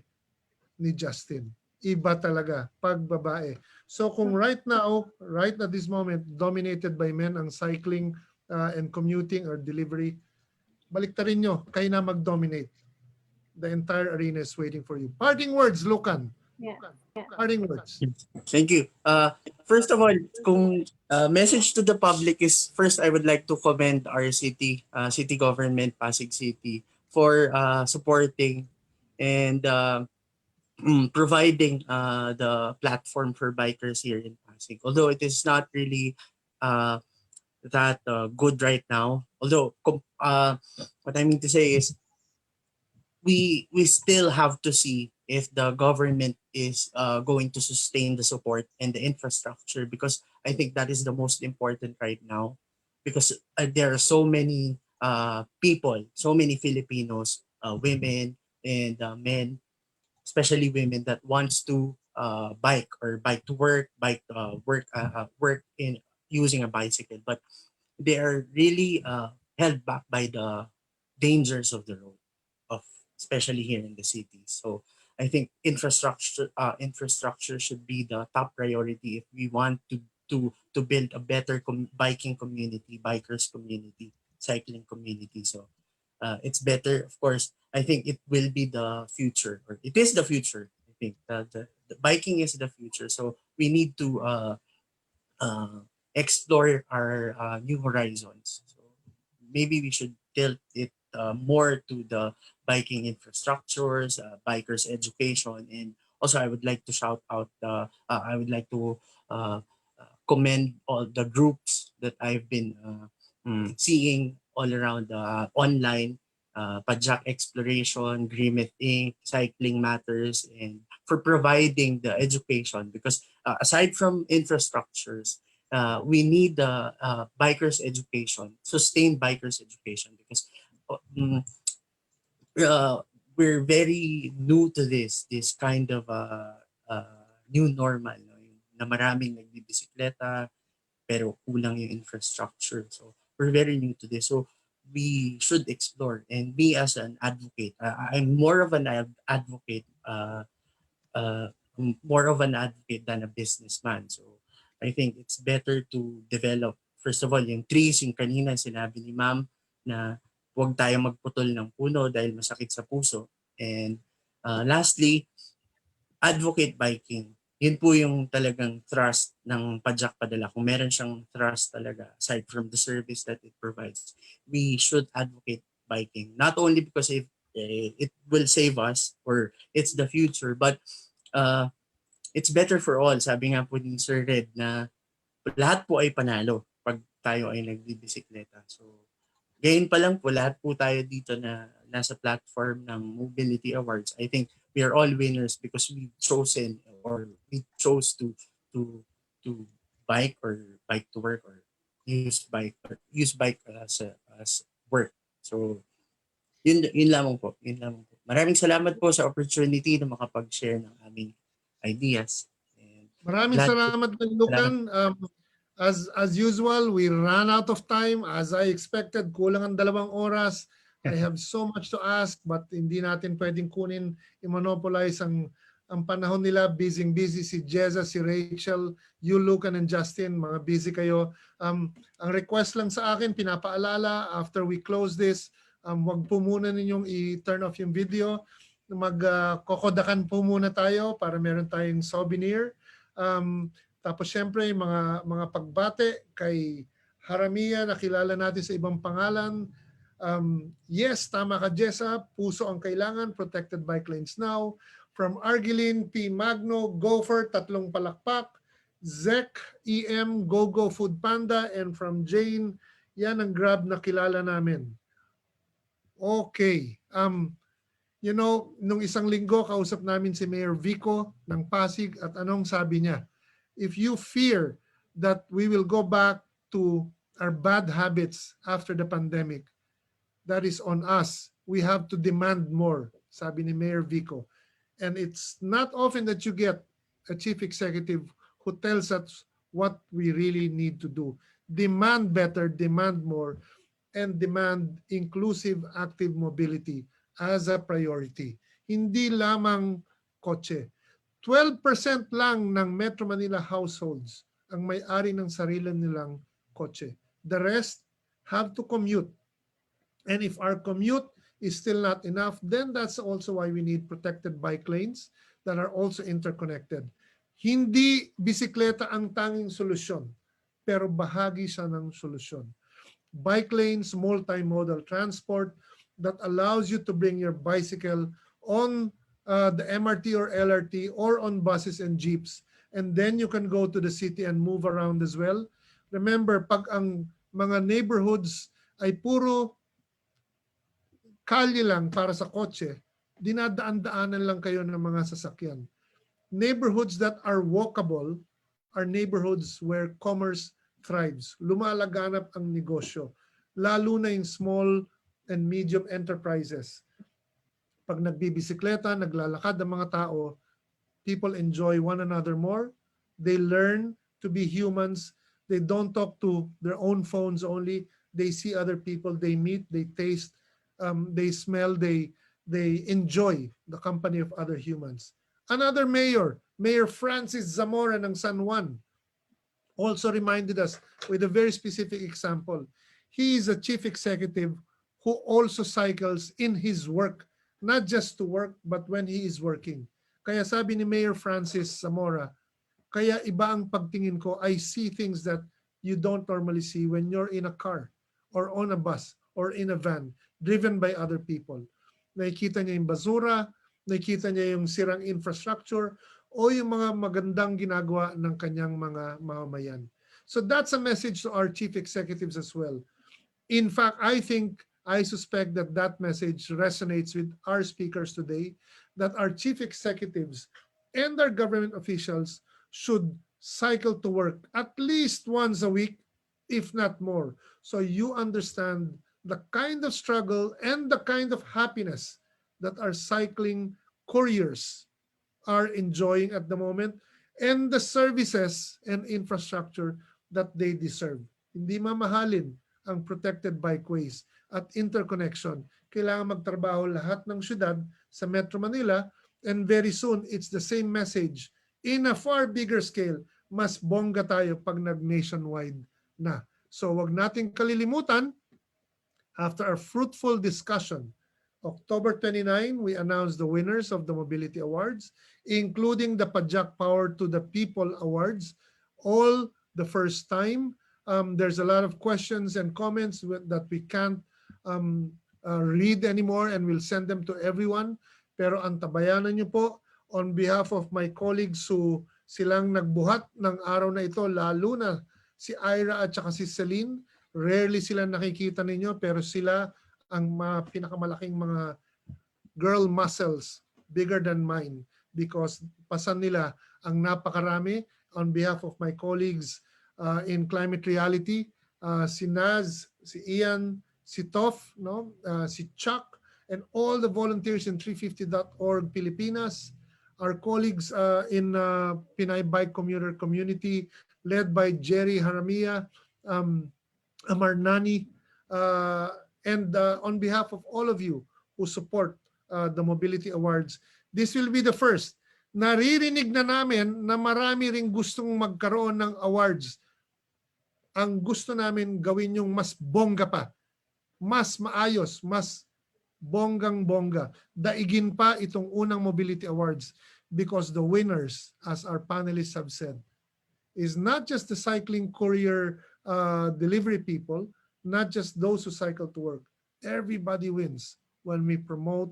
ni Justin. Iba talaga pag babae. So kung right now, right at this moment, dominated by men ang cycling and commuting or delivery, baliktarin nyo, kayo na mag-dominate. The entire arena is waiting for you. Parting words, Lucan. Yeah. Parting words. Thank you. First of all, kung message to the public is, first I would like to commend our city government, Pasig City, for supporting and providing the platform for bikers here in Pasig. Although it is not really that good right now. Although what I mean to say is we still have to see if the government is going to sustain the support and the infrastructure, because I think that is the most important right now, because there are so many people, so many Filipinos, women and men, especially women, that wants to bike or bike to work, work in using a bicycle, but they are really held back by the dangers of the road, especially here in the cities. So I think infrastructure should be the top priority if we want to build a better biking community, bikers community, cycling community. So it's better, of course. I think it will be the future, or it is the future. I think the biking is the future. So we need to explore our new horizons. So maybe we should tilt it more to the biking infrastructures, bikers education, and also I would like to shout out. I would like to commend all the groups that I've been seeing all around online. Pajak Exploration, Grimet Inc., Cycling Matters, and for providing the education, because aside from infrastructures, we need the bikers education, sustained bikers education, because we're very new to this kind of new normal, no? Na maraming nagbibisikleta pero kulang yung infrastructure. So we're very new to this. So we should explore, and me as an advocate, I'm more of an advocate, than a businessman. So I think it's better to develop, first of all, yung trees, yung kanina sinabi ni ma'am na huwag tayo magputol ng puno dahil masakit sa puso. And lastly, advocate biking. Yun po yung talagang thrust ng Pajak Padala. Kung meron siyang thrust talaga, aside from the service that it provides, we should advocate biking. Not only because it will save us, or it's the future, but it's better for all. Sabi nga po ni Sir Red na lahat po ay panalo pag tayo ay nagbibisikleta. So, gain pa lang po, lahat po tayo dito na nasa platform ng Mobility Awards. I think we are all winners because we chose to bike to work, or use bike as work. So yun lamang po. Maraming salamat po sa opportunity na makapag-share ng aming ideas. And maraming salamat din, Lucan. As usual, we ran out of time. As I expected, kulang ang 2 oras. I have so much to ask, but hindi natin pwedeng kunin, i-monopolize ang panahon nila. Busy si Jeza, si Rachel, you, Lucan, and Justin, mga busy kayo. Ang request lang sa akin, pinapaalala, after we close this, wag po muna ninyong i-turn off yung video. Magkokodakan po muna tayo para meron tayong souvenir. Tapos syempre mga pagbate kay Haramia na kilala natin sa ibang pangalan. Yes, tama ka Jessa, puso ang kailangan, protected bike lanes now. From Argilin P. Magno, Gopher, tatlong palakpak. Zek, EM, GoGo Food Panda, and from Jane, yan ang Grab na kilala namin. Okay. You know, nung isang linggo, kausap namin si Mayor Vico ng Pasig at anong sabi niya? If you fear that we will go back to our bad habits after the pandemic, that is on us. We have to demand more, sabi ni Mayor Vico. And it's not often that you get a chief executive who tells us what we really need to do. Demand better, demand more, and demand inclusive active mobility as a priority. Hindi lamang kotse. 12% lang ng Metro Manila households ang may-ari ng sarili nilang kotse. The rest have to commute. And if our commute is still not enough, then that's also why we need protected bike lanes that are also interconnected. Hindi bisikleta ang tanging solusyon, pero bahagi siya ng solusyon. Bike lanes, multimodal transport that allows you to bring your bicycle on the MRT or LRT or on buses and jeeps. And then you can go to the city and move around as well. Remember, pag ang mga neighborhoods ay puro kalye lang para sa kotse, dinadaan-daanan lang kayo ng mga sasakyan. Neighborhoods that are walkable are neighborhoods where commerce thrives. Lumalaganap ang negosyo, lalo na yung small and medium enterprises. Pag nagbibisikleta, naglalakad ang mga tao, people enjoy one another more. They learn to be humans. They don't talk to their own phones only. They see other people, they meet, they taste, they smell, they enjoy the company of other humans. Another mayor, Mayor Francis Zamora ng San Juan, also reminded us with a very specific example. He is a chief executive who also cycles in his work, not just to work, but when he is working. Kaya sabi ni Mayor Francis Zamora, kaya iba ang pagtingin ko, I see things that you don't normally see when you're in a car or on a bus or in a van driven by other people. Nakikita niya yung basura, nakikita niya yung sirang infrastructure o yung mga magandang ginagawa ng kanyang mga mamamayan. So that's a message to our chief executives as well. In fact, I suspect that that message resonates with our speakers today, that our chief executives and our government officials should cycle to work at least once a week, if not more. So you understand the kind of struggle and the kind of happiness that our cycling couriers are enjoying at the moment and the services and infrastructure that they deserve. Hindi mamahalin ang protected bikeways at interconnection. Kailangan magtrabaho lahat ng syudad sa Metro Manila, and very soon it's the same message in a far bigger scale. Mas bongga tayo pag nag-nationwide na. So wag nating kalilimutan, after a fruitful discussion, October 29, we announced the winners of the Mobility Awards, including the Pajak Power to the People Awards, all the first time. There's a lot of questions and comments that we can't read anymore, and we'll send them to everyone. Pero antabayanan niyo po, on behalf of my colleagues who silang nagbuhat ng araw na ito, lalo na si Ira at saka si Celine, rarely sila nakikita ninyo, pero sila ang pinakamalaking mga girl muscles, bigger than mine, because pasan nila ang napakarami. On behalf of my colleagues in Climate Reality, si Naz, si Ian, si Toff, no? Si Chuck, and all the volunteers in 350.org Pilipinas, our colleagues in Pinay Bike Commuter Community, led by Jerry Haramia, Amar Nani, and on behalf of all of you who support the Mobility Awards, this will be the first. Naririnig na namin na marami ring gustong magkaroon ng awards. Ang gusto namin gawin yung mas bongga pa, mas maayos, mas bonggang-bongga. Daigin pa itong unang Mobility Awards because the winners, as our panelists have said, is not just the cycling courier delivery people, not just those who cycle to work. Everybody wins when we promote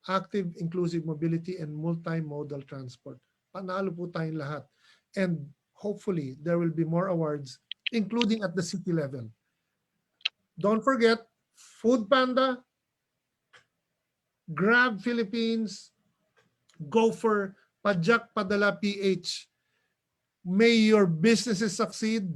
active, inclusive mobility and multimodal transport. Panalo po tayong lahat. And hopefully, there will be more awards, including at the city level. Don't forget, Food Panda, Grab Philippines, Gopher, Pajak Padala PH. May your businesses succeed.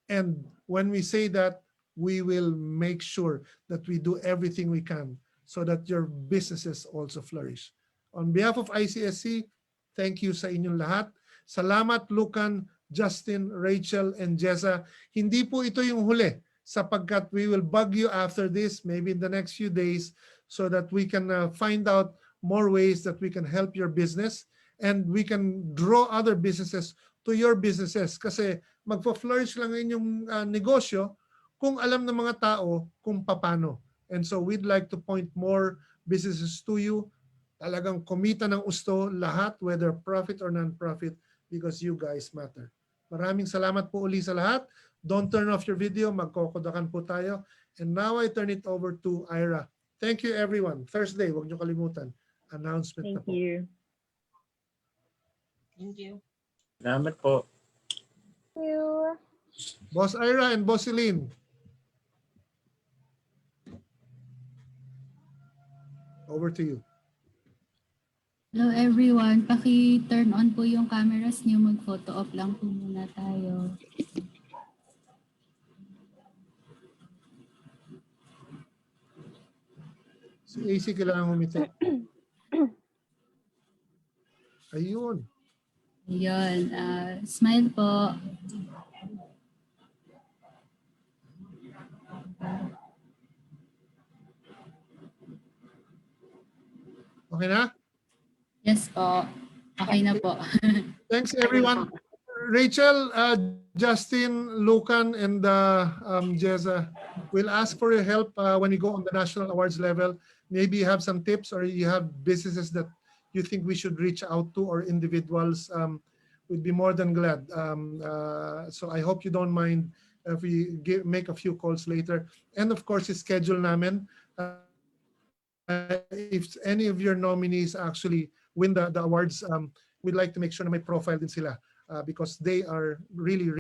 And when we say that, we will make sure that we do everything we can so that your businesses also flourish. On behalf of ICSC, thank you sa inyong lahat. Salamat Lucan, Justin, Rachel, and Jessa. Hindi po ito yung huli sapagkat we will bug you after this, maybe in the next few days, so that we can find out more ways that we can help your business and we can draw other businesses to your businesses. Kasi magpa-flourish lang inyong negosyo kung alam ng mga tao kung paano. And so we'd like to point more businesses to you. Talagang kumita ng gusto lahat, whether profit or non-profit, because you guys matter. Maraming salamat po uli sa lahat. Don't turn off your video. Magkokodakan po tayo. And now I turn it over to Ira. Thank you everyone. Thursday, huwag niyo kalimutan. Announcement na Thank po. you. Thank you. Salamat po. Thank you. Boss Ira and Boss Celine. Over to you. Hello everyone, paki-turn on po yung cameras niyo, mag-photo op lang po muna tayo. Si AC kailangan humiti. Ayun. Ayun, smile po. Okay na? Yes po, okay na po. Thanks everyone. Rachel, Justin, Lucan, and Jeza, we'll ask for your help when you go on the national awards level. Maybe you have some tips or you have businesses that you think we should reach out to or individuals. We'd be more than glad. So I hope you don't mind if we make a few calls later. And of course, schedule namin. If any of your nominees actually win the awards, we'd like to make sure na may profile din sila because they are really